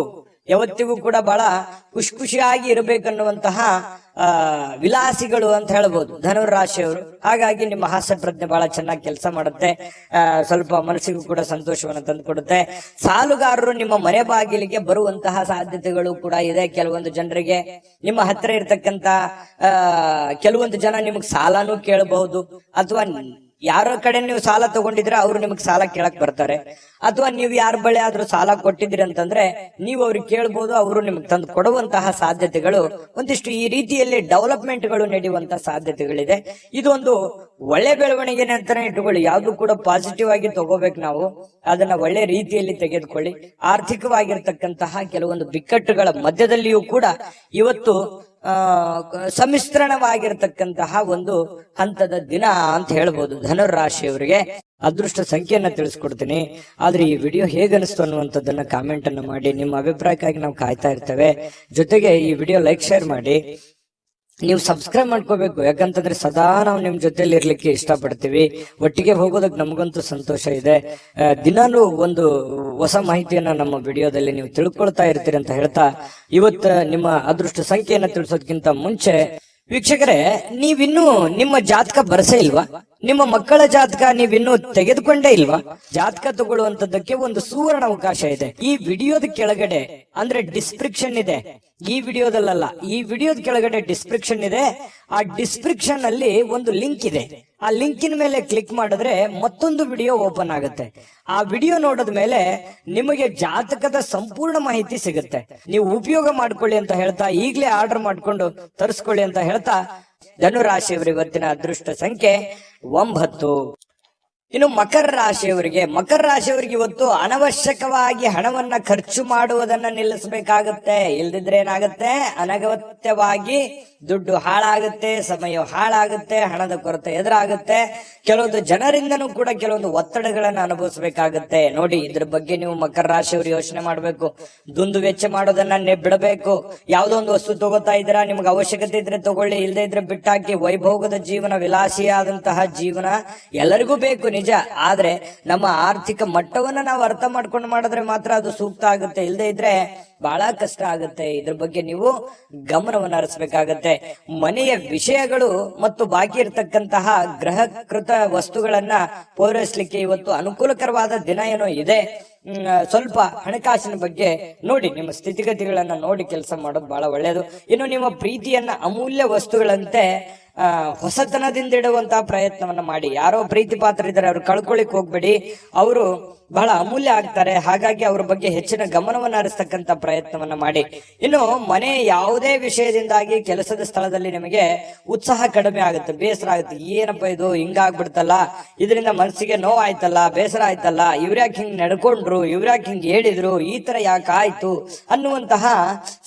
ಯಾವತ್ತಿಗೂ ಕೂಡ ಬಹಳ ಖುಷಿಯಾಗಿ ಇರಬೇಕನ್ನುವಂತಹ ವಿಲಾಸಿಗಳು ಅಂತ ಹೇಳ್ಬೋದು ಧನುರಾಶಿಯವರು. ಹಾಗಾಗಿ ನಿಮ್ಮ ಹಾಸ್ಯ ಪ್ರಜ್ಞೆ ಬಹಳ ಚೆನ್ನಾಗಿ ಕೆಲಸ ಮಾಡುತ್ತೆ, ಸ್ವಲ್ಪ ಮನಸ್ಸಿಗೂ ಕೂಡ ಸಂತೋಷವನ್ನು ತಂದು ಕೊಡುತ್ತೆ. ಸಾಲುಗಾರರು ನಿಮ್ಮ ಮನೆ ಬಾಗಿಲಿಗೆ ಬರುವಂತಹ ಸಾಧ್ಯತೆಗಳು ಕೂಡ ಇದೆ. ಕೆಲವೊಂದು ಜನರಿಗೆ ನಿಮ್ಮ ಹತ್ರ ಇರ್ತಕ್ಕಂತ ಕೆಲವೊಂದು ಜನ ನಿಮಗ್ ಸಾಲನೂ ಕೇಳಬಹುದು, ಅಥವಾ ಯಾರ ಕಡೆ ನೀವು ಸಾಲ ತಗೊಂಡಿದ್ರೆ ಅವರು ನಿಮಗೆ ಸಾಲ ಕೇಳಕ್ ಬರ್ತಾರೆ, ಅಥವಾ ನೀವು ಯಾರ ಬಳಿ ಆದ್ರೂ ಸಾಲ ಕೊಟ್ಟಿದ್ರಿ ಅಂತಂದ್ರೆ ನೀವು ಅವ್ರಿಗೆ ಕೇಳ್ಬೋದು, ಅವರು ನಿಮ್ಗೆ ತಂದು ಕೊಡುವಂತಹ ಸಾಧ್ಯತೆಗಳು ಒಂದಿಷ್ಟು ಈ ರೀತಿಯಲ್ಲಿ ಡೆವಲಪ್ಮೆಂಟ್ ಗಳು ನಡೆಯುವಂತಹ ಸಾಧ್ಯತೆಗಳಿದೆ. ಇದು ಒಂದು ಒಳ್ಳೆ ಬೆಳವಣಿಗೆ ಅಂತಾನೆ ಇಟ್ಟುಕೊಳ್ಳಿ. ಯಾವ್ದು ಕೂಡ ಪಾಸಿಟಿವ್ ಆಗಿ ತಗೋಬೇಕು ನಾವು, ಅದನ್ನ ಒಳ್ಳೆ ರೀತಿಯಲ್ಲಿ ತೆಗೆದುಕೊಳ್ಳಿ. ಆರ್ಥಿಕವಾಗಿರ್ತಕ್ಕಂತಹ ಕೆಲವೊಂದು ಬಿಕ್ಕಟ್ಟುಗಳ ಮಧ್ಯದಲ್ಲಿಯೂ ಕೂಡ ಇವತ್ತು ಸಮ್ಮಿಶ್ರಣವಾಗಿರ್ತಕ್ಕಂತಹ ಒಂದು ಹಂತದ ದಿನ ಅಂತ ಹೇಳ್ಬೋದು ಧನುರಾಶಿಯವರಿಗೆ. ಅದೃಷ್ಟ ಸಂಖ್ಯೆಯನ್ನ ತಿಳಿಸ್ಕೊಡ್ತೀನಿ, ಆದ್ರೆ ಈ ವಿಡಿಯೋ ಹೇಗನಿಸ್ತು ಅನ್ನುವಂಥದ್ದನ್ನ ಕಾಮೆಂಟ್ ಅನ್ನ ಮಾಡಿ. ನಿಮ್ಮ ಅಭಿಪ್ರಾಯಕ್ಕಾಗಿ ನಾವು ಕಾಯ್ತಾ ಇರ್ತೇವೆ. ಜೊತೆಗೆ ಈ ವಿಡಿಯೋ ಲೈಕ್ ಶೇರ್ ಮಾಡಿ. ನೀವು ಸಬ್ಸ್ಕ್ರೈಬ್ ಮಾಡ್ಕೋಬೇಕು, ಯಾಕಂತಂದ್ರೆ ಸದಾ ನಾವು ನಿಮ್ ಜೊತೆಲಿ ಇರ್ಲಿಕ್ಕೆ ಇಷ್ಟಪಡ್ತೀವಿ. ಒಟ್ಟಿಗೆ ಹೋಗೋದಕ್ಕೆ ನಮಗಂತೂ ಸಂತೋಷ ಇದೆ. ದಿನಾನು ಒಂದು ಹೊಸ ಮಾಹಿತಿಯನ್ನ ನಮ್ಮ ವಿಡಿಯೋದಲ್ಲಿ ನೀವು ತಿಳ್ಕೊಳ್ತಾ ಇರ್ತೀರಿ ಅಂತ ಹೇಳ್ತಾ, ಇವತ್ತು ನಿಮ್ಮ ಅದೃಷ್ಟ ಸಂಖ್ಯೆಯನ್ನ ತಿಳಿಸೋದಕ್ಕಿಂತ ಮುಂಚೆ ವೀಕ್ಷಕರೇ, ನೀವಿನ್ನೂ ನಿಮ್ಮ ಜಾತಕ ಬರಸೇ ಇಲ್ವಾ? ನಿಮ್ಮ ಮಕ್ಕಳ ಜಾತಕ ನೀವಿನ್ನೂ ತೆಗೆದುಕೊಂಡೇ ಇಲ್ವಾ? ಜಾತಕ ತಗೊಳ್ಳುವಂತದ್ದಕ್ಕೆ ಒಂದು ಸುವರ್ಣ ಅವಕಾಶ ಇದೆ. ಈ ವಿಡಿಯೋದ ಕೆಳಗಡೆ ಅಂದ್ರೆ ಡಿಸ್ಕ್ರಿಪ್ಷನ್ ಇದೆ, ಈ ವಿಡಿಯೋದಲ್ಲ, ಈ ವಿಡಿಯೋದ ಕೆಳಗಡೆ ಡಿಸ್ಕ್ರಿಪ್ಷನ್ ಇದೆ. ಆ ಡಿಸ್ಕ್ರಿಪ್ಷನ್ ಅಲ್ಲಿ ಒಂದು ಲಿಂಕ್ ಇದೆ. ಆ ಲಿಂಕಿನ ಮೇಲೆ ಕ್ಲಿಕ್ ಮಾಡಿದ್ರೆ ಮತ್ತೊಂದು ವಿಡಿಯೋ ಓಪನ್ ಆಗುತ್ತೆ. ಆ ವಿಡಿಯೋ ನೋಡಿದ ಮೇಲೆ ನಿಮಗೆ ಜಾತಕದ ಸಂಪೂರ್ಣ ಮಾಹಿತಿ ಸಿಗುತ್ತೆ. ನೀವು ಉಪಯೋಗ ಮಾಡ್ಕೊಳ್ಳಿ ಅಂತ ಹೇಳ್ತಾ, ಈಗಲೇ ಆರ್ಡರ್ ಮಾಡ್ಕೊಂಡು ತರಿಸ್ಕೊಳ್ಳಿ ಅಂತ ಹೇಳ್ತಾ, ಧನುರಾಶಿಯವರ ಇವತ್ತಿನ ಅದೃಷ್ಟ ಸಂಖ್ಯೆ 9. ಇನ್ನು ಮಕರ ರಾಶಿಯವರಿಗೆ ಇವತ್ತು ಅನವಶ್ಯಕವಾಗಿ ಹಣವನ್ನ ಖರ್ಚು ಮಾಡುವುದನ್ನ ನಿಲ್ಲಿಸಬೇಕಾಗುತ್ತೆ. ಇಲ್ದಿದ್ರೆ ಏನಾಗುತ್ತೆ, ಅನಗತ್ಯವಾಗಿ ದುಡ್ಡು ಹಾಳಾಗುತ್ತೆ, ಸಮಯ ಹಾಳಾಗುತ್ತೆ, ಹಣದ ಕೊರತೆ ಎದುರಾಗುತ್ತೆ. ಕೆಲವೊಂದು ಜನರಿಂದನೂ ಕೂಡ ಕೆಲವೊಂದು ಒತ್ತಡಗಳನ್ನ ಅನುಭವಿಸಬೇಕಾಗುತ್ತೆ. ನೋಡಿ, ಇದ್ರ ಬಗ್ಗೆ ನೀವು ಮಕರ ರಾಶಿಯವರು ಯೋಚನೆ ಮಾಡ್ಬೇಕು. ದುಂದು ವೆಚ್ಚ ಮಾಡೋದನ್ನ ಬಿಡಬೇಕು. ಯಾವ್ದೋ ಒಂದು ವಸ್ತು ತಗೋತಾ ಇದ್ದೀರಾ, ನಿಮ್ಗೆ ಅವಶ್ಯಕತೆ ಇದ್ರೆ ತಗೊಳ್ಳಿ, ಇಲ್ಲದೆ ಇದ್ರೆ ಬಿಟ್ಟಾಕಿ. ವೈಭೋಗದ ಜೀವನ, ವಿಲಾಸಿಯಾದಂತಹ ಜೀವನ ಎಲ್ಲರಿಗೂ ಬೇಕು ನಿಜ. ಆದ್ರೆ ನಮ್ಮ ಆರ್ಥಿಕ ಮಟ್ಟವನ್ನ ನಾವು ಅರ್ಥ ಮಾಡ್ಕೊಂಡು ಮಾಡಿದ್ರೆ ಮಾತ್ರ ಅದು ಸೂಕ್ತ ಆಗುತ್ತೆ, ಇಲ್ಲದೆ ಇದ್ರೆ ಬಹಳ ಕಷ್ಟ ಆಗುತ್ತೆ. ಇದ್ರ ಬಗ್ಗೆ ನೀವು ಗಮನವನ್ನು ಹರಿಸಬೇಕಾಗತ್ತೆ. ಮನೆಯ ವಿಷಯಗಳು ಮತ್ತು ಬಾಕಿ ಇರತಕ್ಕಂತಹ ಗೃಹಕೃತ ವಸ್ತುಗಳನ್ನ ಪೂರೈಸಲಿಕ್ಕೆ ಇವತ್ತು ಅನುಕೂಲಕರವಾದ ದಿನ ಏನೋ ಇದೆ. ಸ್ವಲ್ಪ ಹಣಕಾಸಿನ ಬಗ್ಗೆ ನೋಡಿ, ನಿಮ್ಮ ಸ್ಥಿತಿಗತಿಗಳನ್ನ ನೋಡಿ ಕೆಲಸ ಮಾಡೋದು ಬಹಳ ಒಳ್ಳೆಯದು. ಇನ್ನು ನಿಮ್ಮ ಪ್ರೀತಿಯನ್ನ ಅಮೂಲ್ಯ ವಸ್ತುಗಳಂತೆ ಹೊಸತನದಿಂದ ಇಡುವಂತಹ ಪ್ರಯತ್ನವನ್ನ ಮಾಡಿ. ಯಾರೋ ಪ್ರೀತಿ ಪಾತ್ರ ಇದ್ದಾರೆ, ಅವ್ರು ಕಳ್ಕೊಳ್ಳಿಕ್ ಹೋಗ್ಬೇಡಿ. ಅವರು ಬಹಳ ಅಮೂಲ್ಯ ಆಗ್ತಾರೆ. ಹಾಗಾಗಿ ಅವ್ರ ಬಗ್ಗೆ ಹೆಚ್ಚಿನ ಗಮನವನ್ನು ಹರಿಸ್ತಕ್ಕಂತ ಪ್ರಯತ್ನವನ್ನ ಮಾಡಿ. ಇನ್ನು ಮನೆ ಯಾವುದೇ ವಿಷಯದಿಂದಾಗಿ ಕೆಲಸದ ಸ್ಥಳದಲ್ಲಿ ನಿಮಗೆ ಉತ್ಸಾಹ ಕಡಿಮೆ ಆಗುತ್ತೆ, ಬೇಸರ ಆಗುತ್ತೆ. ಏನಪ್ಪ ಇದು ಹಿಂಗಾಗ್ಬಿಡ್ತಲ್ಲ, ಇದರಿಂದ ಮನಸ್ಸಿಗೆ ನೋವಾಯ್ತಲ್ಲ, ಬೇಸರ ಆಯ್ತಲ್ಲ, ಇವ್ರ್ಯಾಕ್ ಹಿಂಗ್ ನಡ್ಕೊಂಡ್ರು, ಇವ್ರ್ಯಾಕ್ ಹಿಂಗ್ ಹೇಳಿದ್ರು, ಈ ತರ ಯಾಕೆ ಆಯ್ತು ಅನ್ನುವಂತಹ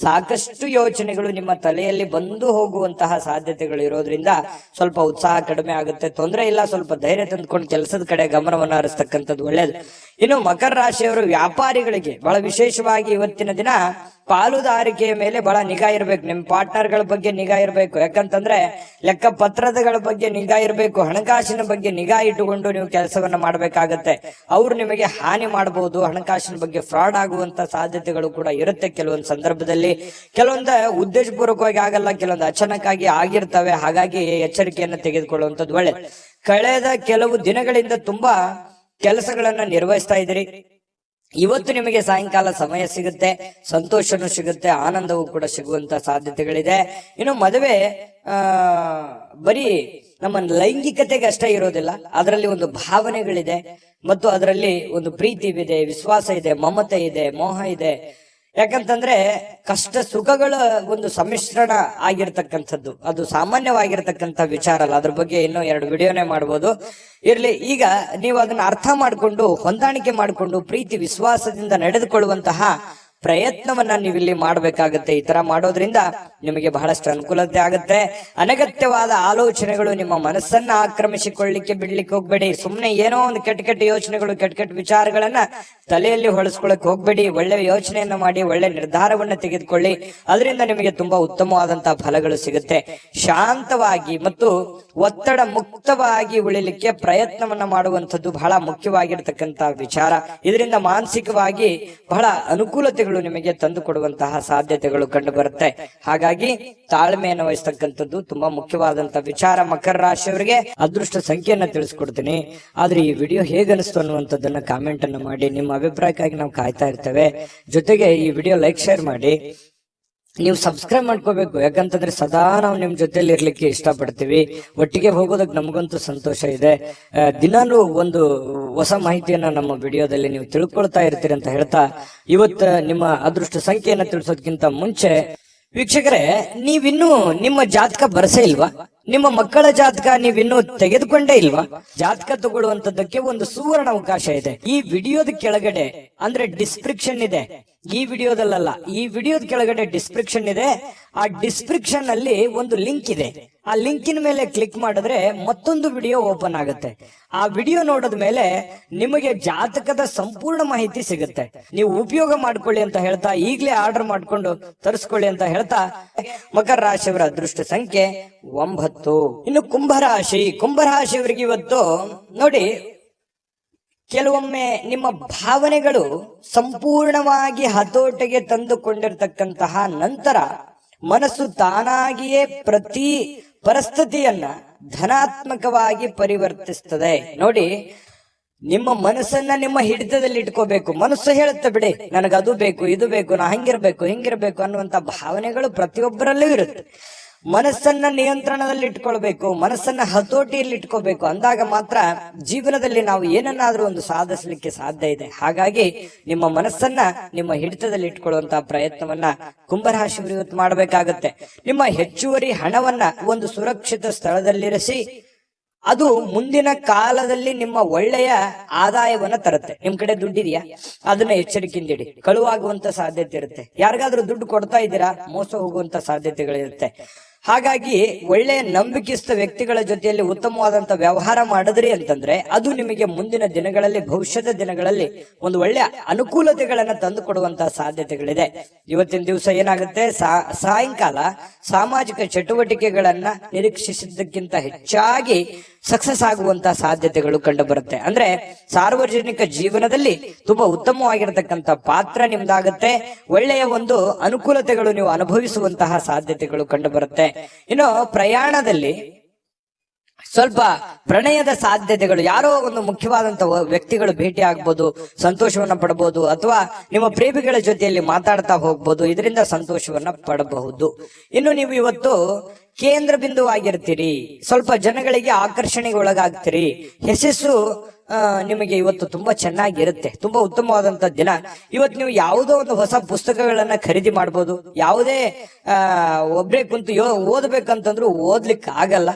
ಸಾಕಷ್ಟು ಯೋಚನೆಗಳು ನಿಮ್ಮ ತಲೆಯಲ್ಲಿ ಬಂದು ಹೋಗುವಂತಹ ಸಾಧ್ಯತೆಗಳು ಇರೋದ್ರಿಂದ ಸ್ವಲ್ಪ ಉತ್ಸಾಹ ಕಡಿಮೆ ಆಗುತ್ತೆ. ತೊಂದರೆ ಇಲ್ಲ, ಸ್ವಲ್ಪ ಧೈರ್ಯ ತಂದುಕೊಂಡು ಕೆಲಸದ ಕಡೆ ಗಮನವನ್ನು ಹರಿಸ್ತಕ್ಕಂಥದ್ದು ಒಳ್ಳೇದು. ಇನ್ನು ಮಕರ ರಾಶಿಯವರು ವ್ಯಾಪಾರಿಗಳಿಗೆ ಬಹಳ ವಿಶೇಷವಾಗಿ ಇವತ್ತಿನ ದಿನ ಪಾಲುದಾರಿಕೆಯ ಮೇಲೆ ಬಹಳ ನಿಗಾ ಇರಬೇಕು. ನಿಮ್ಮ ಪಾರ್ಟ್ನರ್ಗಳ ಬಗ್ಗೆ ನಿಗಾ ಇರಬೇಕು. ಯಾಕಂತಂದ್ರೆ ಲೆಕ್ಕ ಪತ್ರಗಳ ಬಗ್ಗೆ ನಿಗಾ ಇರಬೇಕು. ಹಣಕಾಸಿನ ಬಗ್ಗೆ ನಿಗಾ ಇಟ್ಟುಕೊಂಡು ನೀವು ಕೆಲಸವನ್ನ ಮಾಡಬೇಕಾಗತ್ತೆ. ಅವ್ರು ನಿಮಗೆ ಹಾನಿ ಮಾಡಬಹುದು. ಹಣಕಾಸಿನ ಬಗ್ಗೆ ಫ್ರಾಡ್ ಆಗುವಂತ ಸಾಧ್ಯತೆಗಳು ಕೂಡ ಇರುತ್ತೆ ಕೆಲವೊಂದು ಸಂದರ್ಭದಲ್ಲಿ. ಕೆಲವೊಂದು ಉದ್ದೇಶಪೂರ್ವಕವಾಗಿ ಆಗಲ್ಲ, ಕೆಲವೊಂದು ಅಚಾನಕ್ಕಾಗಿ ಆಗಿರ್ತವೆ. ಹಾಗಾಗಿ ಎಚ್ಚರಿಕೆಯನ್ನು ತೆಗೆದುಕೊಳ್ಳುವಂಥದ್ದು ಒಳ್ಳೆ. ಕಳೆದ ಕೆಲವು ದಿನಗಳಿಂದ ತುಂಬಾ ಕೆಲಸಗಳನ್ನ ನಿರ್ವಹಿಸ್ತಾ ಇದ್ದೀರಿ. ಇವತ್ತು ನಿಮಗೆ ಸಾಯಂಕಾಲ ಸಮಯ ಸಿಗುತ್ತೆ, ಸಂತೋಷನೂ ಸಿಗುತ್ತೆ, ಆನಂದವೂ ಕೂಡ ಸಿಗುವಂತ ಸಾಧ್ಯತೆಗಳಿದೆ. ಇನ್ನು ಮದುವೆ ಬರೀ ನಮ್ಮ ಲೈಂಗಿಕತೆಗೆ ಅಷ್ಟೇ ಇರೋದಿಲ್ಲ, ಅದರಲ್ಲಿ ಒಂದು ಭಾವನೆಗಳಿದೆ ಮತ್ತು ಅದರಲ್ಲಿ ಒಂದು ಪ್ರೀತಿ ಇದೆ, ವಿಶ್ವಾಸ ಇದೆ, ಮಮತೆ ಇದೆ, ಮೋಹ ಇದೆ. ಯಾಕಂತಂದ್ರೆ ಕಷ್ಟ ಸುಖಗಳ ಒಂದು ಸಮ್ಮಿಶ್ರಣ ಆಗಿರ್ತಕ್ಕಂಥದ್ದು, ಅದು ಸಾಮಾನ್ಯವಾಗಿರ್ತಕ್ಕಂಥ ವಿಚಾರ ಅಲ್ಲ. ಅದ್ರ ಬಗ್ಗೆ ಇನ್ನೂ 2 ವಿಡಿಯೋನೇ ಮಾಡ್ಬೋದು. ಇರ್ಲಿ, ಈಗ ನೀವು ಅದನ್ನ ಅರ್ಥ ಮಾಡಿಕೊಂಡು ಹೊಂದಾಣಿಕೆ ಮಾಡಿಕೊಂಡು ಪ್ರೀತಿ ವಿಶ್ವಾಸದಿಂದ ನಡೆದುಕೊಳ್ಳುವಂತಹ ಪ್ರಯತ್ನವನ್ನ ನೀವಿಲ್ಲಿ ಮಾಡಬೇಕಾಗತ್ತೆ. ಈ ತರ ಮಾಡೋದ್ರಿಂದ ನಿಮಗೆ ಬಹಳಷ್ಟು ಅನುಕೂಲತೆ ಆಗುತ್ತೆ. ಅನಗತ್ಯವಾದ ಆಲೋಚನೆಗಳು ನಿಮ್ಮ ಮನಸ್ಸನ್ನ ಆಕ್ರಮಿಸಿಕೊಳ್ಳಿಕ್ಕೆ ಬಿಡ್ಲಿಕ್ಕೆ ಹೋಗ್ಬೇಡಿ. ಸುಮ್ಮನೆ ಏನೋ ಒಂದು ಕೆಟ್ಟ ಯೋಚನೆಗಳು, ಕೆಟ್ಟ ವಿಚಾರಗಳನ್ನ ತಲೆಯಲ್ಲಿ ಹೊಳಸ್ಕೊಳಕ್ ಹೋಗ್ಬೇಡಿ. ಒಳ್ಳೆ ಯೋಚನೆಯನ್ನ ಮಾಡಿ ಒಳ್ಳೆ ನಿರ್ಧಾರವನ್ನ ತೆಗೆದುಕೊಳ್ಳಿ. ಅದರಿಂದ ನಿಮಗೆ ತುಂಬಾ ಉತ್ತಮವಾದಂತಹ ಫಲಗಳು ಸಿಗುತ್ತೆ. ಶಾಂತವಾಗಿ ಮತ್ತು ಒತ್ತಡ ಮುಕ್ತವಾಗಿ ಉಳಿಲಿಕ್ಕೆ ಪ್ರಯತ್ನವನ್ನ ಮಾಡುವಂಥದ್ದು ಬಹಳ ಮುಖ್ಯವಾಗಿರ್ತಕ್ಕಂಥ ವಿಚಾರ. ಇದರಿಂದ ಮಾನಸಿಕವಾಗಿ ಬಹಳ ಅನುಕೂಲತೆಗಳು ನಿಮಗೆ ತಂದು ಕೊಡುವಂತಹ ಸಾಧ್ಯತೆಗಳು ಕಂಡು ಬರುತ್ತೆ. ಹಾಗಾಗಿ ತಾಳ್ಮೆಯನ್ನು ವಹಿಸ್ತಕ್ಕಂಥದ್ದು ತುಂಬಾ ಮುಖ್ಯವಾದಂತಹ ವಿಚಾರ. ಮಕರ ರಾಶಿಯವರಿಗೆ ಅದೃಷ್ಟ ಸಂಖ್ಯೆಯನ್ನ ತಿಳಿಸ್ಕೊಡ್ತೀನಿ. ಆದ್ರೆ ಈ ವಿಡಿಯೋ ಹೇಗನಿಸ್ತು ಅನ್ನುವಂಥದ್ದನ್ನ ಕಾಮೆಂಟ್ ಅನ್ನು ಮಾಡಿ. ನಿಮ್ಮ ಅಭಿಪ್ರಾಯಕ್ಕಾಗಿ ನಾವು ಕಾಯ್ತಾ ಇರ್ತೇವೆ. ಜೊತೆಗೆ ಈ ವಿಡಿಯೋ ಲೈಕ್, ಶೇರ್ ಮಾಡಿ. ನೀವು ಸಬ್ಸ್ಕ್ರೈಬ್ ಮಾಡ್ಕೋಬೇಕು. ಯಾಕಂತಂದ್ರೆ ಸದಾ ನಾವು ನಿಮ್ ಜೊತೆಲಿ ಇರ್ಲಿಕ್ಕೆ ಇಷ್ಟಪಡ್ತೀವಿ. ಒಟ್ಟಿಗೆ ಹೋಗೋದಕ್ಕೆ ನಮಗಂತೂ ಸಂತೋಷ ಇದೆ. ದಿನಾನು ಒಂದು ಹೊಸ ಮಾಹಿತಿಯನ್ನ ನಮ್ಮ ವಿಡಿಯೋದಲ್ಲಿ ನೀವು ತಿಳ್ಕೊಳ್ತಾ ಇರ್ತೀರಿ ಅಂತ ಹೇಳ್ತಾ, ಇವತ್ತು ನಿಮ್ಮ ಅದೃಷ್ಟ ಸಂಖ್ಯೆಯನ್ನ ತಿಳಿಸೋದಕ್ಕಿಂತ ಮುಂಚೆ ವೀಕ್ಷಕರೇ, ನೀವಿನ್ನೂ ನಿಮ್ಮ ಜಾತಕ ಬರಸೇ ಇಲ್ವಾ? ನಿಮ್ಮ ಮಕ್ಕಳ ಜಾತಕ ನೀವಿನ್ನೂ ತೆಗೆದುಕೊಂಡೇ ಇಲ್ವಾ? ಜಾತಕ ತಗೊಳ್ಳುವಂತದ್ದಕ್ಕೆ ಒಂದು ಸುವರ್ಣ ಅವಕಾಶ ಇದೆ. ಈ ವಿಡಿಯೋದ ಕೆಳಗಡೆ ಅಂದ್ರೆ ಡಿಸ್ಕ್ರಿಪ್ಷನ್ ಇದೆ. ಈ ವಿಡಿಯೋದಲ್ಲ, ಈ ವಿಡಿಯೋದ ಕೆಳಗಡೆ ಡಿಸ್ಕ್ರಿಪ್ಷನ್ ಇದೆ. ಆ ಡಿಸ್ಕ್ರಿಪ್ಷನ್ ಅಲ್ಲಿ ಒಂದು ಲಿಂಕ್ ಇದೆ. ಆ ಲಿಂಕಿನ ಮೇಲೆ ಕ್ಲಿಕ್ ಮಾಡಿದ್ರೆ ಮತ್ತೊಂದು ವಿಡಿಯೋ ಓಪನ್ ಆಗುತ್ತೆ. ಆ ವಿಡಿಯೋ ನೋಡಿದ ಮೇಲೆ ನಿಮಗೆ ಜಾತಕದ ಸಂಪೂರ್ಣ ಮಾಹಿತಿ ಸಿಗುತ್ತೆ. ನೀವು ಉಪಯೋಗ ಮಾಡ್ಕೊಳ್ಳಿ ಅಂತ ಹೇಳ್ತಾ, ಈಗಲೇ ಆರ್ಡರ್ ಮಾಡ್ಕೊಂಡು ತರಿಸ್ಕೊಳ್ಳಿ ಅಂತ ಹೇಳ್ತಾ, ಮಕರ ರಾಶಿಯವರ ಅದೃಷ್ಟ ಸಂಖ್ಯೆ 9. ಇನ್ನು ಕುಂಭರಾಶಿಯವರಿಗೆ ಇವತ್ತು ನೋಡಿ, ಕೆಲವೊಮ್ಮೆ ನಿಮ್ಮ ಭಾವನೆಗಳು ಸಂಪೂರ್ಣವಾಗಿ ಹತೋಟಿಗೆ ತಂದುಕೊಂಡಿರ್ತಕ್ಕಂತಹ ನಂತರ ಮನಸ್ಸು ತಾನಾಗಿಯೇ ಪ್ರತಿ ಪರಿಸ್ಥಿತಿಯನ್ನ ಧನಾತ್ಮಕವಾಗಿ ಪರಿವರ್ತಿಸ್ತದೆ. ನೋಡಿ, ನಿಮ್ಮ ಮನಸ್ಸನ್ನ ನಿಮ್ಮ ಹಿಡಿತದಲ್ಲಿ ಇಟ್ಕೋಬೇಕು. ಮನಸ್ಸು ಹೇಳುತ್ತೆ, ಬಿಡಿ ನನಗದು ಬೇಕು, ಇದು ಬೇಕು, ನಾ ಹಿಂಗಿರ್ಬೇಕು ಅನ್ನುವಂತ ಭಾವನೆಗಳು ಪ್ರತಿಯೊಬ್ಬರಲ್ಲೂ ಇರುತ್ತೆ. ಮನಸ್ಸನ್ನ ನಿಯಂತ್ರಣದಲ್ಲಿ ಇಟ್ಕೊಳ್ಬೇಕು, ಮನಸ್ಸನ್ನ ಹತೋಟಿಯಲ್ಲಿ ಇಟ್ಕೋಬೇಕು. ಅಂದಾಗ ಮಾತ್ರ ಜೀವನದಲ್ಲಿ ನಾವು ಏನನ್ನಾದ್ರೂ ಒಂದು ಸಾಧಿಸಲಿಕ್ಕೆ ಸಾಧ್ಯ ಇದೆ. ಹಾಗಾಗಿ ನಿಮ್ಮ ಮನಸ್ಸನ್ನ ನಿಮ್ಮ ಹಿಡಿತದಲ್ಲಿ ಇಟ್ಕೊಳ್ಳುವಂತಹ ಪ್ರಯತ್ನವನ್ನ ಕುಂಭರಾಶಿಯವರು ಇವತ್ತು ಮಾಡಬೇಕಾಗತ್ತೆ. ನಿಮ್ಮ ಹೆಚ್ಚುವರಿ ಹಣವನ್ನ ಒಂದು ಸುರಕ್ಷಿತ ಸ್ಥಳದಲ್ಲಿರಿಸಿ, ಅದು ಮುಂದಿನ ಕಾಲದಲ್ಲಿ ನಿಮ್ಮ ಒಳ್ಳೆಯ ಆದಾಯವನ್ನ ತರುತ್ತೆ. ನಿಮ್ ಕಡೆ ದುಡ್ಡಿದೆಯಾ, ಅದನ್ನ ಎಚ್ಚರಿಕೆಯಿಂದ ಇಡಿ. ಕಳುವಾಗುವಂತ ಸಾಧ್ಯತೆ ಇರುತ್ತೆ. ಯಾರಿಗಾದ್ರೂ ದುಡ್ಡು ಕೊಡ್ತಾ ಇದ್ದೀರಾ, ಮೋಸ ಹೋಗುವಂತ ಸಾಧ್ಯತೆಗಳಿರುತ್ತೆ. ಹಾಗಾಗಿ ಒಳ್ಳೆಯ ನಂಬಿಕೆಸ್ಥ ವ್ಯಕ್ತಿಗಳ ಜೊತೆಯಲ್ಲಿ ಉತ್ತಮವಾದಂತ ವ್ಯವಹಾರ ಮಾಡಿದ್ರಿ ಅಂತಂದ್ರೆ ಅದು ನಿಮಗೆ ಮುಂದಿನ ದಿನಗಳಲ್ಲಿ, ಭವಿಷ್ಯದ ದಿನಗಳಲ್ಲಿ ಒಂದು ಒಳ್ಳೆಯ ಅನುಕೂಲತೆಗಳನ್ನ ತಂದು ಕೊಡುವಂತಹ ಸಾಧ್ಯತೆಗಳಿದೆ. ಇವತ್ತಿನ ದಿವಸ ಏನಾಗುತ್ತೆ, ಸಾಯಂಕಾಲ ಸಾಮಾಜಿಕ ಚಟುವಟಿಕೆಗಳನ್ನ ನಿರೀಕ್ಷಿಸಿದ್ದಕ್ಕಿಂತ ಹೆಚ್ಚಾಗಿ ಸಕ್ಸಸ್ ಆಗುವಂತಹ ಸಾಧ್ಯತೆಗಳು ಕಂಡು ಬರುತ್ತೆ. ಅಂದ್ರೆ ಸಾರ್ವಜನಿಕ ಜೀವನದಲ್ಲಿ ತುಂಬಾ ಉತ್ತಮವಾಗಿರತಕ್ಕಂತ ಪಾತ್ರ ನಿಮ್ದಾಗುತ್ತೆ. ಒಳ್ಳೆಯ ಒಂದು ಅನುಕೂಲತೆಗಳು ನೀವು ಅನುಭವಿಸುವಂತಹ ಸಾಧ್ಯತೆಗಳು ಕಂಡು ಬರುತ್ತೆ. ಇನ್ನು ಪ್ರಯಾಣದಲ್ಲಿ ಸ್ವಲ್ಪ ಪ್ರಣಯದ ಸಾಧ್ಯತೆಗಳು, ಯಾರೋ ಒಂದು ಮುಖ್ಯವಾದಂತಹ ವ್ಯಕ್ತಿಗಳು ಭೇಟಿ ಆಗ್ಬೋದು, ಸಂತೋಷವನ್ನ ಪಡಬಹುದು, ಅಥವಾ ನಿಮ್ಮ ಪ್ರೇಮಿಗಳ ಜೊತೆಯಲ್ಲಿ ಮಾತಾಡ್ತಾ ಹೋಗ್ಬೋದು. ಇದರಿಂದ ಸಂತೋಷವನ್ನ ಪಡಬಹುದು. ಇನ್ನು ನೀವು ಇವತ್ತು ಕೇಂದ್ರ ಬಿಂದುವಾಗಿರ್ತೀರಿ, ಸ್ವಲ್ಪ ಜನಗಳಿಗೆ ಆಕರ್ಷಣೆಗೆ ಒಳಗಾಗ್ತೀರಿ. ಯಶಸ್ಸು ನಿಮಗೆ ಇವತ್ತು ತುಂಬಾ ಚೆನ್ನಾಗಿರುತ್ತೆ. ತುಂಬಾ ಉತ್ತಮವಾದಂತ ದಿನ. ಇವತ್ತು ನೀವು ಯಾವುದೋ ಒಂದು ಹೊಸ ಪುಸ್ತಕಗಳನ್ನ ಖರೀದಿ ಮಾಡ್ಬೋದು. ಯಾವುದೇ ಒಬ್ರೇ ಕುಂತು ಓದ್ಬೇಕಂತಂದ್ರೂ ಓದ್ಲಿಕ್ಕೆ ಆಗಲ್ಲ,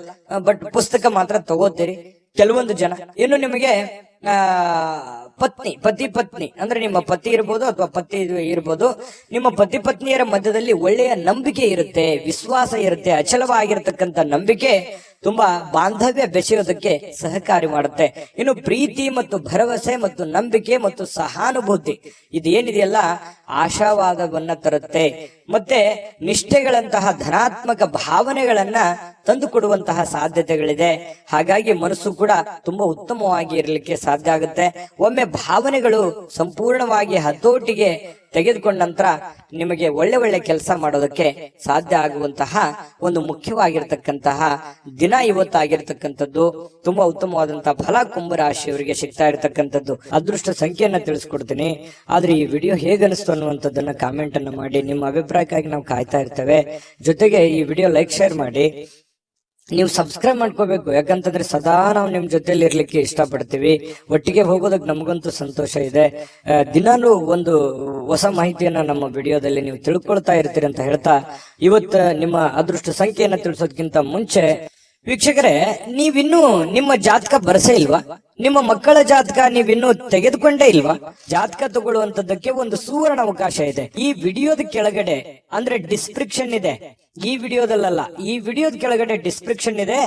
ಬಟ್ ಪುಸ್ತಕ ಮಾತ್ರ ತಗೋತೀರಿ ಕೆಲವೊಂದು ಜನ. ಇನ್ನು ನಿಮಗೆ ಪತಿ ಪತ್ನಿ ಅಂದ್ರೆ ನಿಮ್ಮ ಪತಿ ಇರ್ಬೋದು ಅಥವಾ ಪತಿ ಇರ್ಬೋದು, ನಿಮ್ಮ ಪತಿ ಪತ್ನಿಯರ ಮಧ್ಯದಲ್ಲಿ ಒಳ್ಳೆಯ ನಂಬಿಕೆ ಇರುತ್ತೆ, ವಿಶ್ವಾಸ ಇರುತ್ತೆ. ಅಚಲವಾಗಿರ್ತಕ್ಕಂಥ ನಂಬಿಕೆ ತುಂಬಾ ಬಾಂಧವ್ಯ ಬೆಸೆಯೋದಕ್ಕೆ ಸಹಕಾರಿ ಮಾಡುತ್ತೆ. ಇನ್ನು ಪ್ರೀತಿ ಮತ್ತು ಭರವಸೆ ಮತ್ತು ನಂಬಿಕೆ ಮತ್ತು ಸಹಾನುಭೂತಿ ಇದೇನಿದೆಯಲ್ಲ ಆಶಾವಾದವನ್ನ ತರುತ್ತೆ. ಮತ್ತೆ ನಿಷ್ಠೆಗಳಂತಹ ಧನಾತ್ಮಕ ಭಾವನೆಗಳನ್ನ ತಂದುಕೊಡುವಂತಹ ಸಾಧ್ಯತೆಗಳಿದೆ. ಹಾಗಾಗಿ ಮನಸ್ಸು ಕೂಡ ತುಂಬಾ ಉತ್ತಮವಾಗಿ ಇರಲಿಕ್ಕೆ ಸಾಧ್ಯ ಆಗುತ್ತೆ. ಒಮ್ಮೆ ಭಾವನೆಗಳು ಸಂಪೂರ್ಣವಾಗಿ ಹತೋಟಿಗೆ ತೆಗೆದುಕೊಂಡ ನಂತರ ನಿಮಗೆ ಒಳ್ಳೆ ಒಳ್ಳೆ ಕೆಲಸ ಮಾಡೋದಕ್ಕೆ ಸಾಧ್ಯ ಆಗುವಂತಹ ಒಂದು ಮುಖ್ಯವಾಗಿರ್ತಕ್ಕಂತಹ ದಿನ ಇವತ್ತಾಗಿರ್ತಕ್ಕಂಥದ್ದು. ತುಂಬಾ ಉತ್ತಮವಾದಂತಹ ಫಲ ಕುಂಭರಾಶಿಯವರಿಗೆ ಸಿಗ್ತಾ ಇರತಕ್ಕಂಥದ್ದು. ಅದೃಷ್ಟ ಸಂಖ್ಯೆಯನ್ನ ತಿಳಿಸ್ಕೊಡ್ತೀನಿ. ಆದ್ರೆ ಈ ವಿಡಿಯೋ ಹೇಗನಿಸ್ತು ಅನ್ನುವಂಥದ್ದನ್ನ ಕಾಮೆಂಟ್ ಅನ್ನ ಮಾಡಿ. ನಿಮ್ಮ ಅಭಿಪ್ರಾಯಕ್ಕಾಗಿ ನಾವು ಕಾಯ್ತಾ ಇರ್ತೇವೆ. ಜೊತೆಗೆ ಈ ವಿಡಿಯೋ ಲೈಕ್ ಶೇರ್ ಮಾಡಿ. ನೀವು ಸಬ್ಸ್ಕ್ರೈಬ್ ಮಾಡ್ಕೋಬೇಕು, ಯಾಕಂತಂದ್ರೆ ಸದಾ ನಾವು ನಿಮ್ ಜೊತೆಲಿ ಇರ್ಲಿಕ್ಕೆ ಇಷ್ಟಪಡ್ತೀವಿ. ಒಟ್ಟಿಗೆ ಹೋಗೋದಕ್ಕೆ ನಮಗಂತೂ ಸಂತೋಷ ಇದೆ. ದಿನಾನು ಒಂದು ಹೊಸ ಮಾಹಿತಿಯನ್ನ ನಮ್ಮ ವಿಡಿಯೋದಲ್ಲಿ ನೀವು ತಿಳ್ಕೊಳ್ತಾ ಇರ್ತೀರಿ ಅಂತ ಹೇಳ್ತಾ, ಇವತ್ತು ನಿಮ್ಮ ಅದೃಷ್ಟ ಸಂಖ್ಯೆಯನ್ನ ತಿಳಿಸೋದಕ್ಕಿಂತ ಮುಂಚೆ ವೀಕ್ಷಕರೇ, ನೀವಿನ್ನೂ ನಿಮ್ಮ ಜಾತಕ ಬರಸೇ ಇಲ್ವಾ? ನಿಮ್ಮ ಮಕ್ಕಳ ಜಾತಕ ನೀವಿನ್ನೂ ತೆಗೆದುಕೊಂಡೇ ಇಲ್ವಾ? ಜಾತಕ ತಗೊಳ್ಳುವಂತದ್ದಕ್ಕೆ ಒಂದು ಸುವರ್ಣ ಅವಕಾಶ ಇದೆ. ಈ ವಿಡಿಯೋದ ಕೆಳಗಡೆ ಅಂದ್ರೆ ಡಿಸ್ಕ್ರಿಪ್ಷನ್ ಇದೆ. ಈ ವಿಡಿಯೋದಲ್ಲ, ಈ ವಿಡಿಯೋದ ಕೆಳಗಡೆ ಡಿಸ್ಕ್ರಿಪ್ಷನ್ ಇದೆ.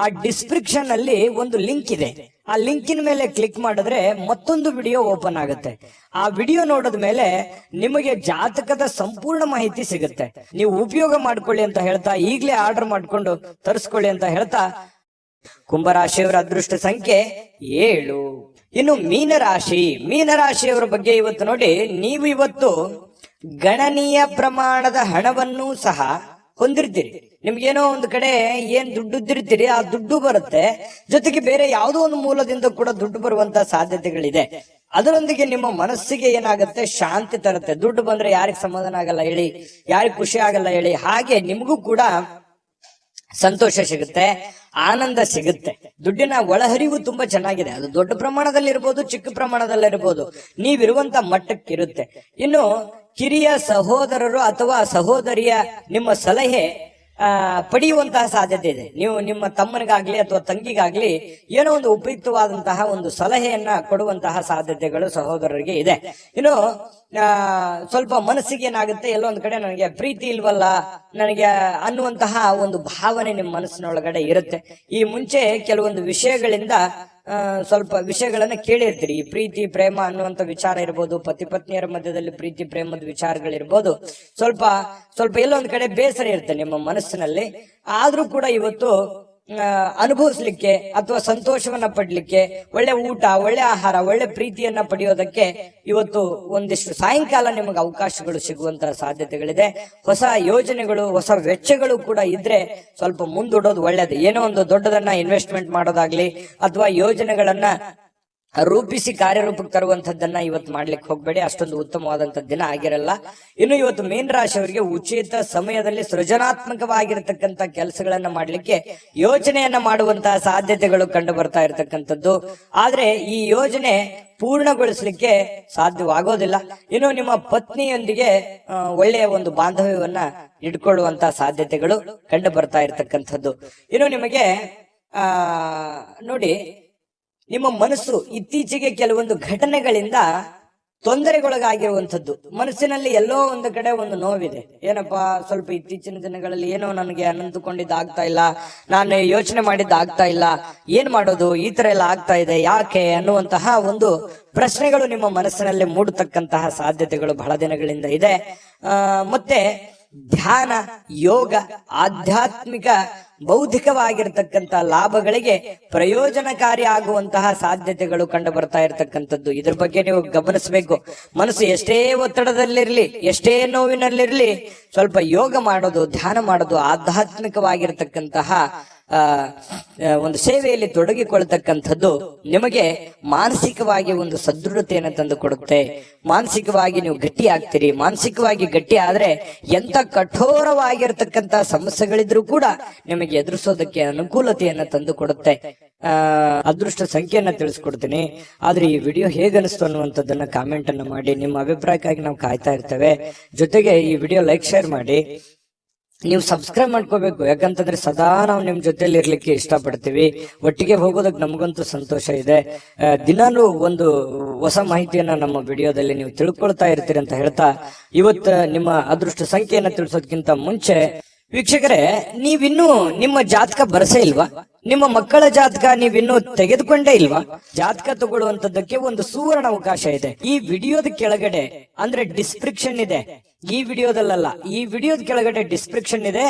ಆ ಡಿಸ್ಕ್ರಿಪ್ಷನ್ ಅಲ್ಲಿ ಒಂದು ಲಿಂಕ್ ಇದೆ. ಆ ಲಿಂಕಿನ ಮೇಲೆ ಕ್ಲಿಕ್ ಮಾಡಿದ್ರೆ ಮತ್ತೊಂದು ವಿಡಿಯೋ ಓಪನ್ ಆಗುತ್ತೆ. ಆ ವಿಡಿಯೋ ನೋಡಿದ ಮೇಲೆ ನಿಮಗೆ ಜಾತಕದ ಸಂಪೂರ್ಣ ಮಾಹಿತಿ ಸಿಗುತ್ತೆ. ನೀವು ಉಪಯೋಗ ಮಾಡ್ಕೊಳ್ಳಿ ಅಂತ ಹೇಳ್ತಾ, ಈಗಲೇ ಆರ್ಡರ್ ಮಾಡ್ಕೊಂಡು ತರಿಸ್ಕೊಳ್ಳಿ ಅಂತ ಹೇಳ್ತಾ, ಕುಂಭರಾಶಿಯವರ ಅದೃಷ್ಟ ಸಂಖ್ಯೆ 7. ಇನ್ನು ಮೀನರಾಶಿಯವರ ಬಗ್ಗೆ ಇವತ್ತು ನೋಡಿ, ನೀವು ಇವತ್ತು ಗಣನೀಯ ಪ್ರಮಾಣದ ಹಣವನ್ನು ಸಹ ಹೊಂದಿರ್ತೀರಿ. ನಿಮ್ಗೇನೋ ಒಂದು ಕಡೆ ಏನ್ ದುಡ್ಡಿರ್ತೀರಿ, ಆ ದುಡ್ಡು ಬರುತ್ತೆ. ಜೊತೆಗೆ ಬೇರೆ ಯಾವುದೋ ಒಂದು ಮೂಲದಿಂದ ಕೂಡ ದುಡ್ಡು ಬರುವಂತ ಸಾಧ್ಯತೆಗಳಿದೆ. ಅದರೊಂದಿಗೆ ನಿಮ್ಮ ಮನಸ್ಸಿಗೆ ಏನಾಗುತ್ತೆ, ಶಾಂತಿ ತರುತ್ತೆ. ದುಡ್ಡು ಬಂದ್ರೆ ಯಾರಿಗೆ ಸಮಾಧಾನ ಆಗಲ್ಲ ಹೇಳಿ, ಯಾರಿಗೆ ಖುಷಿ ಆಗಲ್ಲ ಹೇಳಿ. ಹಾಗೆ ನಿಮಗೂ ಕೂಡ ಸಂತೋಷ ಸಿಗುತ್ತೆ, ಆನಂದ ಸಿಗುತ್ತೆ. ದುಡ್ಡಿನ ಒಳಹರಿವು ತುಂಬಾ ಚೆನ್ನಾಗಿದೆ. ಅದು ದೊಡ್ಡ ಪ್ರಮಾಣದಲ್ಲಿ ಇರ್ಬೋದು, ಚಿಕ್ಕ ಪ್ರಮಾಣದಲ್ಲಿ ಇರ್ಬೋದು, ನೀವಿರುವಂತ ಮಟ್ಟಕ್ಕಿರುತ್ತೆ. ಇನ್ನು ಕಿರಿಯ ಸಹೋದರರು ಅಥವಾ ಸಹೋದರಿಯ ನಿಮ್ಮ ಸಲಹೆ ಪಡೆಯುವಂತಹ ಸಾಧ್ಯತೆ ಇದೆ. ನೀವು ನಿಮ್ಮ ತಮ್ಮನಿಗಾಗ್ಲಿ ಅಥವಾ ತಂಗಿಗಾಗ್ಲಿ ಏನೋ ಒಂದು ಉಪಯುಕ್ತವಾದಂತಹ ಒಂದು ಸಲಹೆಯನ್ನ ಕೊಡುವಂತಹ ಸಾಧ್ಯತೆಗಳು ಸಹೋದರರಿಗೆ ಇದೆ. ಇನ್ನು ಸ್ವಲ್ಪ ಮನಸ್ಸಿಗೆ ಏನಾಗುತ್ತೆ, ಎಲ್ಲೋ ಒಂದ್ ಕಡೆ ನನಗೆ ಪ್ರೀತಿ ಇಲ್ವಲ್ಲ ನನಗೆ ಅನ್ನುವಂತಹ ಒಂದು ಭಾವನೆ ನಿಮ್ಮ ಮನಸ್ಸಿನೊಳಗಡೆ ಇರುತ್ತೆ. ಈ ಮುಂಚೆ ಕೆಲವೊಂದು ವಿಷಯಗಳಿಂದ ಸ್ವಲ್ಪ ವಿಷಯಗಳನ್ನ ಕೇಳಿರ್ತೀರಿ. ಈ ಪ್ರೀತಿ ಪ್ರೇಮ ಅನ್ನುವಂತ ವಿಚಾರ ಇರ್ಬೋದು, ಪತಿ ಪತ್ನಿಯರ ಮಧ್ಯದಲ್ಲಿ ಪ್ರೀತಿ ಪ್ರೇಮದ ವಿಚಾರಗಳಿರ್ಬೋದು. ಸ್ವಲ್ಪ ಎಲ್ಲೊಂದ್ ಕಡೆ ಬೇಸರ ಇರುತ್ತೆ ನಿಮ್ಮ ಮನಸ್ಸಿನಲ್ಲಿ. ಆದ್ರೂ ಕೂಡ ಇವತ್ತು ಅನುಭವಿಸ್ಲಿಕ್ಕೆ ಅಥವಾ ಸಂತೋಷವನ್ನ ಪಡ್ಲಿಕ್ಕೆ, ಒಳ್ಳೆ ಊಟ, ಒಳ್ಳೆ ಆಹಾರ, ಒಳ್ಳೆ ಪ್ರೀತಿಯನ್ನ ಪಡೆಯೋದಕ್ಕೆ ಇವತ್ತು ಒಂದಿಷ್ಟು ಸಾಯಂಕಾಲ ನಿಮಗೆ ಅವಕಾಶಗಳು ಸಿಗುವಂತಹ ಸಾಧ್ಯತೆಗಳಿದೆ. ಹೊಸ ಯೋಜನೆಗಳು, ಹೊಸ ವೆಚ್ಚಗಳು ಕೂಡ ಇದ್ರೆ ಸ್ವಲ್ಪ ಮುಂದೂಡೋದು ಒಳ್ಳೇದು. ಏನೋ ಒಂದು ದೊಡ್ಡದನ್ನ ಇನ್ವೆಸ್ಟ್ಮೆಂಟ್ ಮಾಡೋದಾಗ್ಲಿ ಅಥವಾ ಯೋಜನೆಗಳನ್ನ ರೂಪಿಸಿ ಕಾರ್ಯರೂಪಕ್ಕೆ ತರುವಂತದ್ದನ್ನ ಇವತ್ತು ಮಾಡ್ಲಿಕ್ಕೆ ಹೋಗ್ಬೇಡಿ. ಅಷ್ಟೊಂದು ಉತ್ತಮವಾದಂತ ದಿನ ಆಗಿರಲ್ಲ. ಇನ್ನು ಇವತ್ತು ಮೀನ ರಾಶಿಯವರಿಗೆ ಉಚಿತ ಸಮಯದಲ್ಲಿ ಸೃಜನಾತ್ಮಕವಾಗಿರತಕ್ಕಂತ ಕೆಲಸಗಳನ್ನ ಮಾಡ್ಲಿಕ್ಕೆ ಯೋಚನೆಯನ್ನ ಮಾಡುವಂತಹ ಸಾಧ್ಯತೆಗಳು ಕಂಡು ಬರ್ತಾ ಇರತಕ್ಕಂಥದ್ದು. ಆದ್ರೆ ಈ ಯೋಜನೆ ಪೂರ್ಣಗೊಳಿಸ್ಲಿಕ್ಕೆ ಸಾಧ್ಯವಾಗೋದಿಲ್ಲ. ಇನ್ನು ನಿಮ್ಮ ಪತ್ನಿಯೊಂದಿಗೆ ಒಳ್ಳೆಯ ಒಂದು ಬಾಂಧವ್ಯವನ್ನ ಇಟ್ಕೊಳ್ಳುವಂತಹ ಸಾಧ್ಯತೆಗಳು ಕಂಡು ಬರ್ತಾ ಇರತಕ್ಕಂಥದ್ದು. ಇನ್ನು ನಿಮಗೆ ನೋಡಿ, ನಿಮ್ಮ ಮನಸ್ಸು ಇತ್ತೀಚೆಗೆ ಕೆಲವೊಂದು ಘಟನೆಗಳಿಂದ ತೊಂದರೆಗೊಳಗಾಗಿರುವಂಥದ್ದು. ಮನಸ್ಸಿನಲ್ಲಿ ಎಲ್ಲೋ ಒಂದು ಕಡೆ ಒಂದು ನೋವಿದೆ. ಏನಪ್ಪಾ, ಸ್ವಲ್ಪ ಇತ್ತೀಚಿನ ದಿನಗಳಲ್ಲಿ ಏನೋ ನನಗೆ ಅನಂತುಕೊಂಡಿದ್ದು ಆಗ್ತಾ ಇಲ್ಲ, ನಾನು ಯೋಚನೆ ಮಾಡಿದ್ದು ಆಗ್ತಾ ಇಲ್ಲ, ಏನ್ ಮಾಡೋದು, ಈ ತರ ಎಲ್ಲ ಆಗ್ತಾ ಇದೆ, ಯಾಕೆ ಅನ್ನುವಂತಹ ಒಂದು ಪ್ರಶ್ನೆಗಳು ನಿಮ್ಮ ಮನಸ್ಸಿನಲ್ಲಿ ಮೂಡತಕ್ಕಂತಹ ಸಾಧ್ಯತೆಗಳು ಬಹಳ ದಿನಗಳಿಂದ ಇದೆ. ಮತ್ತೆ ಧ್ಯಾನ, ಯೋಗ, ಆಧ್ಯಾತ್ಮಿಕ, ಬೌದ್ಧಿಕವಾಗಿರ್ತಕ್ಕಂಥ ಲಾಭಗಳಿಗೆ ಪ್ರಯೋಜನಕಾರಿ ಆಗುವಂತಹ ಸಾಧ್ಯತೆಗಳು ಕಂಡು ಬರ್ತಾ ಇರತಕ್ಕಂಥದ್ದು. ಇದ್ರ ಬಗ್ಗೆ ನೀವು ಗಮನಿಸಬೇಕು. ಮನಸ್ಸು ಎಷ್ಟೇ ಒತ್ತಡದಲ್ಲಿರ್ಲಿ, ಎಷ್ಟೇ ನೋವಿನಲ್ಲಿರ್ಲಿ, ಸ್ವಲ್ಪ ಯೋಗ ಮಾಡೋದು, ಧ್ಯಾನ ಮಾಡೋದು, ಆಧ್ಯಾತ್ಮಿಕವಾಗಿರ್ತಕ್ಕಂತಹ ಒಂದು ಸೇವೆಯಲ್ಲಿ ತೊಡಗಿಕೊಳ್ತಕ್ಕಂಥದ್ದು ನಿಮಗೆ ಮಾನಸಿಕವಾಗಿ ಒಂದು ಸದೃಢತೆಯನ್ನು ತಂದು ಕೊಡುತ್ತೆ. ಮಾನಸಿಕವಾಗಿ ನೀವು ಗಟ್ಟಿ ಆಗ್ತೀರಿ. ಮಾನಸಿಕವಾಗಿ ಗಟ್ಟಿ ಆದ್ರೆ ಎಂತ ಕಠೋರವಾಗಿರ್ತಕ್ಕಂಥ ಸಮಸ್ಯೆಗಳಿದ್ರೂ ಕೂಡ ನಿಮಗೆ ಎದುರಿಸೋದಕ್ಕೆ ಅನುಕೂಲತೆಯನ್ನ ತಂದು ಕೊಡುತ್ತೆ. ಅದೃಷ್ಟ ಸಂಖ್ಯೆಯನ್ನ ತಿಳಿಸ್ಕೊಡ್ತೀನಿ. ಆದ್ರೆ ಈ ವಿಡಿಯೋ ಹೇಗನಿಸ್ತು ಅನ್ನುವಂಥದ್ದನ್ನ ಕಾಮೆಂಟ್ ಅನ್ನ ಮಾಡಿ. ನಿಮ್ಮ ಅಭಿಪ್ರಾಯಕ್ಕಾಗಿ ನಾವು ಕಾಯ್ತಾ ಇರ್ತೇವೆ. ಜೊತೆಗೆ ಈ ವಿಡಿಯೋ ಲೈಕ್ ಶೇರ್ ಮಾಡಿ. ನೀವು ಸಬ್ಸ್ಕ್ರೈಬ್ ಮಾಡ್ಕೋಬೇಕು, ಯಾಕಂತಂದ್ರೆ ಸದಾ ನಾವು ನಿಮ್ ಜೊತೆಲಿ ಇರ್ಲಿಕ್ಕೆ ಇಷ್ಟಪಡ್ತೀವಿ. ಒಟ್ಟಿಗೆ ಹೋಗೋದಕ್ಕೆ ನಮಗಂತೂ ಸಂತೋಷ ಇದೆ. ದಿನಾನು ಒಂದು ಹೊಸ ಮಾಹಿತಿಯನ್ನ ನಮ್ಮ ವಿಡಿಯೋದಲ್ಲಿ ನೀವು ತಿಳ್ಕೊಳ್ತಾ ಇರ್ತೀರಿ ಅಂತ ಹೇಳ್ತಾ, ಇವತ್ತು ನಿಮ್ಮ ಅದೃಷ್ಟ ಸಂಖ್ಯೆಯನ್ನ ತಿಳಿಸೋದಕ್ಕಿಂತ ಮುಂಚೆ ವೀಕ್ಷಕರೇ, ನೀವಿನ್ನೂ ನಿಮ್ಮ ಜಾತಕ ಬರಸೇ ಇಲ್ವಾ? ನಿಮ್ಮ ಮಕ್ಕಳ ಜಾತಕ ನೀವಿನ್ನೂ ತೆಗೆದುಕೊಂಡೇ ಇಲ್ವಾ? ಜಾತಕ ತಗೊಳ್ಳುವಂತದ್ದಕ್ಕೆ ಒಂದು ಸುವರ್ಣ ಅವಕಾಶ ಇದೆ. ಈ ವಿಡಿಯೋದ ಕೆಳಗಡೆ ಅಂದ್ರೆ ಡಿಸ್ಕ್ರಿಪ್ಷನ್ ಇದೆ. ಈ ವಿಡಿಯೋದಲ್ಲ, ಈ ವಿಡಿಯೋದ ಕೆಳಗಡೆ ಡಿಸ್ಕ್ರಿಪ್ಷನ್ ಇದೆ.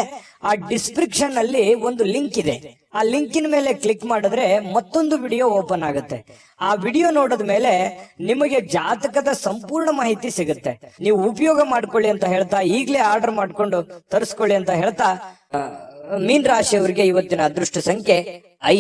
ಆ ಡಿಸ್ಕ್ರಿಪ್ಷನ್ ಅಲ್ಲಿ ಒಂದು ಲಿಂಕ್ ಇದೆ. ಆ ಲಿಂಕಿನ ಮೇಲೆ ಕ್ಲಿಕ್ ಮಾಡಿದ್ರೆ ಮತ್ತೊಂದು ವಿಡಿಯೋ ಓಪನ್ ಆಗುತ್ತೆ. ಆ ವಿಡಿಯೋ ನೋಡಿದ ಮೇಲೆ ನಿಮಗೆ ಜಾತಕದ ಸಂಪೂರ್ಣ ಮಾಹಿತಿ ಸಿಗುತ್ತೆ. ನೀವು ಉಪಯೋಗ ಮಾಡ್ಕೊಳ್ಳಿ ಅಂತ ಹೇಳ್ತಾ, ಈಗಲೇ ಆರ್ಡರ್ ಮಾಡ್ಕೊಂಡು ತರಿಸ್ಕೊಳ್ಳಿ ಅಂತ ಹೇಳ್ತಾ, ಮೀನ್ ರಾಶಿಯವರಿಗೆ ಇವತ್ತಿನ ಅದೃಷ್ಟ ಸಂಖ್ಯೆ 5.